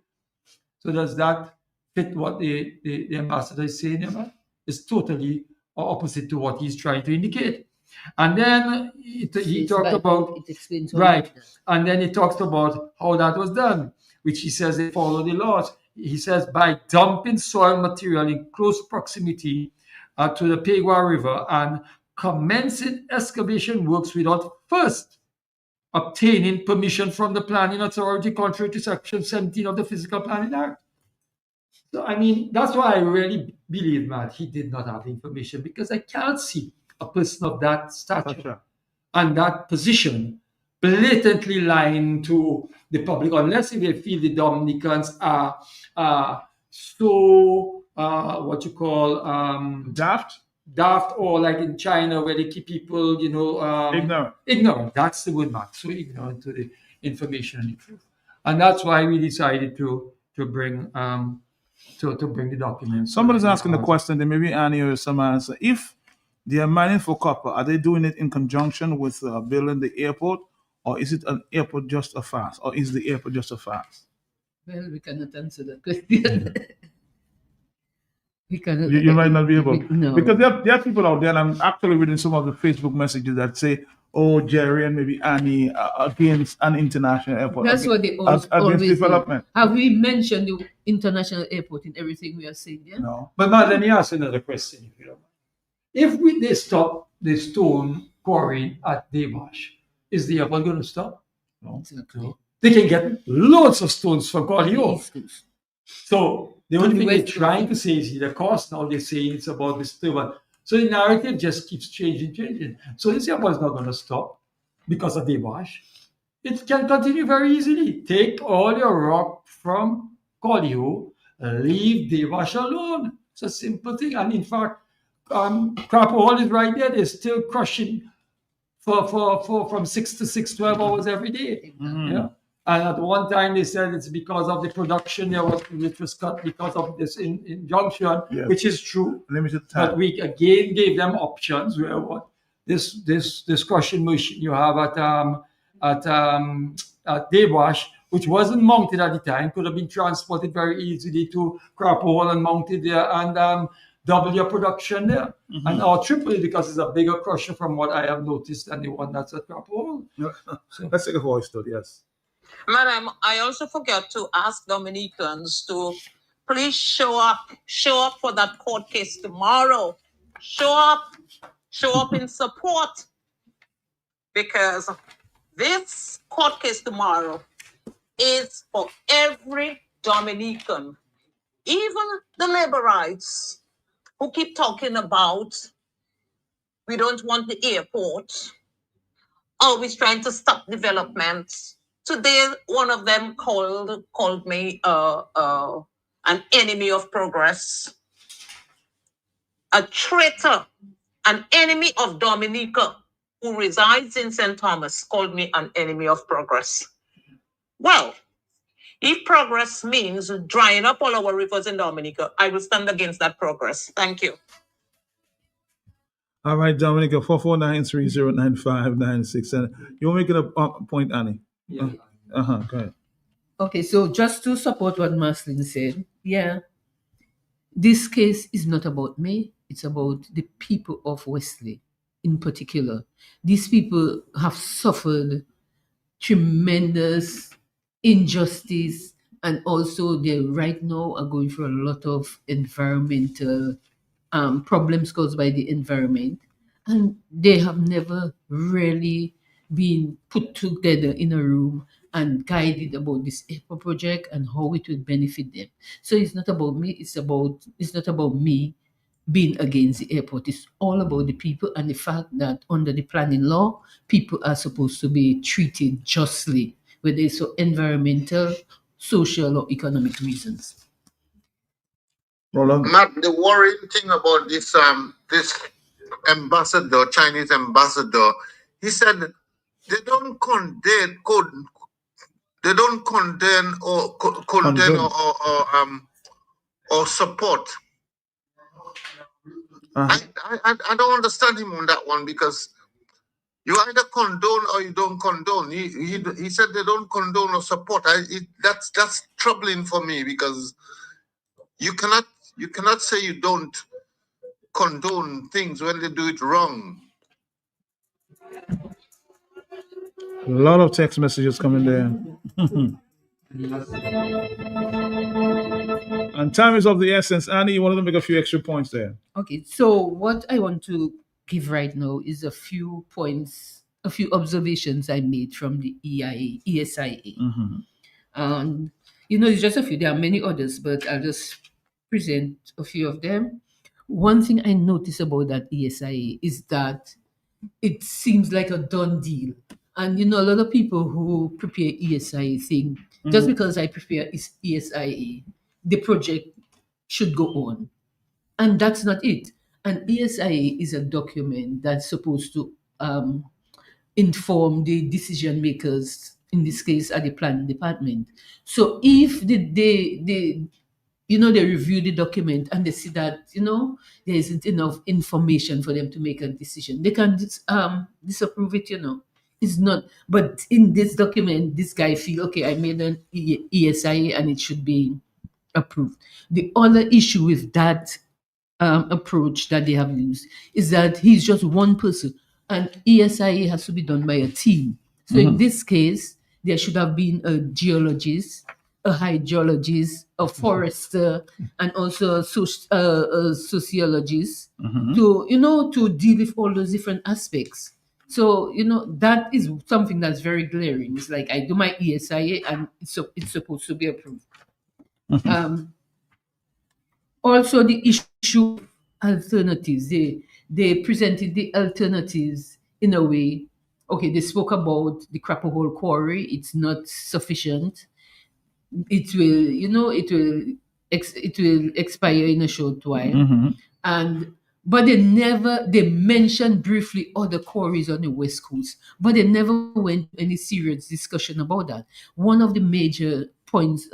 S5: So does that fit what the ambassador is saying about? It's totally opposite to what he's trying to indicate. And then he talked about, right, and then he talks about how that was done, which he says they follow the laws. He says by dumping soil material in close proximity to the Pegua River and commencing excavation works without first obtaining permission from the planning authority contrary to section 17 of the Physical Planning Act. So, I mean, that's why I really believe, Matt, he did not have information because I can't see a person of that stature and that position blatantly lying to the public unless they feel the Dominicans are so, what you call... daft, or like in China where they keep people, ignorant. That's the word, Matt. So ignorant to the information and the truth. And that's why we decided to bring... to bring the documents.
S1: Somebody's asking the question, then maybe Annie or some answer. If they are mining for copper, are they doing it in conjunction with building the airport, or is it an airport just a fast, or is the airport just a fast?
S6: Well, we cannot answer that question. We cannot.
S1: You might not be able,
S6: no.
S1: Because there are people out there, and I'm actually reading some of the Facebook messages that say, "Oh, Jerry and maybe Annie against an international airport."
S6: That's what they always
S1: development.
S6: Do. Have we mentioned the international airport in everything we are saying? Yeah.
S1: No.
S5: But now let me ask another question, if you don't mind. If they stop the stone quarrying at Debash, is the airport going to stop? No.
S6: Exactly.
S5: They can get loads of stones from Corleo. So the only thing they're trying to say is the cost. Now they're saying it's about this one. So the narrative just keeps changing. So this airport is not going to stop because of Debash. It can continue very easily. Take all your rock from Corleo, leave Debash alone. It's a simple thing. And in fact, Crapo is right there. They're still crushing from 6 to 6, 12 hours every day.
S1: Mm-hmm.
S5: Yeah. And at one time they said it's because of the production which was cut because of this injunction, which is true.
S1: Limited time.
S5: But we again gave them options where this crushing machine you have at Debash, which wasn't mounted at the time, could have been transported very easily to Crapo and mounted there and double your production there.
S1: Mm-hmm.
S5: And or triple it because it's a bigger crusher from what I have noticed than the one that's at Crapo.
S1: So. Let's take a voice note, yes.
S14: Madam, I also forgot to ask Dominicans to please show up for that court case tomorrow. Show up in support, because this court case tomorrow is for every Dominican, even the laborites who keep talking about we don't want the airport, always trying to stop development. Today, one of them called me an enemy of progress, a traitor, an enemy of Dominica who resides in St. Thomas called me an enemy of progress. Well, if progress means drying up all our rivers in Dominica, I will stand against that progress. Thank you.
S1: All right, Dominica, 449309596. And you're making a point, Annie.
S5: Yeah.
S1: Go ahead.
S6: Okay, so just to support what Marceline said, this case is not about me. It's about the people of Wesley in particular. These people have suffered tremendous injustice, and also they right now are going through a lot of environmental problems caused by the environment, and they have never really been put together in a room and guided about this airport project and how it would benefit them. So it's not about me. It's not about me. being against the airport. It's all about the people and the fact that under the planning law, people are supposed to be treated justly, whether it's for environmental, social, or economic reasons.
S20: Matt, the worrying thing about this ambassador, Chinese ambassador, he said they don't condemn or support. I don't understand him on that one, because you either condone or you don't condone. He said they don't condone or support. That's troubling for me, because you cannot say you don't condone things when they do it wrong.
S1: A lot of text messages coming there. And time is of the essence. Annie, you wanted to make a few extra points there.
S6: Okay, so what I want to give right now is a few points, a few observations I made from the ESIA. And, it's just a few. There are many others, but I'll just present a few of them. One thing I notice about that ESIA is that it seems like a done deal. And, a lot of people who prepare ESIA think, just because I prepare ESIA, the project should go on. And that's not it. An ESIA is a document that's supposed to inform the decision makers, in this case at the planning department. So if they review the document and they see that there isn't enough information for them to make a decision, they can disapprove it. It's not. But in this document, this guy feel, okay, I made an ESIA and it should be approved. The other issue with that approach that they have used is that he's just one person, and ESIA has to be done by a team. So in this case, there should have been a geologist, a hydrologist, a forester, and also a sociologist to deal with all those different aspects. So that is something that's very glaring. It's like I do my ESIA and it's supposed to be approved. Also, the issue alternatives. They presented the alternatives in a way. Okay, they spoke about the Crapper Hole quarry. It's not sufficient. It will, it will expire in a short while. But they mentioned briefly other quarries on the West Coast, but they never went any serious discussion about that. One of the major points,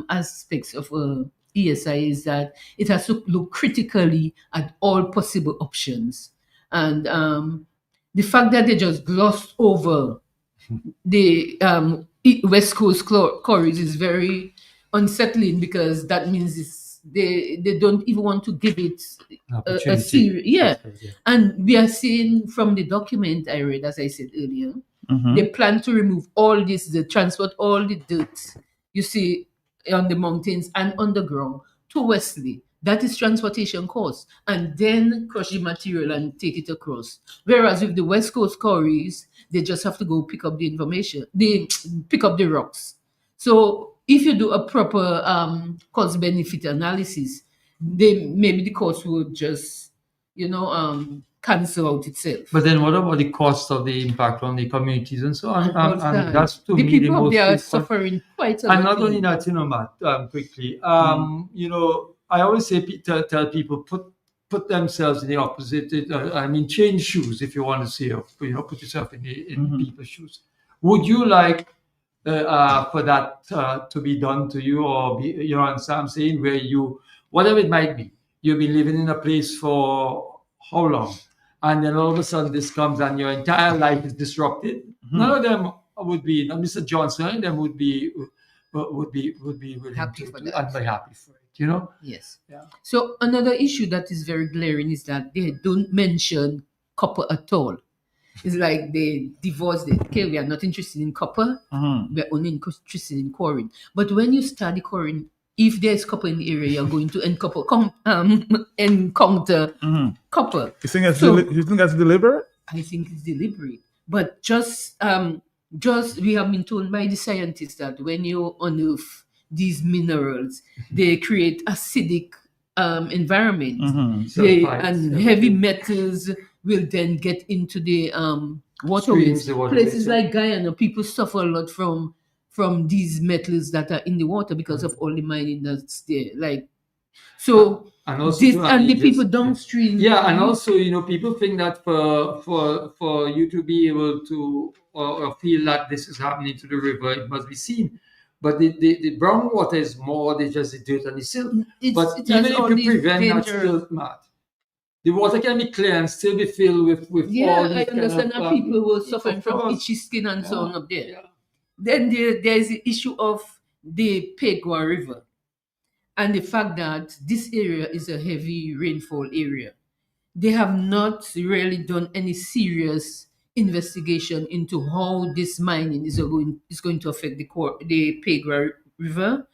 S6: aspects of ESI is that it has to look critically at all possible options. And the fact that they just glossed over the West Coast quarries is very unsettling, because that means they don't even want to give it a serious. Yeah. And we are seeing from the document I read, as I said earlier, they plan to remove all this, the transport all the dirt you see on the mountains and underground to Wesley. That is transportation cost, and then crush the material and take it across. Whereas with the West Coast quarries, they just have to go pick up the information. They pick up the rocks. So if you do a proper cost benefit analysis, maybe the cost would just cancel out itself.
S5: But then what about the cost of the impact on the communities and so on? And that's to
S6: the
S5: me
S6: people
S5: the most
S6: there are
S5: important.
S6: suffering quite a lot.
S5: And not only that, Matt, quickly, I always say tell people put themselves in the opposite. Change shoes if you want to see, put yourself in people's shoes. Would you like for that to be done to you, or I'm saying, where whatever it might be, you've been living in a place for how long, and then all of a sudden this comes and your entire life is disrupted. None of them would be, Mr. Johnson, none of them would be willing
S6: Happy
S5: to
S6: for
S5: and
S6: that.
S5: be happy for it.
S6: Yes. Yeah. So another issue that is very glaring is that they don't mention copper at all. It's like they divorced it. Okay, we are not interested in copper. We're only interested in quarrying. But when you study quarrying, if there's copper in the area, you're going to encounter copper.
S1: You think that's deliberate?
S6: I think it's deliberate. But just we have been told by the scientists that when you unearth these minerals, they create acidic environment.
S5: Mm-hmm.
S6: And heavy metals will then get into the waterways. Places like Guyana, people suffer a lot from these metals that are in the water because of all the mining that's there. Like, so
S5: and also
S6: the people downstream.
S5: Yeah, and also, people think that for you to be able to or feel that this is happening to the river, it must be seen. But the brown water is more than just the dirt and the silt. But even if you prevent that silt, Matt, the water can be clear and still be filled with all these
S6: I understand that people who are suffering from itchy skin and so on up there. Yeah. Then there is the issue of the Pegua River and the fact that this area is a heavy rainfall area. They have not really done any serious investigation into how this mining is going to affect the Pegua River,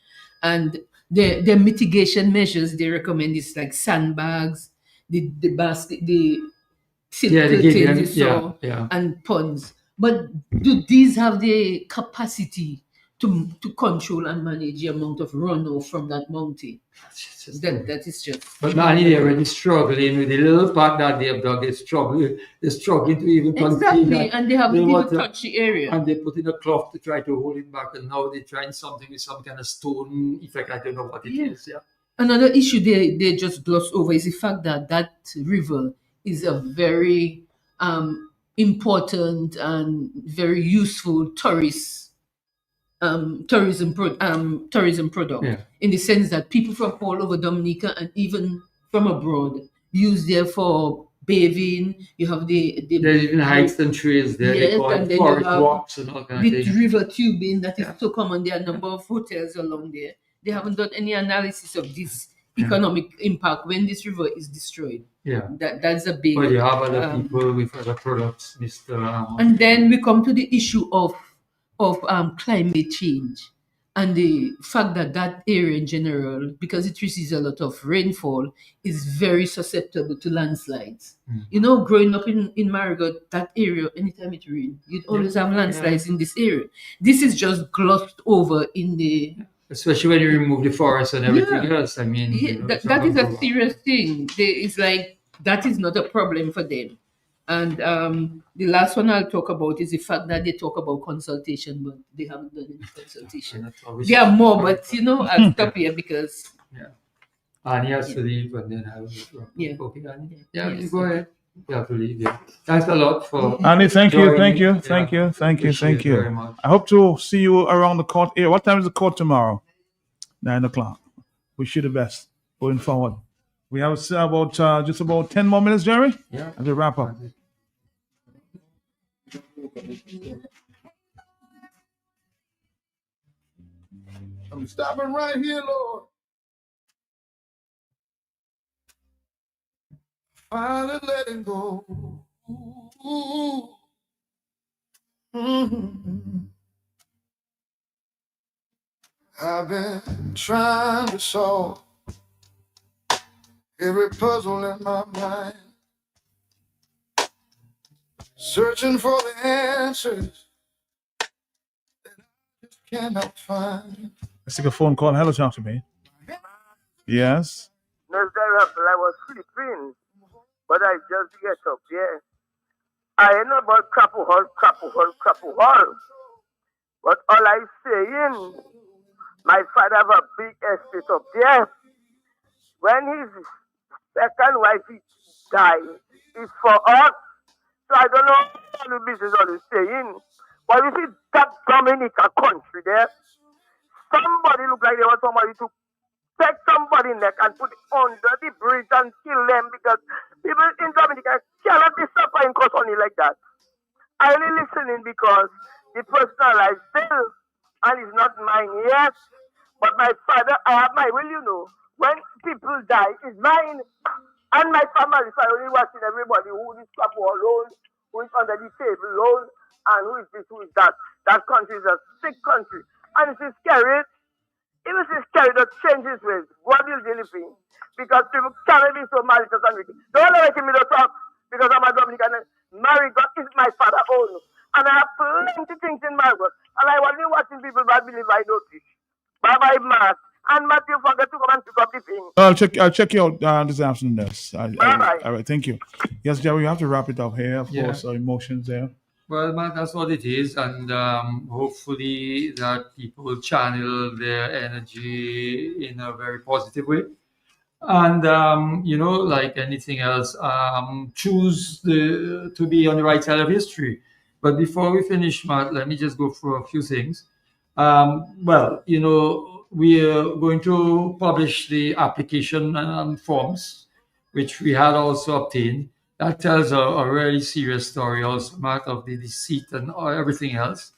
S6: and the mitigation measures they recommend is like sandbags, the basket, the silk curtains you saw, and ponds. But do these have the capacity to control and manage the amount of runoff from that mountain? That is just.
S5: But Manny, they're already struggling with the little part that they have dug. They're struggling to even contain that.
S6: And they haven't even touched the area.
S5: And they put in a cloth to try to hold it back. And now they're trying something with some kind of stone effect. I don't know what it is. Yeah.
S6: Another issue they just gloss over is the fact that river is a very important and very useful tourism product, in the sense that people from all over Dominica and even from abroad use there for bathing. You have
S5: there's even hikes and trails there.
S6: Yes,
S5: they call
S6: and
S5: it
S6: then
S5: forest
S6: you have
S5: walks and all kind of
S6: the
S5: things.
S6: river tubing that is so common. There are a number of hotels along there. They haven't done any analysis of this economic impact when this river is destroyed.
S5: Yeah,
S6: that's a big.
S5: But you have other people with other products, Mr.
S6: And then we come to the issue of climate change and the fact that area in general, because it receives a lot of rainfall, is very susceptible to landslides. Growing up in Marigot, that area, anytime it rains, you'd always have landslides in this area. This is just glossed over in the.
S5: Especially when you remove the forest and everything else. I mean,
S6: that is a serious thing. It's like that is not a problem for them. And the last one I'll talk about is the fact that they talk about consultation, but they haven't done any consultation. There are more, but I'll stop here because.
S5: Annie has to leave, and then I will. Okay, Annie. Yeah,
S6: Yes.
S5: you go ahead. You have to leave. Yeah. Thanks a lot for.
S1: Annie, thank you.
S5: Appreciate it
S1: you.
S5: very much.
S1: I hope to see you around the court area. What time is the court tomorrow? 9 o'clock. Wish you the best going forward. We have about just about 10 more minutes, Jerry.
S5: Yeah.
S1: As we wrap up.
S20: I'm stopping right here, Lord. Finally letting go. I've been trying to solve every puzzle in my mind, searching for the answers that I just cannot find.
S1: Let's take a phone call. Hello, talk to me. Yes.
S21: Mr. Russell, I was sleeping, but I just get up, yeah. I ain't know about crapple hole. But all I saying, my father have a big estate up there. When his second wife died, it's for us. So I don't know what the business all is saying. But you see that Dominica country there, somebody look like they want somebody to take somebody neck and put it under the bridge and kill them because people in Dominica cannot be suffering only like that. I only listening because the personal life still, and it's not mine yet. But my father, I have my will, when people die, it's mine. And my family, so I only watching everybody who is alone, who is under the table alone, and who is this, who is that. That country is a sick country. And it is scary. It is scary to change his ways. What will they live in? Because people cannot be so malicious and wicked. Don't let me to talk because I'm a Dominican. Mary God is my father own. And I have plenty things in my work. And I was watching people that believe I notice. Bye-bye, Matt. And Matthew, forget to come and pick up the thing.
S1: I'll check you out this afternoon. Nurse.
S21: Bye-bye.
S1: All right, thank you. Yes, Jerry, you have to wrap it up here. Of course, emotions there.
S5: Well, man, that's what it is, and hopefully that people channel their energy in a very positive way. And like anything else, choose to be on the right side of history. But before we finish, Matt, let me just go through a few things. We are going to publish the application forms, which we had also obtained. That tells a really serious story also, Matt, of the deceit and everything else.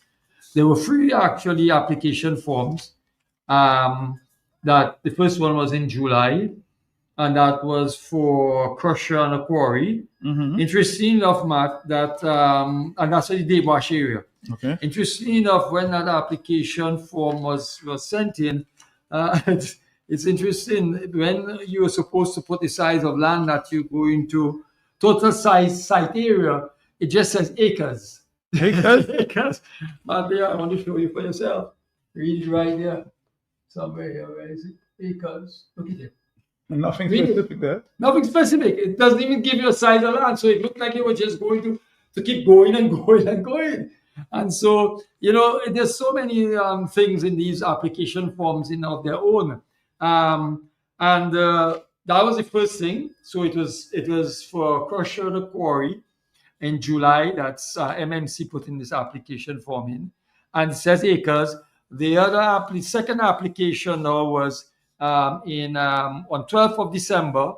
S5: There were 3 actually application forms. That the first one was in July, and that was for crusher and a quarry. Interesting enough, Matt, that and that's in the Dave Wash area.
S1: Okay.
S5: Interesting enough, when that application form was sent in, it's interesting when you were supposed to put the size of land that you're going to, total size site area, it just says acres. Acres. But there, I want to show you for yourself. Read it right there. Somewhere here. Where is it? Acres. Look at it.
S1: Nothing specific there.
S5: Nothing specific. It doesn't even give you a size of land. So it looked like it was just going to keep going and going and going. And so, there's so many things in these application forms of their own. That was the first thing. So it was for crusher the quarry in July. That's MMC put in this application form in. And it says acres. The second application now was on 12th of December,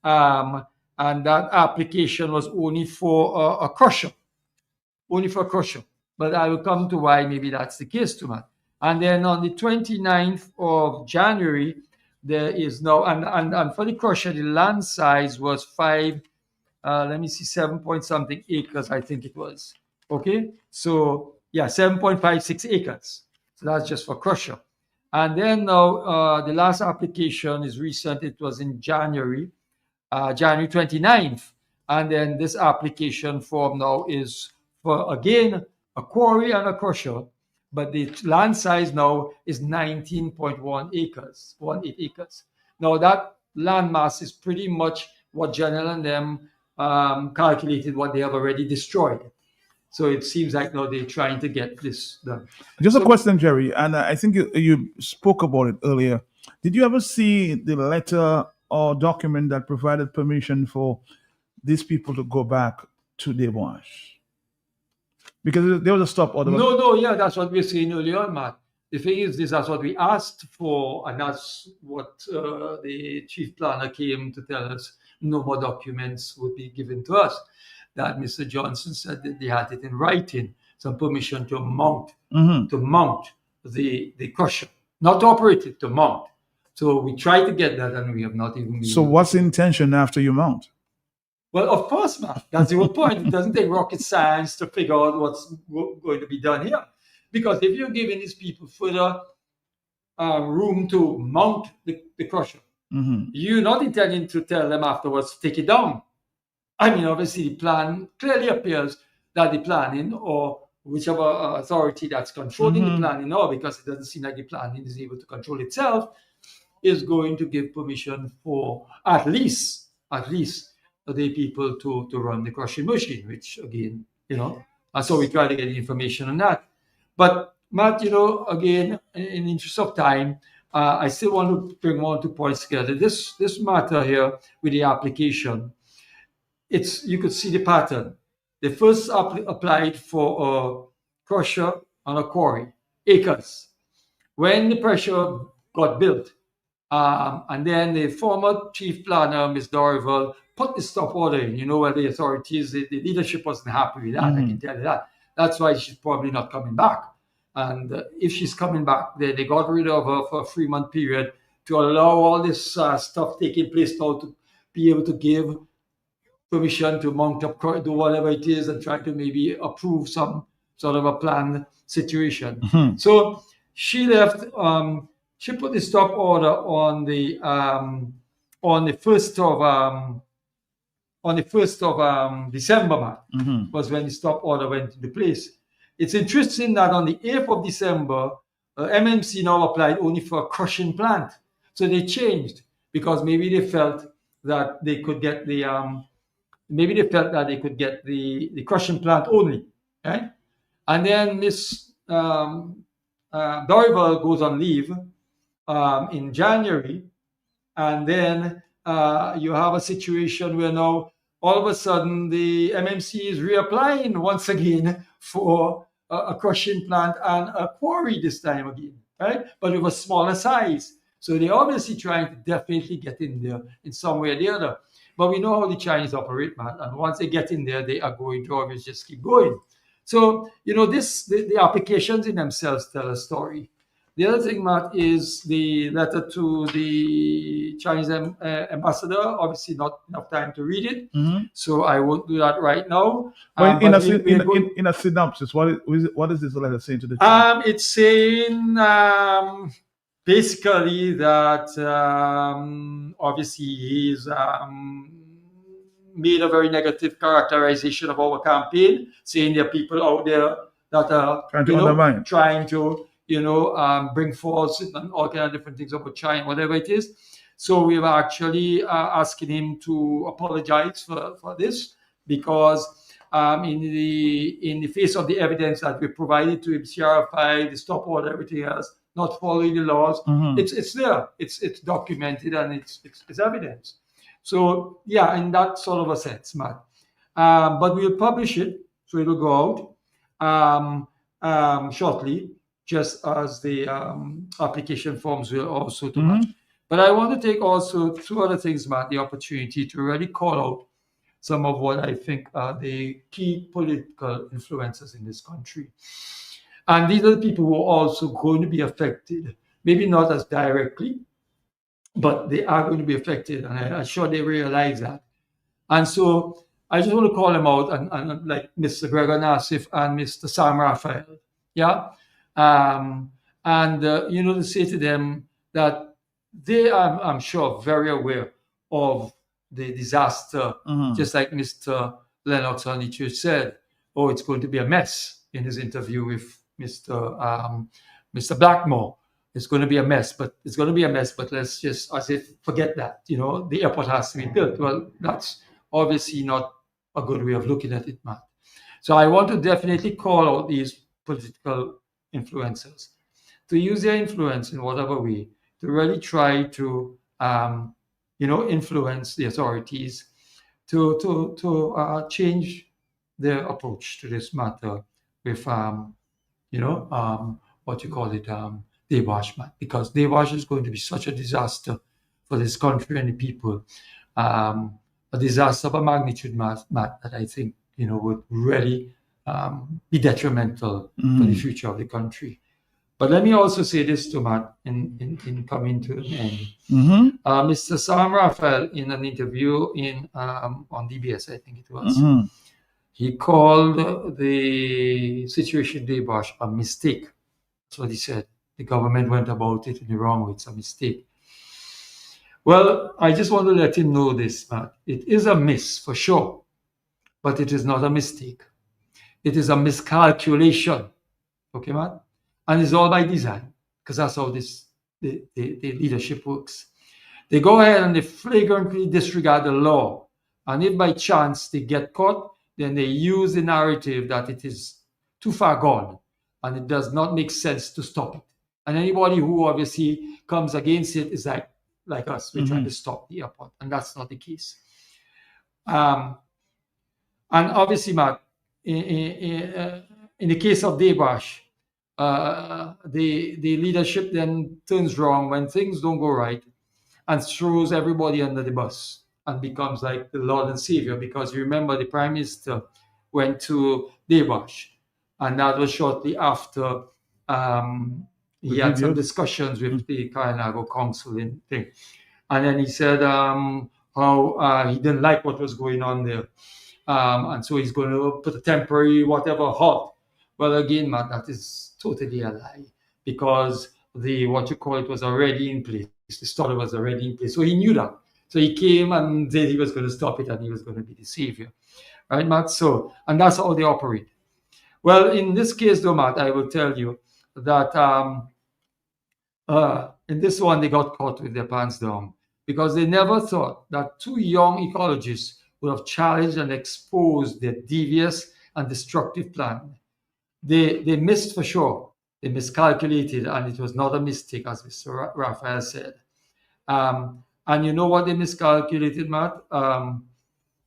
S5: and that application was only for a crusher, But I will come to why maybe that's the case too much. And then on the 29th of January, there is now, and for the crusher, the land size was 7 point something acres, I think it was. Okay, so 7.56 acres. So that's just for crusher. And then now the last application is recent. It was in January 29th. And then this application form now is for, again, a quarry and a crusher. But the land size now is 19.1 acres, 18 acres. Now that land mass is pretty much what General and them calculated what they have already destroyed. So it seems like now they're trying to get this done.
S1: Just a question, Jerry, and I think you spoke about it earlier. Did you ever see the letter or document that provided permission for these people to go back to Dewash? Because there was a stop order.
S5: No, that's what we were saying earlier, Matt. The thing is, that's what we asked for, and that's what the chief planner came to tell us. No more documents would be given to us. That Mr. Johnson said that they had it in writing, some permission to mount the crusher, not to operate it, to mount. So we tried to get that, and we have not even.
S1: So what's the intention after you mount?
S5: Well, of course, Matt. That's the whole point. It doesn't take rocket science to figure out what's going to be done here, because if you're giving these people further room to mount the crusher, you're not intending to tell them afterwards to take it down. I mean, obviously, the plan clearly appears that the planning, or whichever authority that's controlling the planning now, because it doesn't seem like the planning is able to control itself, is going to give permission for at least the people to run the crushing machine, which again, so we try to get the information on that. But Matt, again, in the interest of time, I still want to bring one or 2 points together. This matter here with the application, you could see the pattern. They first applied for a crusher and a quarry, acres. When the pressure got built, and then the former chief planner, Ms. Dorival, put the stop order in, where the authorities, the leadership wasn't happy with that, I can tell you that. That's why she's probably not coming back. And if she's coming back, they got rid of her for a 3-month period to allow all this stuff taking place now to be able to give permission to mount up, do whatever it is, and try to maybe approve some sort of a planned situation. So she left. She put the stop order on the 1st of December. Was when the stop order went into place. It's interesting that on the 8th of December, MMC now applied only for a crushing plant. So they changed because maybe they felt that they could get the crushing plant only, right? And then Miss Dorival goes on leave in January, and then you have a situation where now all of a sudden the MMC is reapplying once again for a crushing plant and a quarry this time again, right? But with a smaller size. So they're obviously trying to definitely get in there in some way or the other. But we know how the Chinese operate, man. And once they get in there, they are going to always just keep going. So, the applications in themselves tell a story. The other thing, Matt, is the letter to the Chinese ambassador. Obviously, not enough time to read it, so I won't do that right now.
S1: But in a synopsis, what is this letter saying to the Chinese?
S5: It's saying basically that obviously he's made a very negative characterization of our campaign, saying there are people out there that are trying to bring forth and all kind of different things about China, whatever it is. So we were actually asking him to apologize for this, because in the face of the evidence that we provided to him, CR5, the stop order, everything else, not following the laws, it's there, it's documented, and it's evidence. So yeah, in that sort of a sense, Matt. But we'll publish it, so it'll go out shortly, just as the application forms will also do that. But I want to take also two other things, Matt, the opportunity to really call out some of what I think are the key political influences in this country. And these are the people who are also going to be affected, maybe not as directly, but they are going to be affected, and I'm sure they realize that. And so I just want to call them out, and like Mr. Gregor Nassif and Mr. Sam Raphael, yeah? To say to them that they are, I'm sure, very aware of the disaster, just like Mr. Lennox on the church said, oh, it's going to be a mess in his interview with Mr. Blackmore. It's going to be a mess, but let's just forget that, the airport has to be built. Well, that's obviously not a good way of looking at it, Matt. So I want to definitely call out these political influencers to use their influence in whatever way to really try to, influence the authorities to change their approach to this matter with, Dewash, Matt, because Dewash is going to be such a disaster for this country and the people, a disaster of a magnitude, Matt, that I think, would really be detrimental for the future of the country. But let me also say this to Matt in coming to an end. Mr. Sam Raphael, in an interview on DBS, I think it was, he called the situation in Dewash a mistake. That's what he said. The government went about it in the wrong way. It's a mistake. Well, I just want to let him know this, Matt. It is a miss for sure, but it is not a mistake. It is a miscalculation. Okay, Matt? And it's all by design, because that's how the leadership works. They go ahead and they flagrantly disregard the law. And if by chance they get caught, then they use the narrative that it is too far gone and it does not make sense to stop it. And anybody who obviously comes against it is like us. We're trying to stop the airport, and that's not the case. And obviously, Matt, in the case of Dewash, the leadership then turns wrong when things don't go right and throws everybody under the bus and becomes like the Lord and Savior, because you remember the Prime Minister went to Dewash, and that was shortly after he had some discussions with the Karanago Council and thing. And then he said how he didn't like what was going on there. And so he's going to put a temporary whatever halt. Well, again, Matt, that is totally a lie, because was already in place. The story was already in place. So he knew that. So he came and said he was going to stop it and he was going to be the savior. Right, Matt? So, and that's how they operate. Well, in this case, though, Matt, I will tell you that in this one, they got caught with their pants down because they never thought that two young ecologists would have challenged and exposed their devious and destructive plan. They missed for sure. They miscalculated, and it was not a mistake, as Mr. Raphael said. And you know what they miscalculated, Matt?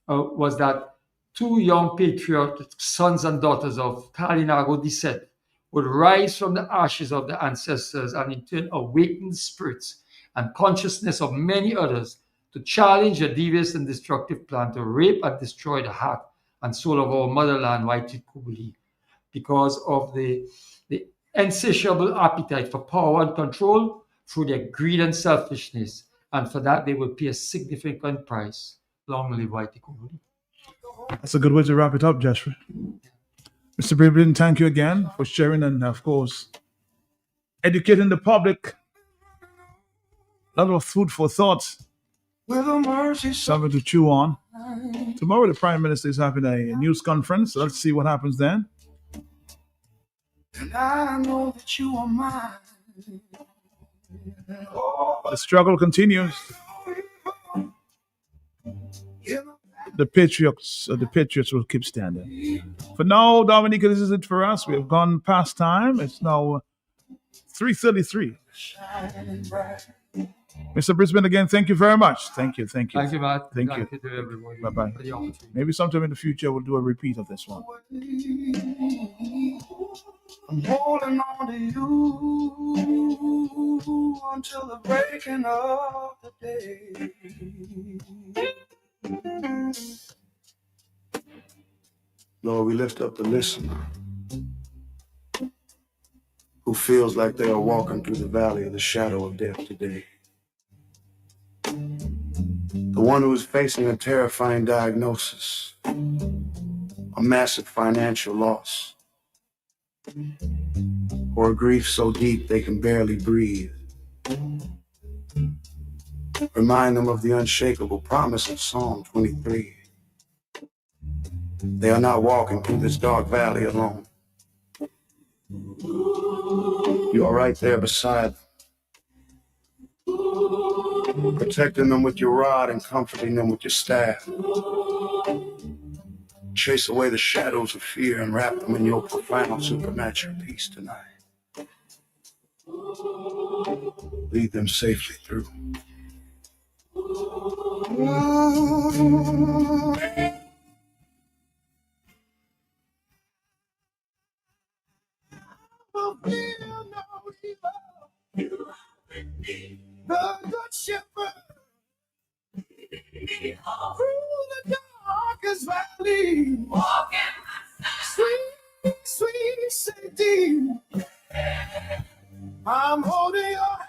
S5: Was that two young patriotic sons and daughters of Kalinago descent would rise from the ashes of their ancestors and in turn awaken the spirits and consciousness of many others to challenge a devious and destructive plan to rape and destroy the heart and soul of our motherland, White Kubuli, because of the insatiable appetite for power and control through their greed and selfishness. And for that, they will pay a significant price. Long live White Kubuli.
S1: That's a good way to wrap it up, Joshua. Mr. Bribrin, thank you again for sharing and, of course, educating the public. A lot of food for thought. Something to chew on. Tomorrow, the Prime Minister is having a news conference. So let's see what happens then.
S4: And I know that you are mine.
S1: The struggle continues. The Patriots will keep standing. For now, Dominica, this is it for us. We have gone past time. It's now 3:33. Mr. Brisbane, again, thank you very much. Thank you.
S5: Thank you, Matt.
S1: Thank you.
S5: To everybody.
S1: Bye-bye.
S5: For the opportunity.
S1: Maybe sometime in the future we'll do a repeat of this one.
S4: I'm holding on to you until the breaking of the day.
S7: Lord, we lift up the listener who feels like they are walking through the valley of the shadow of death today. The one who is facing a terrifying diagnosis, a massive financial loss, or a grief so deep they can barely breathe. Remind them of the unshakable promise of Psalm 23. They are not walking through this dark valley alone. You are right there beside them, protecting them with your rod and comforting them with your staff. Chase away the shadows of fear and wrap them in your profound supernatural peace tonight. Lead them safely through.
S4: The good shepherd through the darkest valley, sweet, sweet safety. I'm holding your hand.